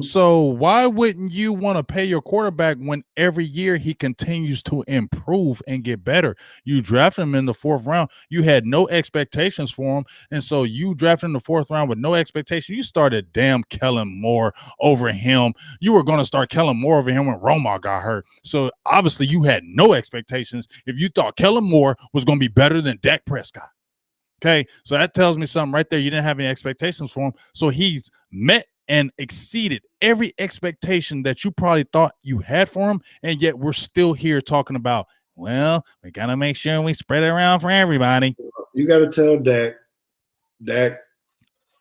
S1: So why wouldn't you want to pay your quarterback when every year he continues to improve and get better? You drafted him in the 4th round. You had no expectations for him. And so you drafted him in the 4th round with no expectation. You started damn Kellen Moore over him. You were going to start Kellen Moore over him when Roma got hurt. So obviously you had no expectations if you thought Kellen Moore was going to be better than Dak Prescott. Okay, so that tells me something right there. You didn't have any expectations for him. So he's met and exceeded every expectation that you probably thought you had for him. And yet we're still here talking about, well, we got to make sure we spread it around for everybody.
S2: You got to tell Dak,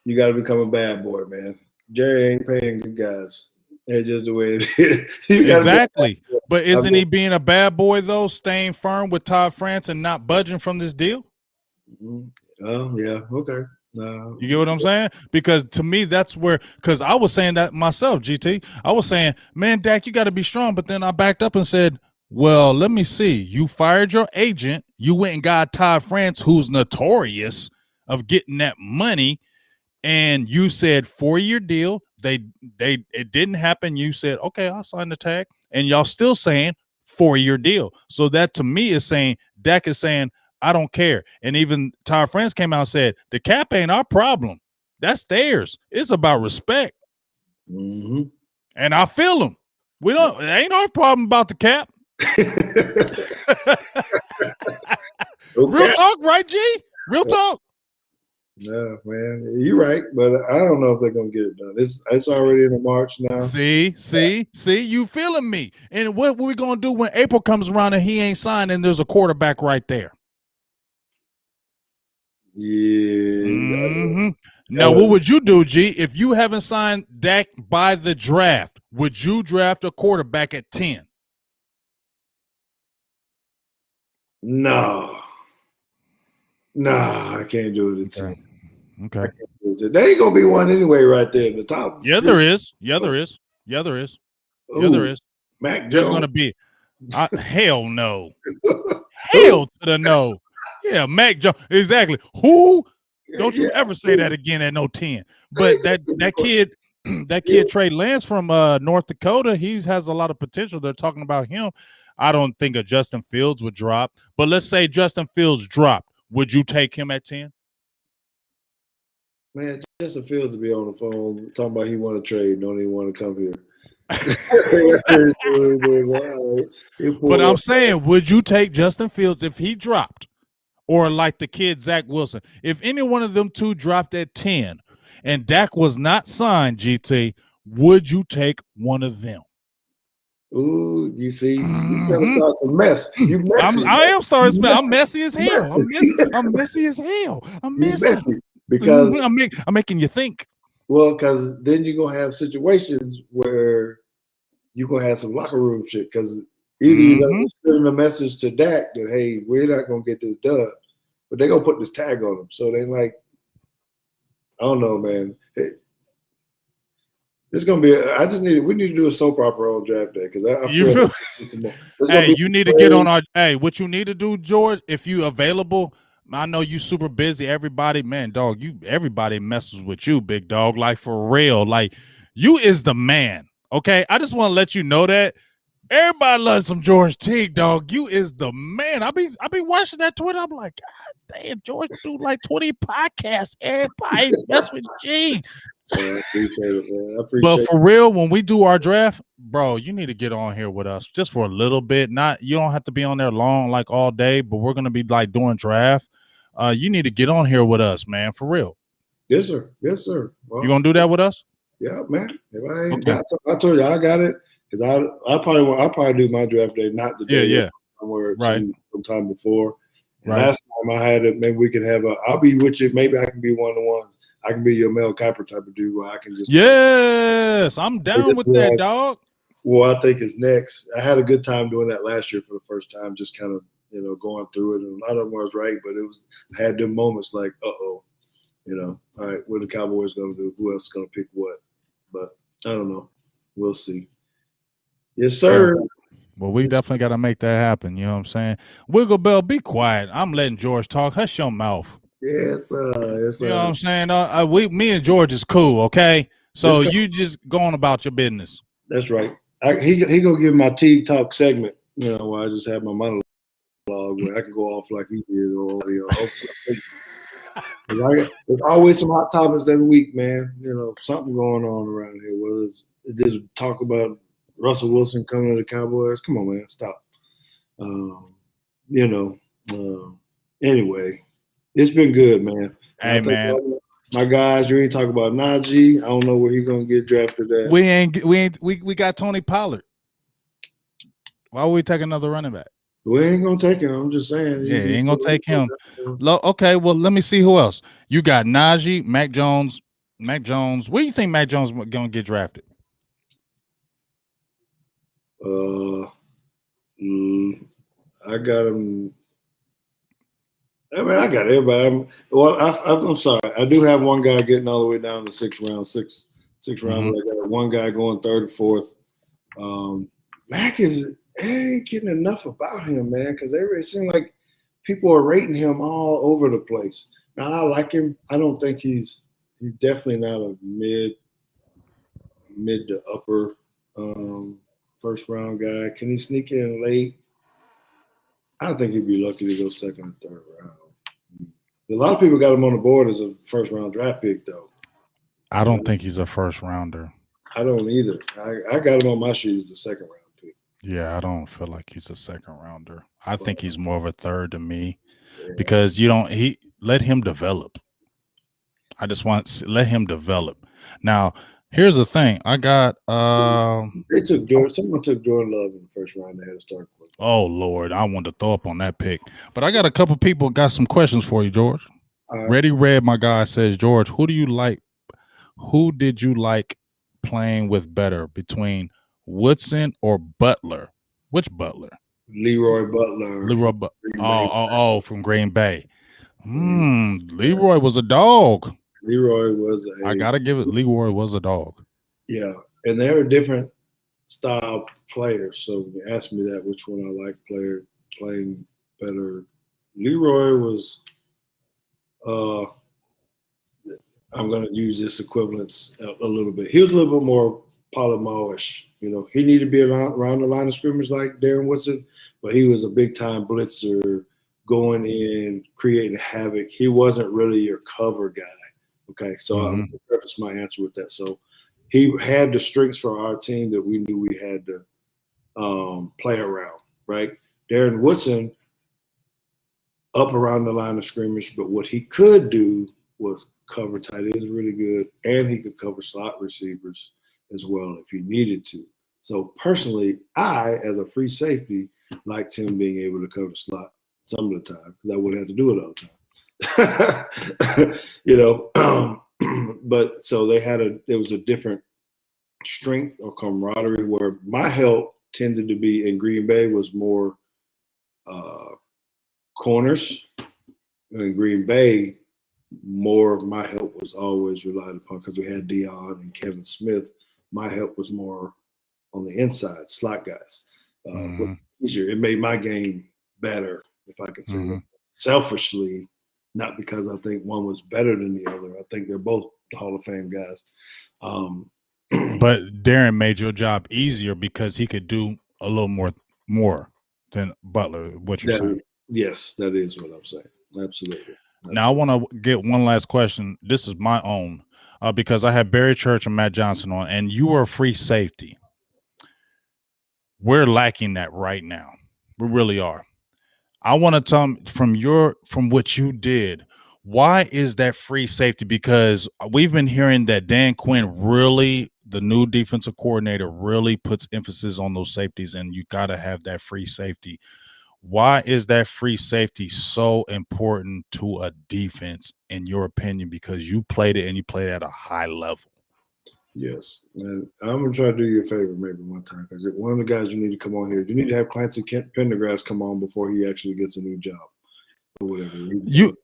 S2: you got to become a bad boy, man. Jerry ain't paying good guys. It's just the way it is.
S1: Exactly. But isn't he being a bad boy, though, staying firm with Todd France and not budging from this deal?
S2: Oh, yeah. Okay.
S1: You get what I'm saying? Because to me, that's where – because I was saying that myself, GT. I was saying, man, Dak, you got to be strong. But then I backed up and said, Well, let me see. You fired your agent. You went and got Todd France, who's notorious of getting that money, and you said 4-year deal. It didn't happen. You said, okay, I'll sign the tag, and y'all still saying 4-year deal. So that to me is saying Dak is saying, I don't care. And even Todd France came out and said, the cap ain't our problem. That's theirs. It's about respect.
S2: Mm-hmm.
S1: And I feel them. It ain't our problem about the cap. Real talk, right, G? Real talk.
S2: Yeah, man, you're right, but I don't know if they're gonna get it done. It's already in the March now.
S1: See, you feeling me? And what we gonna do when April comes around and he ain't signed and there's a quarterback right there?
S2: Yeah.
S1: Mm-hmm. Now, what would you do, G, if you haven't signed Dak by the draft? Would you draft a quarterback at 10?
S2: No, I can't do it at 10.
S1: Okay.
S2: There ain't gonna be one anyway, right there in the top.
S1: Yeah, there is. Yeah, there is. Yeah, there is. Yeah, there is.
S2: Mac Jones.
S1: There's gonna be. Hell no. Hell to the no. Yeah, Mac Jones. Exactly. Who? Don't you ever say that again at no 10. But that kid Trey Lance from North Dakota, he has a lot of potential. They're talking about him. I don't think a Justin Fields would drop. But let's say Justin Fields dropped. Would you take him at 10?
S2: Man, Justin Fields to be on the phone talking about he want to trade, don't even want to come here.
S1: But I'm saying, would you take Justin Fields if he dropped? Or like the kid Zach Wilson? If any one of them two dropped at 10 and Dak was not signed, GT, would you take one of them?
S2: Ooh, you see, you trying to start some mess. You messy.
S1: I am starting. I'm messy as hell. I'm messy as hell. I'm messy.
S2: Because
S1: I'm making you think.
S2: Well, because then you're gonna have situations where you're gonna have some locker room shit. Because either you're gonna send a message to Dak that, hey, we're not gonna get this done, but they're gonna put this tag on him. So they like, I don't know, man. It's gonna be. We need to do a soap opera on draft day because I feel.
S1: Hey, you need to get on our. Hey, what you need to do, George, if you available. I know you super busy. Everybody, man, dog, everybody messes with you, big dog. Like for real. Like you is the man. Okay. I just want to let you know that. Everybody loves some George Teague, dog. You is the man. I be watching that Twitter. I'm like, God damn, George do like 20 podcasts. Everybody mess with G.
S2: Yeah, I appreciate it, man.
S1: But for real, when we do our draft, bro, you need to get on here with us just for a little bit. You don't have to be on there long, like all day, but we're gonna be like doing draft. You need to get on here with us, man, for real.
S2: Yes, sir. Yes, sir.
S1: Well, you gonna do that with us?
S2: Yeah, man. If I ain't got something, I told you I got it because I'll probably do my draft day, not the day.
S1: Yeah.
S2: Somewhere
S1: right.
S2: sometime before. And
S1: right.
S2: Last time I had it, maybe we can have I'll be with you. Maybe I can be one of the ones. I can be your Mel Kiper type of dude where I can just.
S1: Yes, I'm down with that, dog.
S2: Well, I think it's next. I had a good time doing that last year for the first time, just kind of, going through it. And a lot of them was right, but I had them moments like, all right, what are the Cowboys going to do? Who else is going to pick what? But I don't know. We'll see. Yes, sir.
S1: Yeah. Well, we definitely got to make that happen. You know what I'm saying? Wiggle Bell, be quiet. I'm letting George talk. Hush your mouth.
S2: Yes, yes,
S1: you know what I'm saying? Me and George is cool, okay? So you just go on about your business. That's
S2: right. He gonna give my Teague Talk segment, where I just have my monologue where I can go off like he did or there's always some hot topics every week, man. Something going on around here. Whether it's just talk about Russell Wilson coming to the Cowboys. Come on, man, stop. Anyway, it's been good, man.
S1: Hey, man.
S2: My guys, you ain't talking about Najee. I don't know where he's gonna get drafted at.
S1: We got Tony Pollard. Why would we take another running back?
S2: We ain't gonna take him. I'm just saying.
S1: Yeah, ain't gonna take him. Okay, well, let me see who else. You got Najee, Mac Jones. Where do you think Mac Jones gonna get drafted?
S2: I got him. I mean, I got everybody. I'm sorry. I do have one guy getting all the way down to sixth round. Six round. I got one guy going third or fourth. Mac is. I ain't getting enough about him, man, because it seems like people are rating him all over the place. Now, I like him. I don't think he's definitely not a mid to upper first round guy. Can he sneak in late? I think he'd be lucky to go second or third round. A lot of people got him on the board as a first round draft pick, though.
S1: I don't think he's a first rounder.
S2: I don't either. I got him on my sheet as a second round pick.
S1: Yeah, I don't feel like he's a second rounder. I think he's more of a third to me because let him develop. I just let him develop. Now, here's the thing. I got
S2: someone took Jordan Love in the first round. They had to start.
S1: Oh Lord, I wanted to throw up on that pick. But I got a couple people got some questions for you, George. Ready Red, my guy, says, George, who did you like playing with better between Woodson or Butler? Which Butler?
S2: Leroy Butler.
S1: From Green Bay. Leroy was a dog.
S2: I
S1: gotta give it. Leroy was a dog.
S2: Yeah, and they were different style players. So when you ask me that, which one I like playing better, Leroy was. I'm going to use this equivalence a little bit. He was a little bit more Polamalu-ish. He needed to be around the line of scrimmage like Darren Woodson, but he was a big-time blitzer, going in, creating havoc. He wasn't really your cover guy. Okay, so I'm going to preface my answer with that. So he had the strengths for our team that we knew we had to play around, right? Darren Woodson, up around the line of scrimmage, but what he could do was cover tight ends really good, and he could cover slot receivers as well if he needed to. So personally, I, as a free safety, liked him being able to cover slot some of the time because I wouldn't have to do it all the time. But so there was a different strength or camaraderie where my help tended to be in Green Bay was more corners. In Green Bay, more of my help was always relied upon because we had Dion and Kevin Smith. My help was more on the inside, slot guys. Easier. It made my game better, if I could say that. Selfishly, not because I think one was better than the other. I think they're both Hall of Fame guys.
S1: But Darren made your job easier because he could do a little more than Butler. What you're saying?
S2: Yes, that is what I'm saying. Absolutely.
S1: Now I want to get one last question. This is my own because I had Barry Church and Matt Johnson on, and you are a free safety. We're lacking that right now. We really are. I want to tell from what you did. Why is that free safety? Because we've been hearing that Dan Quinn really, the new defensive coordinator, really puts emphasis on those safeties, and you got to have that free safety. Why is that free safety so important to a defense, in your opinion? Because you played it and you played at a high level.
S2: Yes, and I'm gonna try to do you a favor maybe one time because one of the guys you need to come on here. You need to have Clancy Pendergrass come on before he actually gets a new job or whatever.
S1: You're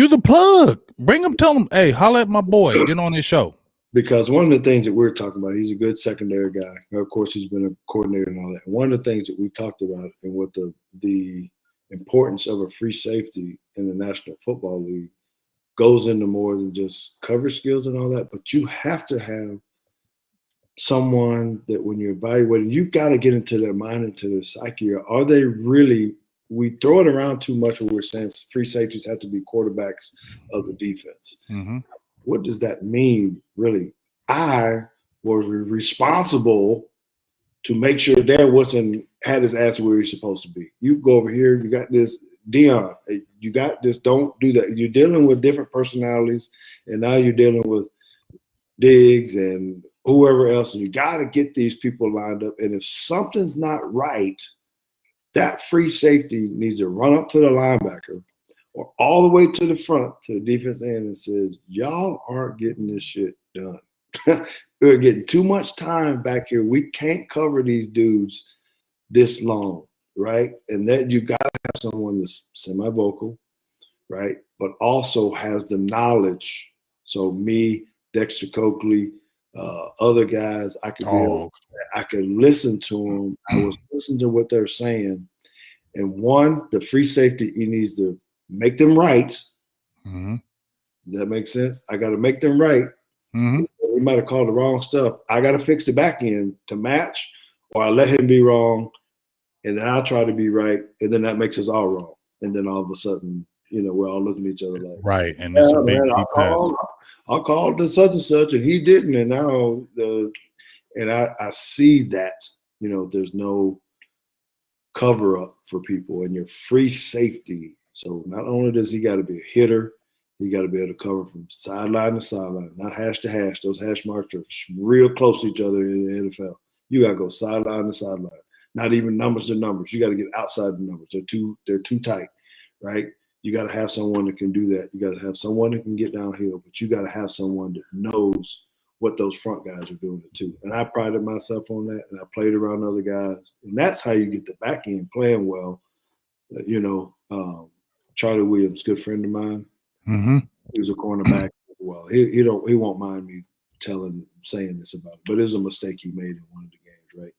S1: the plug. Bring him. Tell him, hey, holla at my boy. Get on his show.
S2: Because one of the things that we're talking about, he's a good secondary guy. Of course, he's been a coordinator and all that. And one of the things that we talked about and what the importance of a free safety in the National Football League goes into more than just cover skills and all that. But you have to have someone that when you're evaluating, you've got to get into their mind, into their psyche. Are they really – we throw it around too much when we're saying free safeties have to be quarterbacks of the defense. What does that mean, really? I was responsible to make sure Dan Woodson had his ass where he's supposed to be. You go over here, you got this, Dion, you got this, don't do that. You're dealing with different personalities, and now you're dealing with Diggs and whoever else, and you got to get these people lined up. And if something's not right, that free safety needs to run up to the linebacker or all the way to the front to the defense end and says, y'all aren't getting this shit done. We're getting too much time back here. We can't cover these dudes this long, right? And that you got to have someone that's semi-vocal, right? But also has the knowledge. So me, Dexter Coakley, other guys. I could listen to them. I was listening to what they're saying. And one, the free safety, he needs to make them right.
S1: Mm-hmm.
S2: Does that make sense? I got to make them right.
S1: Mm-hmm.
S2: We might have called the wrong stuff. I got to fix the back end to match, or I let him be wrong, and then I'll try to be right, and then that makes us all wrong. And then all of a sudden, we're all looking at each other like,
S1: right. And it's a big
S2: I called the such and such, and he didn't. And now I see that, there's no cover up for people, and your free safety. So not only does he got to be a hitter, he got to be able to cover from sideline to sideline, not hash to hash. Those hash marks are real close to each other in the NFL. You got to go sideline to sideline, not even numbers to numbers. You got to get outside the numbers. They're too tight, right? You got to have someone that can do that. You got to have someone that can get downhill, but you got to have someone that knows what those front guys are doing it too. And I prided myself on that, and I played around other guys. And that's how you get the back end playing well. Charlie Williams, good friend of mine.
S1: Mm-hmm.
S2: He was a cornerback as well. He won't mind me saying this about him, but it was a mistake he made in one of the games, right?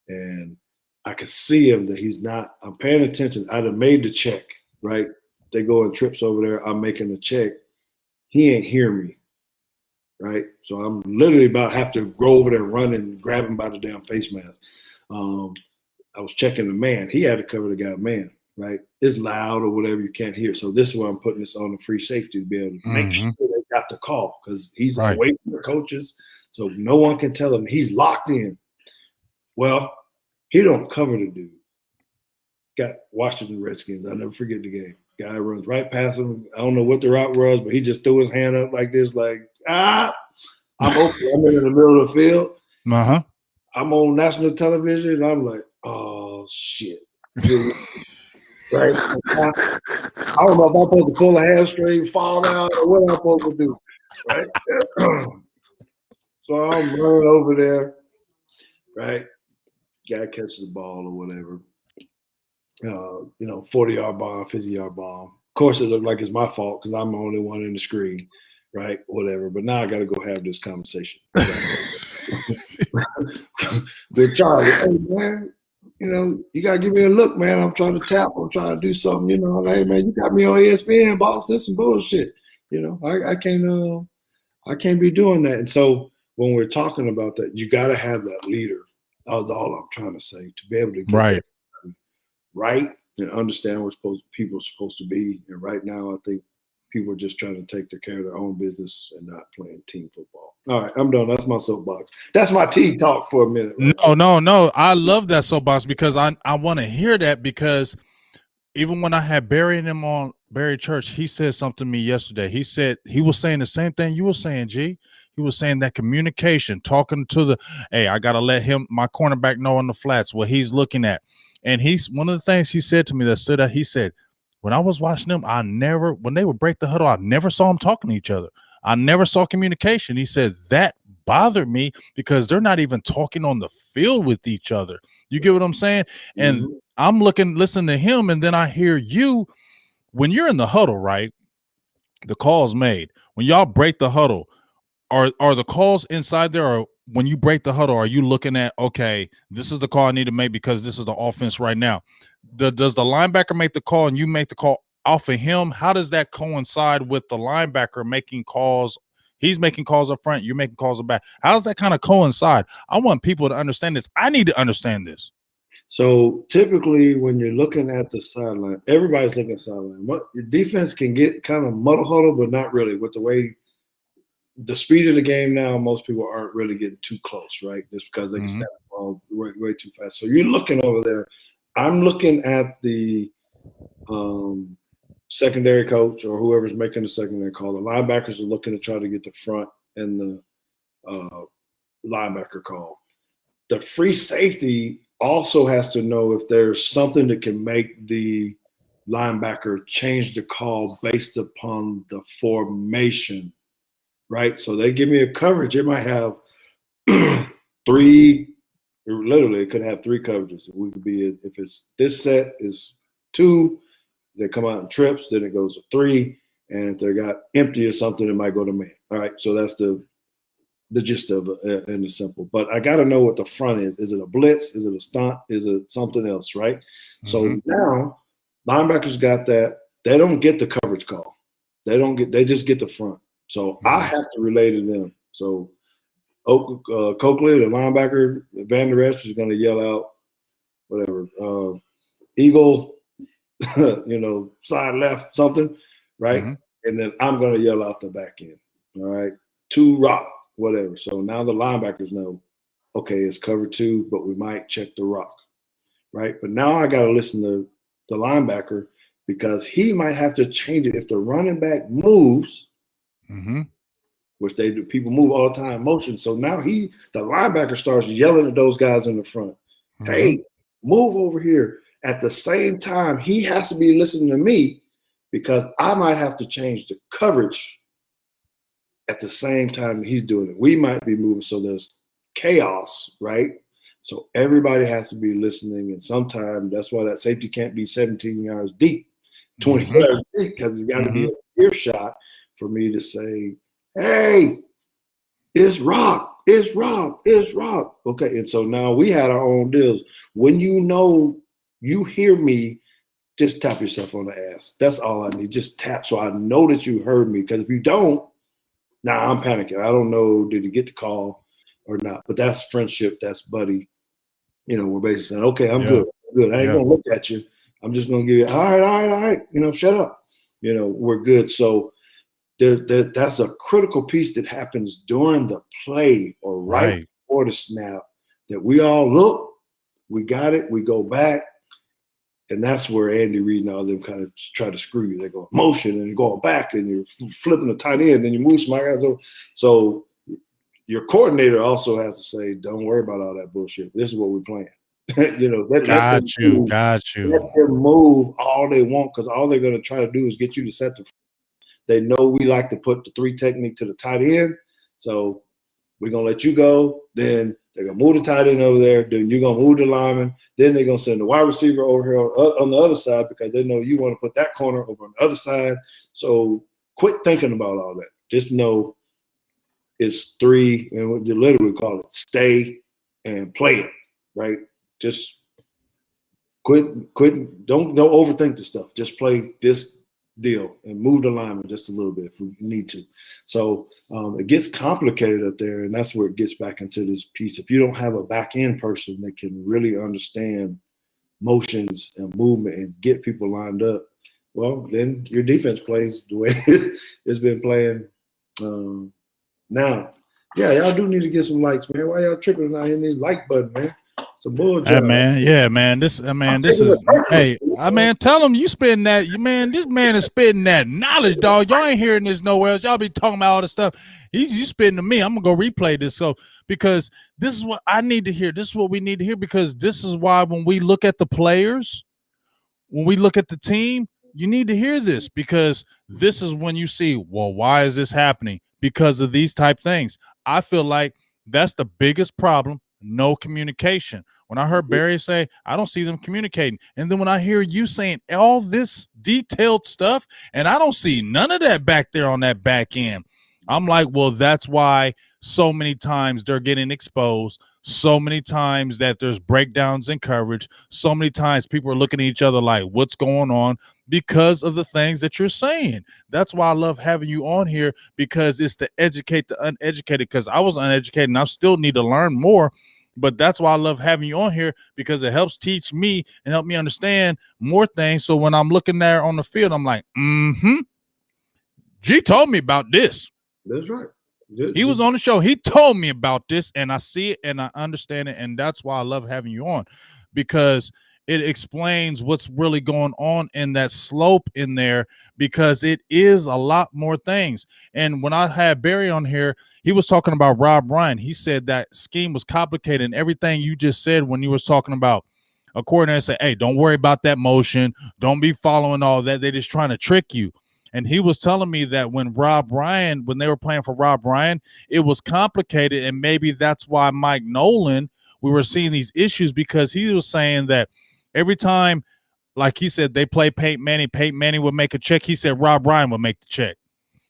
S2: And I could see him that he's not. I'm paying attention. I'd have made the check, right? They go in trips over there. I'm making the check. He ain't hear me, right? So I'm literally about have to go over there and run and grab him by the damn face mask. I was checking the man. He had to cover the guy man, right? It's loud or whatever, you can't hear. So this is why I'm putting this on the free safety to be able to make sure they got the call, because he's away from the coaches. So no one can tell him he's locked in. Well, he don't cover the dude. Got Washington Redskins. I'll never forget the game. Guy runs right past him. I don't know what the route was, but he just threw his hand up like this, like, I'm open. I'm in the middle of the field.
S1: Uh-huh.
S2: I'm on national television, and I'm like, oh, shit. Right? I don't know if I'm supposed to pull a hamstring, fall out, or what I'm supposed to do. Right? So I'm running over there, right? Guy catches the ball or whatever. 40-yard bomb, 50-yard bomb. Of course, it looked like it's my fault because I'm the only one in the screen, right? Whatever. But now I got to go have this conversation. With Charlie, hey, man, you got to give me a look, man. I'm trying to tap. I'm trying to do something, Like, hey, man, you got me on ESPN, boss. That's some bullshit. I can't be doing that. And so when we're talking about that, you got to have that leader. That's all I'm trying to say, to be able to get right and understand where people are supposed to be. And right now, I think people are just trying to take care of their own business and not playing team football. All right, I'm done. That's my soapbox. That's my tea talk for a minute.
S1: Right? No. I love that soapbox because I want to hear that, because even when I had Barry and him on Barry Church, he said something to me yesterday. He said he was saying the same thing you were saying, G. He was saying that communication, talking to I got to let my cornerback know on the flats what he's looking at. And one of the things he said to me that stood out, he said, when I was watching them, when they would break the huddle, I never saw them talking to each other. I never saw communication. He said that bothered me because they're not even talking on the field with each other. You get what I'm saying? And I'm listening to him, and then I hear you. When you're in the huddle, right? The call's made. When y'all break the huddle, are the calls inside there, or when you break the huddle, are you looking at, okay, this is the call I need to make because this is the offense right now? Does the linebacker make the call and you make the call off of him? How does that coincide with the linebacker making calls? He's making calls up front, you're making calls up back. How does that kind of coincide? I want people to understand this. I need to understand this.
S2: So typically when you're looking at the sideline, everybody's looking at the sideline. The defense can get kind of muddle huddle, but not really. With the way the speed of the game now, most people aren't really getting too close, right? Just because they can snap the ball way too fast. So you're looking over there. I'm looking at the secondary coach or whoever's making the secondary call. The linebackers are looking to try to get the front and the linebacker call. The free safety also has to know if there's something that can make the linebacker change the call based upon the formation, right? So they give me a coverage. It might have three. Literally, it could have three coverages. We could be, if it's this set is 2, they come out in trips, then it goes to 3, and if they got empty or something, it might go to man. All right, so that's the the gist of it and it's simple. But I got to know what the front is. Is it a blitz? Is it a stunt? Is it something else, right? Mm-hmm. So now linebackers got that. They don't get the coverage call. They just get the front. So I have to relay to them. So Coakley, the linebacker, Van Der Esch is going to yell out whatever, Eagle, side left, something, right? Mm-hmm. And then I'm going to yell out the back end, all right? 2 rock, whatever. So now the linebackers know, okay, it's cover 2, but we might check the rock, right? But now I got to listen to the linebacker because he might have to change it if the running back moves, which they do. People move all the time, motion. So now the linebacker starts yelling at those guys in the front, hey, move over here. At the same time, he has to be listening to me because I might have to change the coverage at the same time he's doing it. We might be moving, so there's chaos, right? So everybody has to be listening, and sometimes that's why that safety can't be 17 yards deep, 20 yards deep, because it's got to be a earshot for me to say, hey, it's rock, it's rock, it's rock. Okay, and so now we had our own deals. When you hear me, just tap yourself on the ass. That's all I need. Just tap so I know that you heard me. Because if you don't, I'm panicking. I don't know, did you get the call or not? But that's friendship. That's buddy. We're basically saying, okay, I'm good. I ain't going to look at you. I'm just going to give you, all right. Shut up. We're good. So that's a critical piece that happens during the play or right before the snap that we all look, we got it, we go back. And that's where Andy Reid and all them kind of try to screw you. They go motion and you're going back and you're flipping the tight end and you move some guys over. So your coordinator also has to say, don't worry about all that bullshit. This is what we're playing.
S1: Got you.
S2: Let them move all they want because all they're going to try to do is get you to set the. They know we like to put the 3 technique to the tight end. So we're going to let you go. Then they're going to move the tight end over there. Then you're going to move the lineman. Then they're going to send the wide receiver over here on the other side because they know you want to put that corner over on the other side. So quit thinking about all that. Just know it's 3, and what they literally call it, stay and play it, right? Just quit. Don't overthink the stuff. Just play this deal and move the lineman just a little bit if we need to. So it gets complicated up there, and that's where it gets back into this piece. If you don't have a back end person that can really understand motions and movement and get people lined up, well, then your defense plays the way it's been playing now. Yeah, y'all do need to get some likes, man. Why y'all tripping out here in these like button, man? It's a bull job.
S1: Hey, man, yeah, man. This is hey, tell them you spitting that. This man is spitting that knowledge, dog. Y'all ain't hearing this nowhere else. Y'all be talking about all this stuff. You spitting to me. I'm gonna go replay this. So because this is what I need to hear. This is what we need to hear because this is why when we look at the players, when we look at the team, you need to hear this because this is when you see, well, why is this happening? Because of these type things. I feel like that's the biggest problem. No communication. When I heard Barry say, I don't see them communicating. And then when I hear you saying all this detailed stuff, and I don't see none of that back there on that back end, I'm like, well, that's why so many times they're getting exposed. So many times that there's breakdowns in coverage. So many times people are looking at each other like, what's going on? Because of the things that you're saying. That's why I love having you on here because it's to educate the uneducated because I was uneducated and I still need to learn more. But that's why I love having you on here because it helps teach me and help me understand more things. So when I'm looking there on the field, I'm like, G told me about this.
S2: That's right.
S1: He was on the show. He told me about this, and I see it and I understand it. And that's why I love having you on because it explains what's really going on in that slope in there because it is a lot more things. And when I had Barry on here, he was talking about Rob Ryan. He said that scheme was complicated and everything you just said when you was talking about a coordinator said, hey, don't worry about that motion. Don't be following all that. They're just trying to trick you. And he was telling me that when they were playing for Rob Ryan, it was complicated. And maybe that's why Mike Nolan, we were seeing these issues because he was saying that every time, like he said, they play Peyton Manning would make a check. He said Rob Ryan would make the check.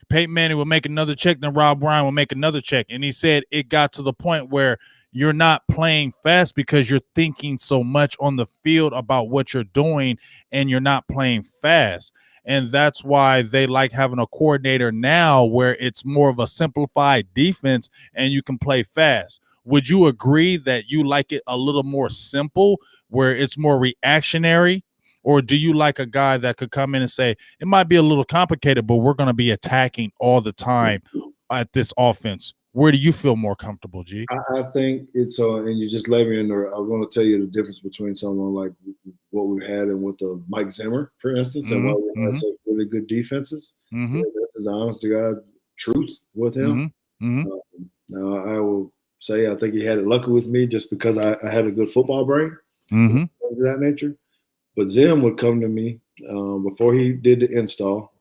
S1: Peyton Manning will make another check, then Rob Ryan will make another check. And he said it got to the point where you're not playing fast because you're thinking so much on the field about what you're doing, and you're not playing fast. And that's why they like having a coordinator now where it's more of a simplified defense and you can play fast. Would you agree that you like it a little more simple where it's more reactionary? Or do you like a guy that could come in and say, it might be a little complicated, but we're going to be attacking all the time at this offense? Where do you feel more comfortable, G?
S2: I think it's and you just let me in there. I want to tell you the difference between someone like what we had and with the Mike Zimmer, for instance, and why we had such really good defenses. Yeah, that's the honest to God truth with him. Now, I will say I think he had it lucky with me just because I had a good football brain, of that nature. But Zim would come to me before he did the install,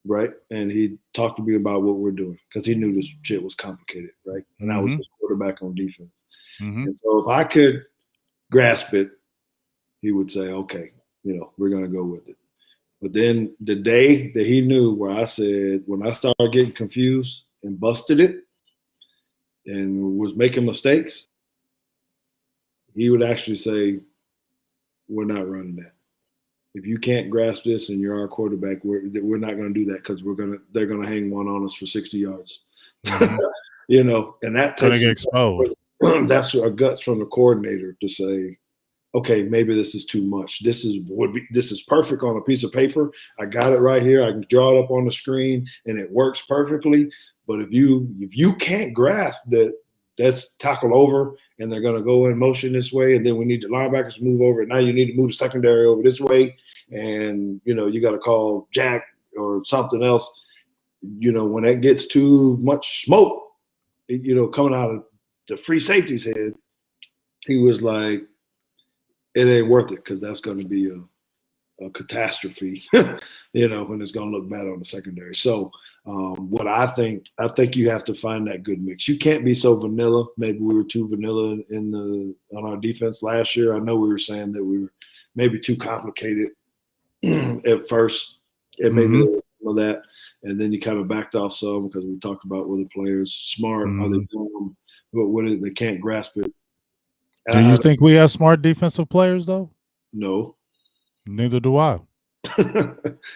S2: right? And he talked to me about what we're doing because he knew this shit was complicated, right? And I was his quarterback on defense. And so if I could grasp it, he would say, okay, we're going to go with it. But then the day that he knew where I said, when I started getting confused and busted it and was making mistakes, he would actually say, we're not running that. If you can't grasp this and you're our quarterback, we're not going to do that because they're going to hang one on us for 60 yards. And that takes
S1: exposed.
S2: That's our guts from the coordinator to say, okay, maybe this is too much. This is perfect on a piece of paper. I got it right here. I can draw it up on the screen and it works perfectly. But if you can't grasp that that's tackled over and they're going to go in motion this way, and then we need the linebackers to move over, and now you need to move the secondary over this way, and you got to call Jack or something else. When that gets too much smoke, coming out of the free safety's head, he was like, it ain't worth it because that's going to be a catastrophe, when it's going to look bad on the secondary. So what I think you have to find that good mix. You can't be so vanilla. Maybe we were too vanilla on our defense last year. I know we were saying that we were maybe too complicated at first, and maybe some of that, and then you kind of backed off some because we talked about whether players smart, are they dumb, but they can't grasp it.
S1: Do you think we have smart defensive players though?
S2: No.
S1: Neither do I.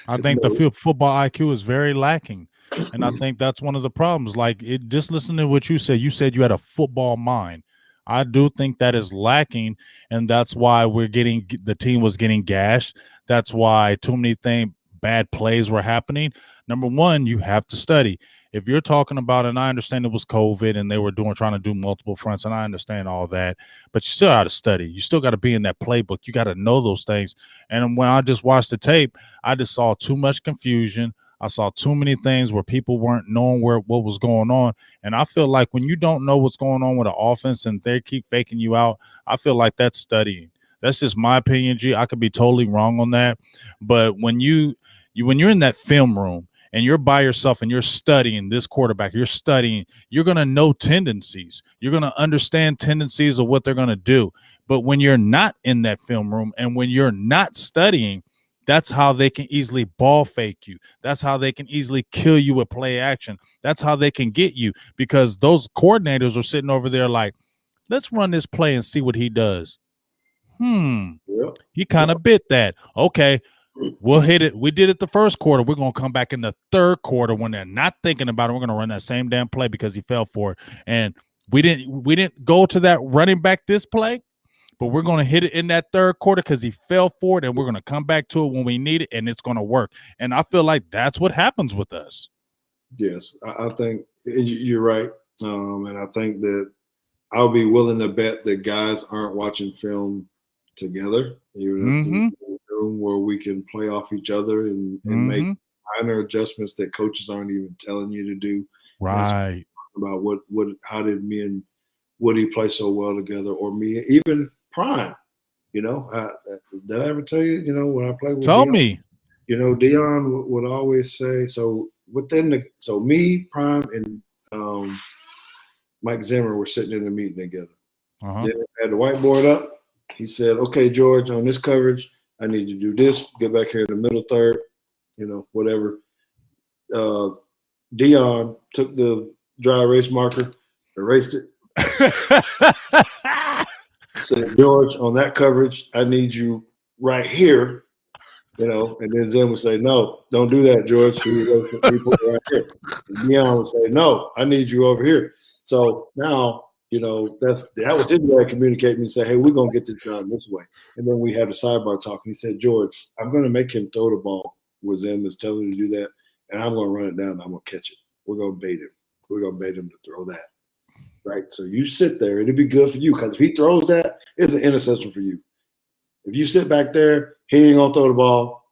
S1: I think the football IQ is very lacking. And I think that's one of the problems. Like, just listen to what you said. You said you had a football mind. I do think that is lacking, and that's why the team was getting gashed. That's why too many bad plays were happening. Number one, you have to study. If you're talking about, and I understand it was COVID and they were trying to do multiple fronts, and I understand all that, but you still got to study. You still got to be in that playbook. You got to know those things. And when I just watched the tape, I just saw too much confusion. I saw too many things where people weren't knowing what was going on. And I feel like when you don't know what's going on with the offense and they keep faking you out, I feel like that's studying. That's just my opinion, G. I could be totally wrong on that. But when you're in that film room and you're by yourself and you're studying this quarterback, you're going to know tendencies. You're going to understand tendencies of what they're going to do. But when you're not in that film room and when you're not studying, that's how they can easily ball fake you. That's how they can easily kill you with play action. That's how they can get you, because those coordinators are sitting over there like, let's run this play and see what he does. He kind of bit that. Okay, we'll hit it. We did it the first quarter. We're going to come back in the third quarter when they're not thinking about it. We're going to run that same damn play because he fell for it. And we didn't go to that running back this play, but we're going to hit it in that third quarter because he fell for it, and we're going to come back to it when we need it, and it's going to work. And I feel like that's what happens with us.
S2: Yes, I think you're right. And I think that I'll be willing to bet that guys aren't watching film together, even if in a room where we can play off each other and make minor adjustments that coaches aren't even telling you to do.
S1: Right.
S2: About how did me and Woody play so well together, or me, even Prime. Did I ever tell you, when I played with
S1: Tell
S2: Deion,
S1: me.
S2: Deion would always say, so me, Prime, and Mike Zimmer were sitting in a meeting together. Zimmer had the whiteboard up. He said, okay, George, on this coverage, I need you to do this, get back here in the middle third, whatever. Dion took the dry erase marker, erased it. Said, George, on that coverage, I need you right here. You know, and then Zim would say, no, don't do that, George. He put it right here. And Dion would say, no, I need you over here. So now, you know, that was his way of communicating and say, hey, we're going to get this done this way. And then we had a sidebar talk. And he said, George, I'm going to make him throw the ball where Zim is telling him to do that. And I'm going to run it down. And I'm going to catch it. We're going to bait him. We're going to bait him to throw that. Right? So you sit there. It'll be good for you because if he throws that, it's an interception for you. If you sit back there, he ain't going to throw the ball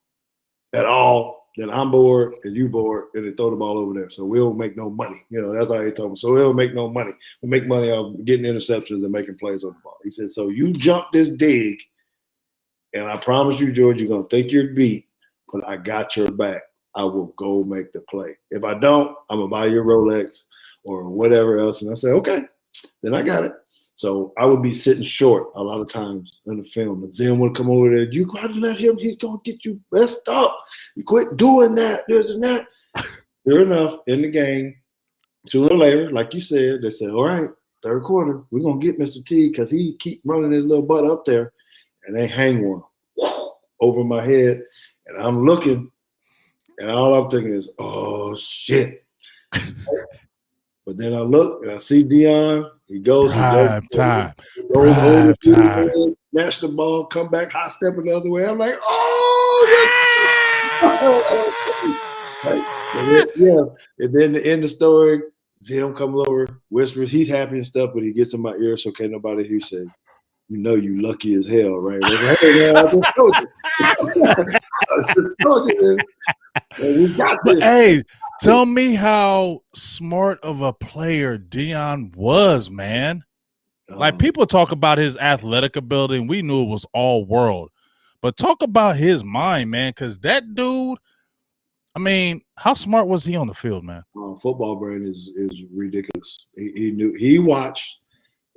S2: at all, then I'm bored and you bored, and they throw the ball over there. So we don't make no money. You know, that's how he told me. So we don't make no money. We make money off getting interceptions and making plays on the ball. He said, so you jump this dig, and I promise you, George, you're going to think you're beat, but I got your back. I will go make the play. If I don't, I'm going to buy your Rolex or whatever else. And I said, okay, then I got it. So I would be sitting short a lot of times in the film. And Zim would come over there. You got to let him. He's going to get you messed up. You quit doing that, this and that. Sure enough, in the game, sooner or later, like you said, they said, all right, third quarter, we're going to get Mr. Teague because he keep running his little butt up there. And they hang one over my head. And I'm looking, and all I'm thinking is, oh, shit. But then I look, and I see Dion. He goes,
S1: time.
S2: Snatch the ball, come back, high step it the other way. I'm like, oh, yes. And then the end of the story, Zim comes over, whispers, he's happy and stuff, but he gets in my ear, so can't nobody hear. Say, you know, you lucky as hell, right? I was like, hey, man, I just told you. I just told you, man. We got this.
S1: But hey, tell me how smart of a player Dion was, man. Like, people talk about his athletic ability, and we knew it was all world. But talk about his mind, man, because that dude, I mean, how smart was he on the field, man?
S2: Football brain is ridiculous. He knew. He watched.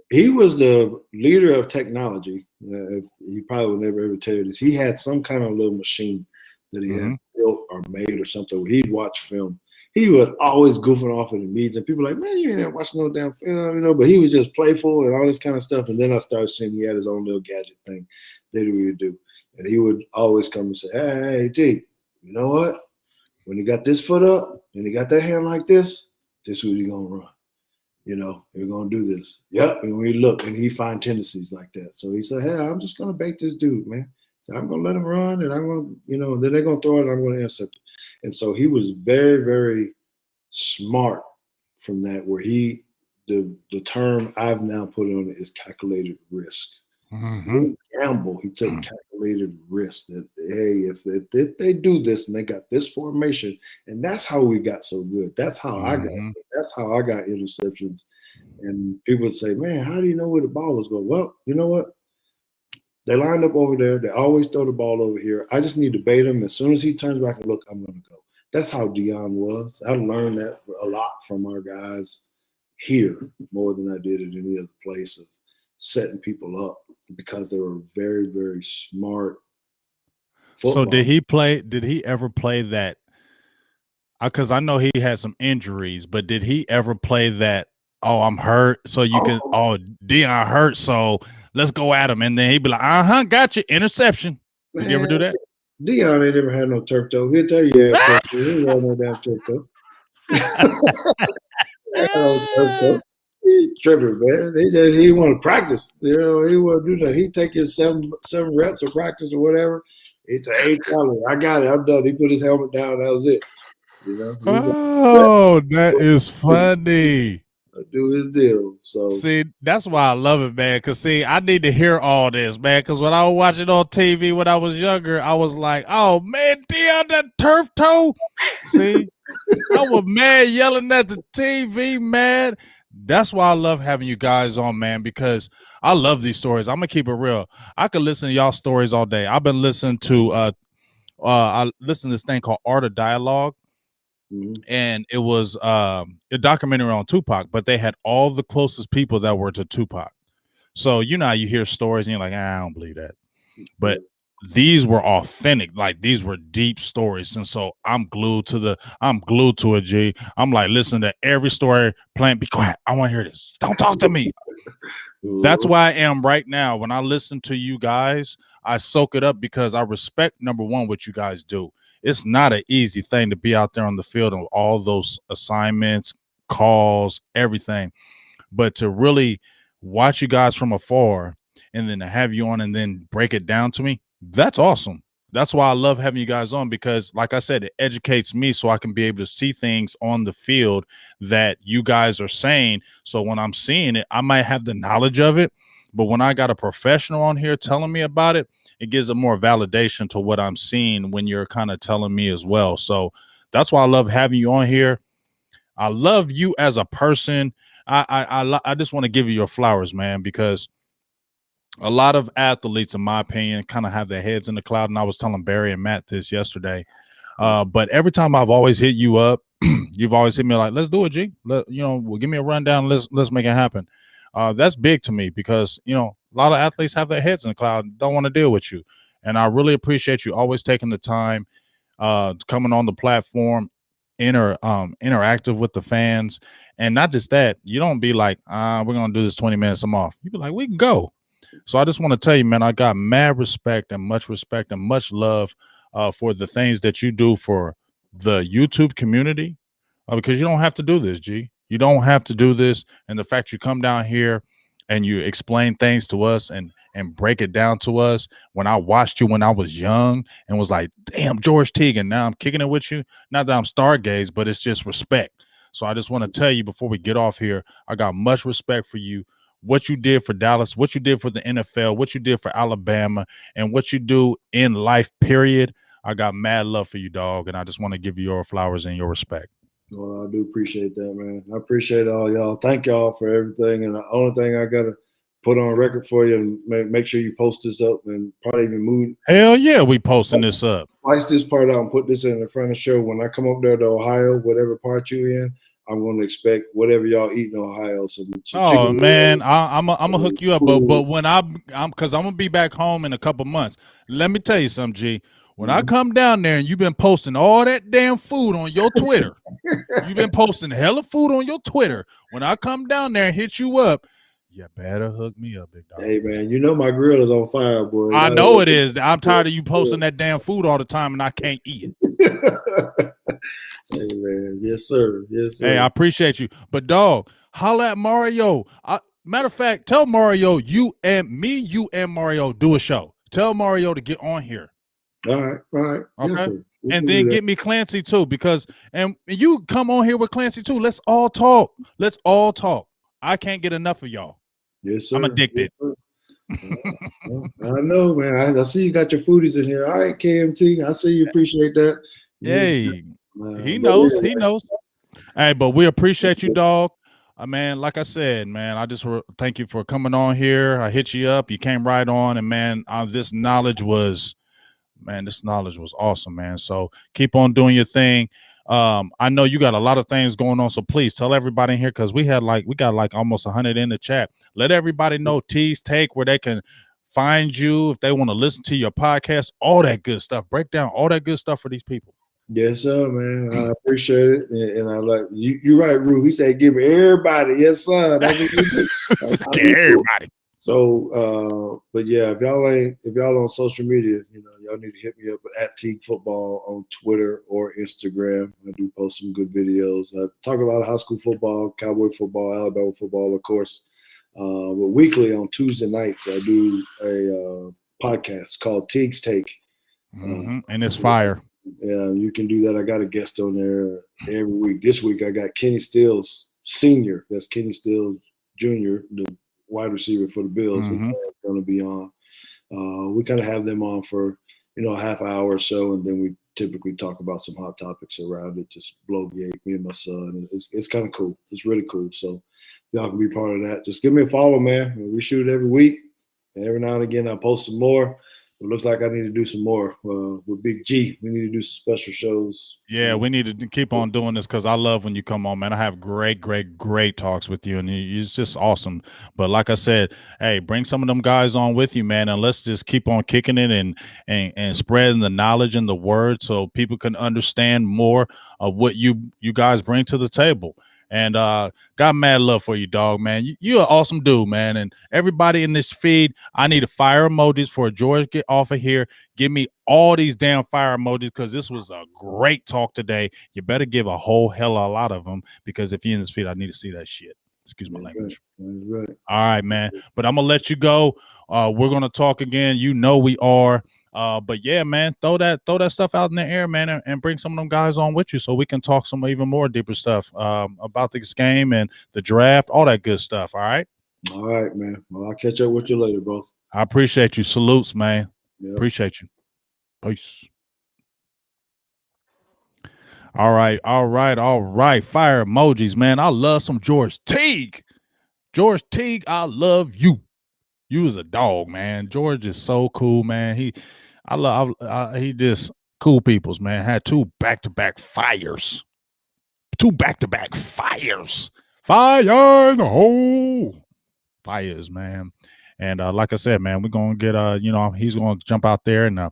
S2: He was the leader of technology. He probably would never ever tell you this. He had some kind of little machine that he had built or made or something. He'd watch film. He was always goofing off in the meetings, and people were like, man, you ain't watching no damn film, you know. But he was just playful and all this kind of stuff. And then I started seeing he had his own little gadget thing that he would do. And he would always come and say, hey, T, you know what? When he got this foot up and he got that hand like this is what he's going to run. You know, you're going to do this. Yep. And we look, and he find tendencies like that. So he said, hey, I'm just going to bait this dude, man. So I'm going to let him run, and I'm going to, you know, then they're going to throw it, and I'm going to intercept it. And so he was very, very smart from that, where the term I've now put on it is calculated risk. He gambled. He took calculated risk that, hey, if they do this and they got this formation, and that's how we got so good. That's how I got. That's how I got interceptions. And people would say, man, how do you know where the ball was going? Well, you know what? They lined up over there. They always throw the ball over here. I just need to bait him. As soon as he turns back and look, I'm going to go. That's how Dion was. I learned that a lot from our guys here, more than I did at any other place, of setting people up, because they were very, very smart football.
S1: So did he ever play that? Because I know he had some injuries, but did he ever play that, oh, I'm hurt, so you can, oh, Dion hurt, so let's go at him, and then he'd be like, got you, interception. Did you ever do that?
S2: Dion ain't never had no turf toe. He'll tell you, he ain't had no damn turf toe. No turf toe. He tripping, man. He want to practice. You know, he want to do that. He take his seven reps of practice or whatever. It's an $8. I got it. I'm done. He put his helmet down. That was it. You know.
S1: Oh, that is funny.
S2: Do his deal. So
S1: see, that's why I love it, man. Because see, I need to hear all this, man. Because when I was watching on TV when I was younger, I was like, "Oh man, Dion, that turf toe." See, I was mad yelling at the TV, man. That's why I love having you guys on, man. Because I love these stories. I'm gonna keep it real. I could listen to y'all stories all day. I've been listening to I listen to this thing called Art of Dialogue. And it was a documentary on Tupac, but they had all the closest people that were to Tupac. So you know how you hear stories and you're like, I don't believe that. But these were authentic, like these were deep stories. And so I'm glued to it, G. I'm like, listen to every story, playing, be quiet. I want to hear this. Don't talk to me. That's why I am right now. When I listen to you guys, I soak it up because I respect, number one, what you guys do. It's not an easy thing to be out there on the field and all those assignments, calls, everything. But to really watch you guys from afar and then to have you on and then break it down to me, that's awesome. That's why I love having you guys on, because like I said, it educates me so I can be able to see things on the field that you guys are saying. So when I'm seeing it, I might have the knowledge of it, but when I got a professional on here telling me about it, it gives a more validation to what I'm seeing when you're kind of telling me as well. So that's why I love having you on here. I love you as a person. I just want to give you your flowers, man, because a lot of athletes, in my opinion, kind of have their heads in the cloud. And I was telling Barry and Matt this yesterday. But every time I've always hit you up, you've always hit me like, let's do it, G. Well, give me a rundown. Let's make it happen. That's big to me because, a lot of athletes have their heads in the cloud, don't want to deal with you. And I really appreciate you always taking the time, coming on the platform, interactive with the fans. And not just that, you don't be like, we're going to do this 20 minutes, I'm off. You be like, we can go. So I just want to tell you, man, I got mad respect and much love for the things that you do for the YouTube community, because you don't have to do this, G. You don't have to do this. And the fact you come down here and you explain things to us and break it down to us. When I watched you when I was young and was like, damn, George Teague, and now I'm kicking it with you. Not that I'm stargaze, but it's just respect. So I just want to tell you before we get off here, I got much respect for you. What you did for Dallas, what you did for the NFL, what you did for Alabama, and what you do in life, period. I got mad love for you, dog, and I just want to give you your flowers and your respect.
S2: Well, I do appreciate that, man. I appreciate all y'all. Thank y'all for everything. And the only thing I got to put on record for you and make sure you post this up and probably even move.
S1: Hell yeah, we posting this up.
S2: Slice this part out and put this in the front of the show. When I come up there to Ohio, whatever part you in, I'm going to expect whatever y'all eat in Ohio. Some
S1: oh man, I'm gonna hook you up, but when I'm because I'm gonna be back home in a couple months. Let me tell you something, G. When I come down there and you've been posting all that damn food on your Twitter, you've been posting hella food on your Twitter. When I come down there and hit you up, you better hook me up, big dog.
S2: Hey man, you know my grill is on fire, boy.
S1: I know it is. I'm tired of you posting that damn food all the time and I can't eat it.
S2: Hey man, yes sir, yes sir.
S1: Hey, I appreciate you, but dog, holla at Mario. Matter of fact, tell Mario you and Mario do a show. Tell Mario to get on here.
S2: All right.
S1: Okay, yes, and then get me Clancy too, because and you come on here with Clancy too. Let's all talk. I can't get enough of y'all.
S2: Yes sir.
S1: I'm addicted.
S2: Yes, I know, man. I see you got your foodies in here. All right, KMT. I see you appreciate that.
S1: Hey, he knows. Hey, but we appreciate you, dog. Man, like I said, man, I just thank you for coming on here. I hit you up. You came right on, and man, this knowledge was awesome, man. So keep on doing your thing. I know you got a lot of things going on, so please tell everybody in here, because we got almost 100 in the chat. Let everybody know Teague's Take, where they can find you if they want to listen to your podcast, all that good stuff. Break down all that good stuff for these people.
S2: Yes, sir, man. I appreciate it, and I like you. You're right, Rue. He said, "Give me everybody." Yes, sir.
S1: Everybody.
S2: So, but yeah, if y'all on social media, y'all need to hit me up at Teague Football on Twitter or Instagram. I do post some good videos. I talk a lot of high school football, Cowboy football, Alabama football, of course. But weekly on Tuesday nights, I do a podcast called Teague's Take.
S1: And it's fire.
S2: Yeah, you can do that. I got a guest on there every week. This week I got Kenny Stills Sr. That's Kenny Stills Jr., the wide receiver for the Bills. He's going to be on. We kind of have them on for a half hour or so, and then we typically talk about some hot topics around it. Just bloviate, me and my son. It's kind of cool. It's really cool. So y'all can be part of that. Just give me a follow, man. We shoot every week. And every now and again I post some more. it looks like I need to do some more with Big G. We need to do some special shows.
S1: Yeah, we need to keep on doing this because I love when you come on, man. I have great talks with you, and it's just awesome. But like I said, hey, bring some of them guys on with you, man, and let's just keep on kicking it and spreading the knowledge and the word so people can understand more of what you guys bring to the table. And got mad love for you, dog, man. You're an awesome dude, man. And everybody in this feed, I need a fire emojis for George get off of here. Give me all these damn fire emojis because this was a great talk today. You better give a whole hell of a lot of them because if you're in this feed, I need to see that shit. Excuse my language.
S2: Right.
S1: All right, man. But I'm going to let you go. We're going to talk again. You know we are. But yeah, man, throw that stuff out in the air, man, and bring some of them guys on with you so we can talk some even more deeper stuff about this game and the draft, all that good stuff. All right.
S2: All right, man. Well, I'll catch up with you later, boss.
S1: I appreciate you. Salutes, man. Yep. Appreciate you. Peace. All right. Fire emojis, man. I love some George Teague. George Teague, I love you. You was a dog, man. George is so cool, man. He just cool peoples, man. Had two back-to-back fires. Fire in the hole. Fires, man. And like I said, man, we're gonna get he's gonna jump out there and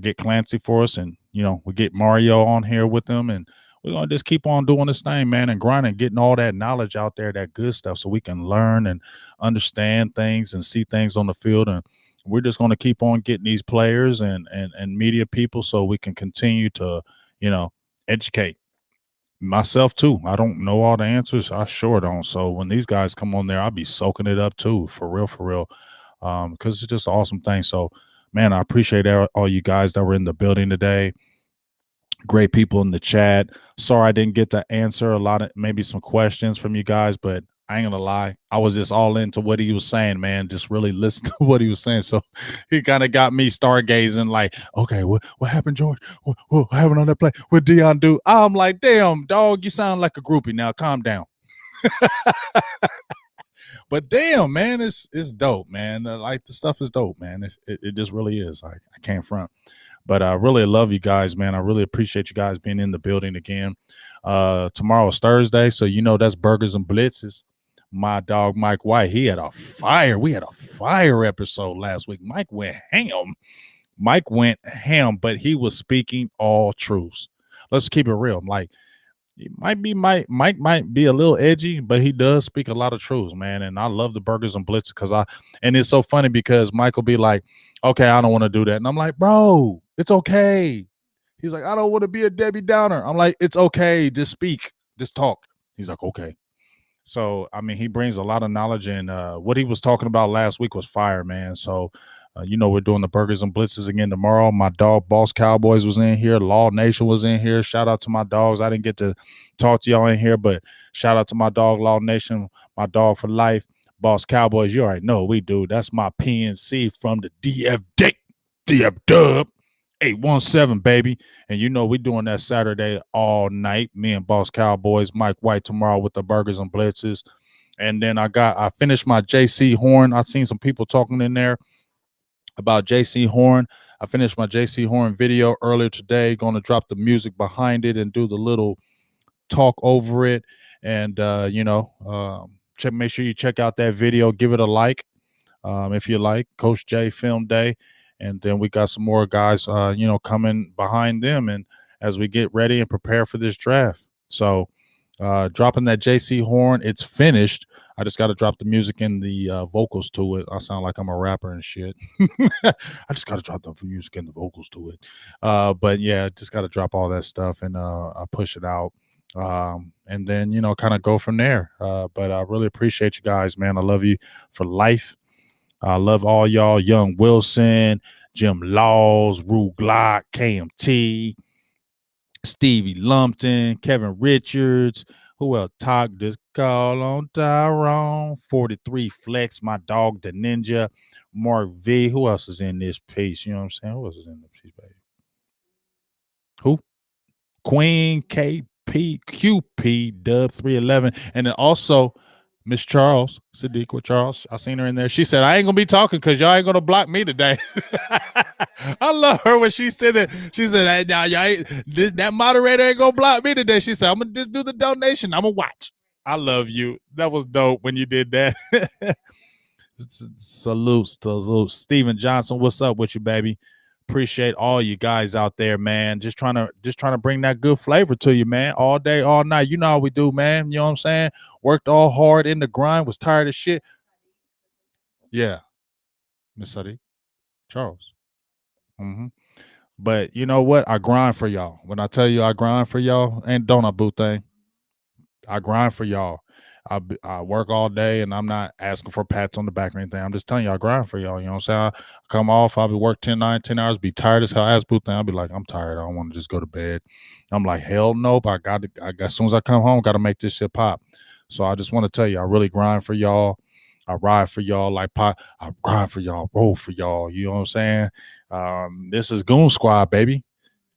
S1: get Clancy for us, and we get Mario on here with him, and we're gonna just keep on doing this thing, man, and grinding, getting all that knowledge out there, that good stuff, so we can learn and understand things and see things on the field. And we're just gonna keep on getting these players and media people so we can continue to, educate. Myself too. I don't know all the answers. I sure don't. So when these guys come on there, I'll be soaking it up too, for real. Because it's just an awesome thing. So, man, I appreciate all you guys that were in the building today. Great people in the chat. Sorry I didn't get to answer maybe some questions from you guys, but I ain't gonna lie, I was just all into what he was saying, man. Just really listen to what he was saying. So he kind of got me stargazing, like, okay, what happened, George? What happened on that play? What Dion do? I'm like, damn, dog, you sound like a groupie now. Calm down. But damn, man, it's dope, man. Like the stuff is dope, man. It just really is. I can't front. But I really love you guys, man. I really appreciate you guys being in the building again. Tomorrow is Thursday, so that's Burgers and Blitzes. My dog Mike White, he had a fire. We had a fire episode last week. Mike went ham, but he was speaking all truths. Let's keep it real. Like, Mike might be a little edgy, but he does speak a lot of truths, man. And I love the Burgers and Blitzes and it's so funny because Mike will be like, okay, I don't want to do that. And I'm like, bro, it's okay. He's like, I don't want to be a Debbie Downer. I'm like, it's okay. Just speak, just talk. He's like, okay. So, I mean, he brings a lot of knowledge, and what he was talking about last week was fire, man. So, we're doing the Burgers and Blitzes again tomorrow. My dog, Boss Cowboys, was in here. Law Nation was in here. Shout out to my dogs. I didn't get to talk to y'all in here, but shout out to my dog, Law Nation, my dog for life. Boss Cowboys, you already know we do. That's my PNC from the DF Dub. 817, baby. And we're doing that Saturday all night. Me and Boss Cowboys, Mike White tomorrow with the Burgers and Blitzes. And then I finished my JC Horn. I've seen some people talking in there about JC Horn. I finished my JC Horn video earlier today. Going to drop the music behind it and do the little talk over it. And make sure you check out that video. Give it a like if you like. Coach J Film Day. And then we got some more guys, coming behind them, and as we get ready and prepare for this draft. So, dropping that JC Horn, it's finished. I just got to drop the music and the vocals to it. I sound like I'm a rapper and shit. I just got to drop the music and the vocals to it. But yeah, just got to drop all that stuff and I push it out. And then, kind of go from there. But I really appreciate you guys, man. I love you for life. I love all y'all. Young Wilson, Jim Laws, Rue Glock, KMT, Stevie Lumpton, Kevin Richards. Who else? Talk this call on Tyron. 43 Flex, my dog, the Ninja. Mark V. Who else is in this piece? You know what I'm saying? Who else is in this piece, baby? Who? Queen, KP, QP, Dub 311. And then also Miss Charles, Sadiqa Charles. I seen her in there. She said, I ain't gonna be talking because y'all ain't gonna block me today. I love her when she said that. She said, hey, now y'all ain't, that moderator ain't gonna block me today. She said, I'm gonna just do the donation. I'm gonna watch. I love you. That was dope when you did that. Salute. Steven Johnson, what's up with you, baby? Appreciate all you guys out there, man. Just trying to bring that good flavor to you, man. All day, all night. You know how we do, man. You know what I'm saying? Worked all hard in the grind, was tired of shit. Yeah. Miss Sadi Charles. Mm-hmm. But you know what? I grind for y'all. When I tell you I grind for y'all, and don't I boo thing? I grind for y'all. I work all day, and I'm not asking for pats on the back or anything. I'm just telling you I grind for y'all. You know what I'm saying? I come off, I'll be work 10 hours, be tired as hell. Ask boo thing. I'll be like, I'm tired. I don't want to just go to bed. I'm like, hell nope. I got as soon as I come home, got to make this shit pop. So I just want to tell you, I really grind for y'all. I ride for y'all like pop. I grind for y'all, roll for y'all. You know what I'm saying? This is Goon Squad, baby.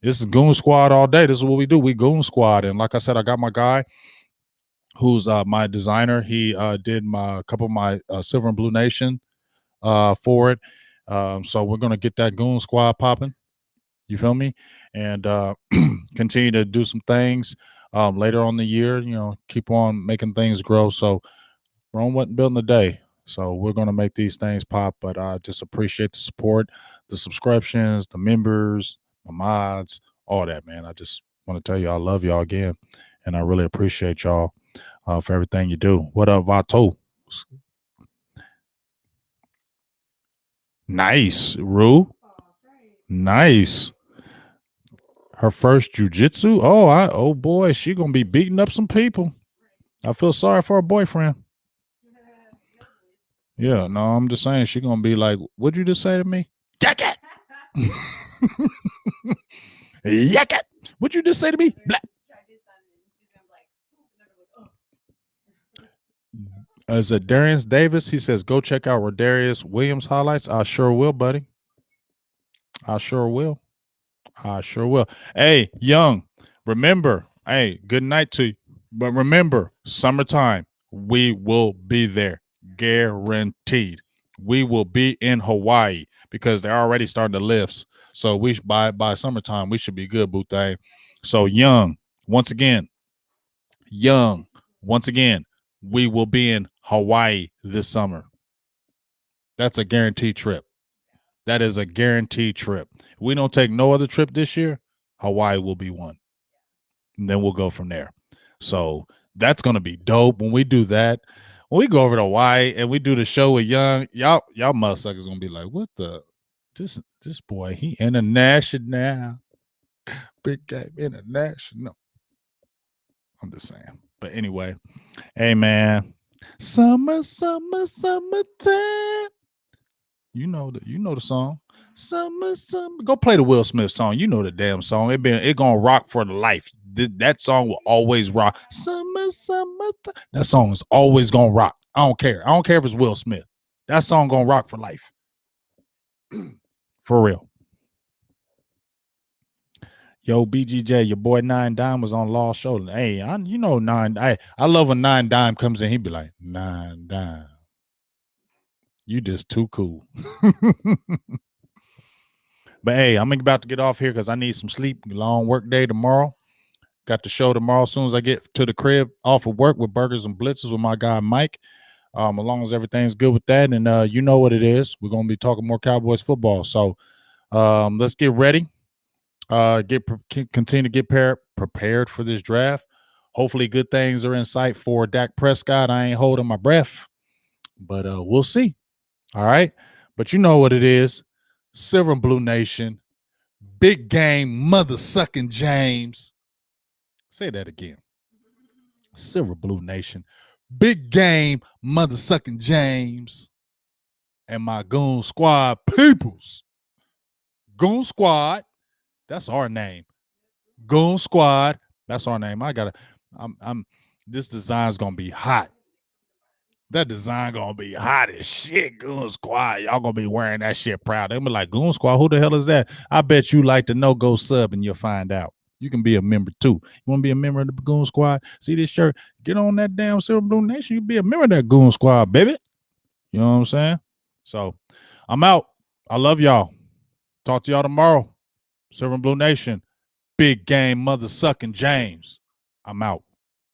S1: This is Goon Squad all day. This is what we do. We Goon Squad. And like I said, I got my guy who's my designer. He did a couple of my Silver and Blue Nation for it. So we're going to get that Goon Squad popping. You feel me? And continue to do some things later on the year, you know, keep on making things grow. So Rome wasn't building a day. So we're going to make these things pop, but I just appreciate the support, the subscriptions, the members, my mods, all that, man. I just want to tell you I love y'all again, and I really appreciate y'all for everything you do. What up, Vato? Nice, Rue. Nice. Her first jiu-jitsu? Oh boy, she gonna be beating up some people. I feel sorry for her boyfriend. Yeah, no, I'm just saying she gonna be like, what'd you just say to me? Yak it. Yak it. What'd you just say to me? Blah. As a Darius Davis, he says, go check out Rodarius Williams highlights. I sure will, buddy. I sure will. Hey, Young, remember, hey, good night to you. But remember, summertime, we will be there. Guaranteed. We will be in Hawaii because they're already starting to lift. So we by summertime, we should be good, boo thing. So Young, once again, we will be in Hawaii this summer. That's a guaranteed trip. That is a guaranteed trip. If we don't take no other trip this year, Hawaii will be one. And then we'll go from there. So that's going to be dope when we do that. When we go over to Hawaii and we do the show with Young, y'all motherfuckers going to be like, what the, this boy, he international. Big game international. I'm just saying. But anyway, hey, man. Summertime. You know the song. Summer. Go play the Will Smith song. You know the damn song. It gonna rock for the life. That song will always rock. Summer. That song is always gonna rock. I don't care. I don't care if it's Will Smith. That song gonna rock for life. For real. Yo, BGJ, your boy 9 Dime was on Lost Shoulder. Hey, I love when 9 Dime comes in. He be like, 9 Dime. You just too cool. But hey, I'm about to get off here because I need some sleep. Long work day tomorrow. Got the show tomorrow as soon as I get to the crib off of work with Burgers and Blitzes with my guy Mike. As long as everything's good with that. And you know what it is. We're going to be talking more Cowboys football. So let's get ready. Continue to get prepared for this draft. Hopefully good things are in sight for Dak Prescott. I ain't holding my breath. But we'll see. All right. But you know what it is. Silver and Blue Nation. Big game mother sucking James. Say that again. Silver Blue Nation. Big game mother sucking James. And my Goon Squad peoples. Goon Squad. That's our name. Goon Squad. That's our name. This design's gonna be hot. That design gonna be hot as shit. Goon Squad. Y'all gonna be wearing that shit proud. They'll be like, Goon Squad, who the hell is that? I bet you like to know, go sub and you'll find out. you can be a member too. You want to be a member of the Goon Squad? See this shirt? Get on that damn Silver Blue Nation. You be a member of that Goon Squad, baby. You know what I'm saying? So I'm out. I love y'all. Talk to y'all tomorrow. Silver Blue Nation. Big game mother sucking James. I'm out.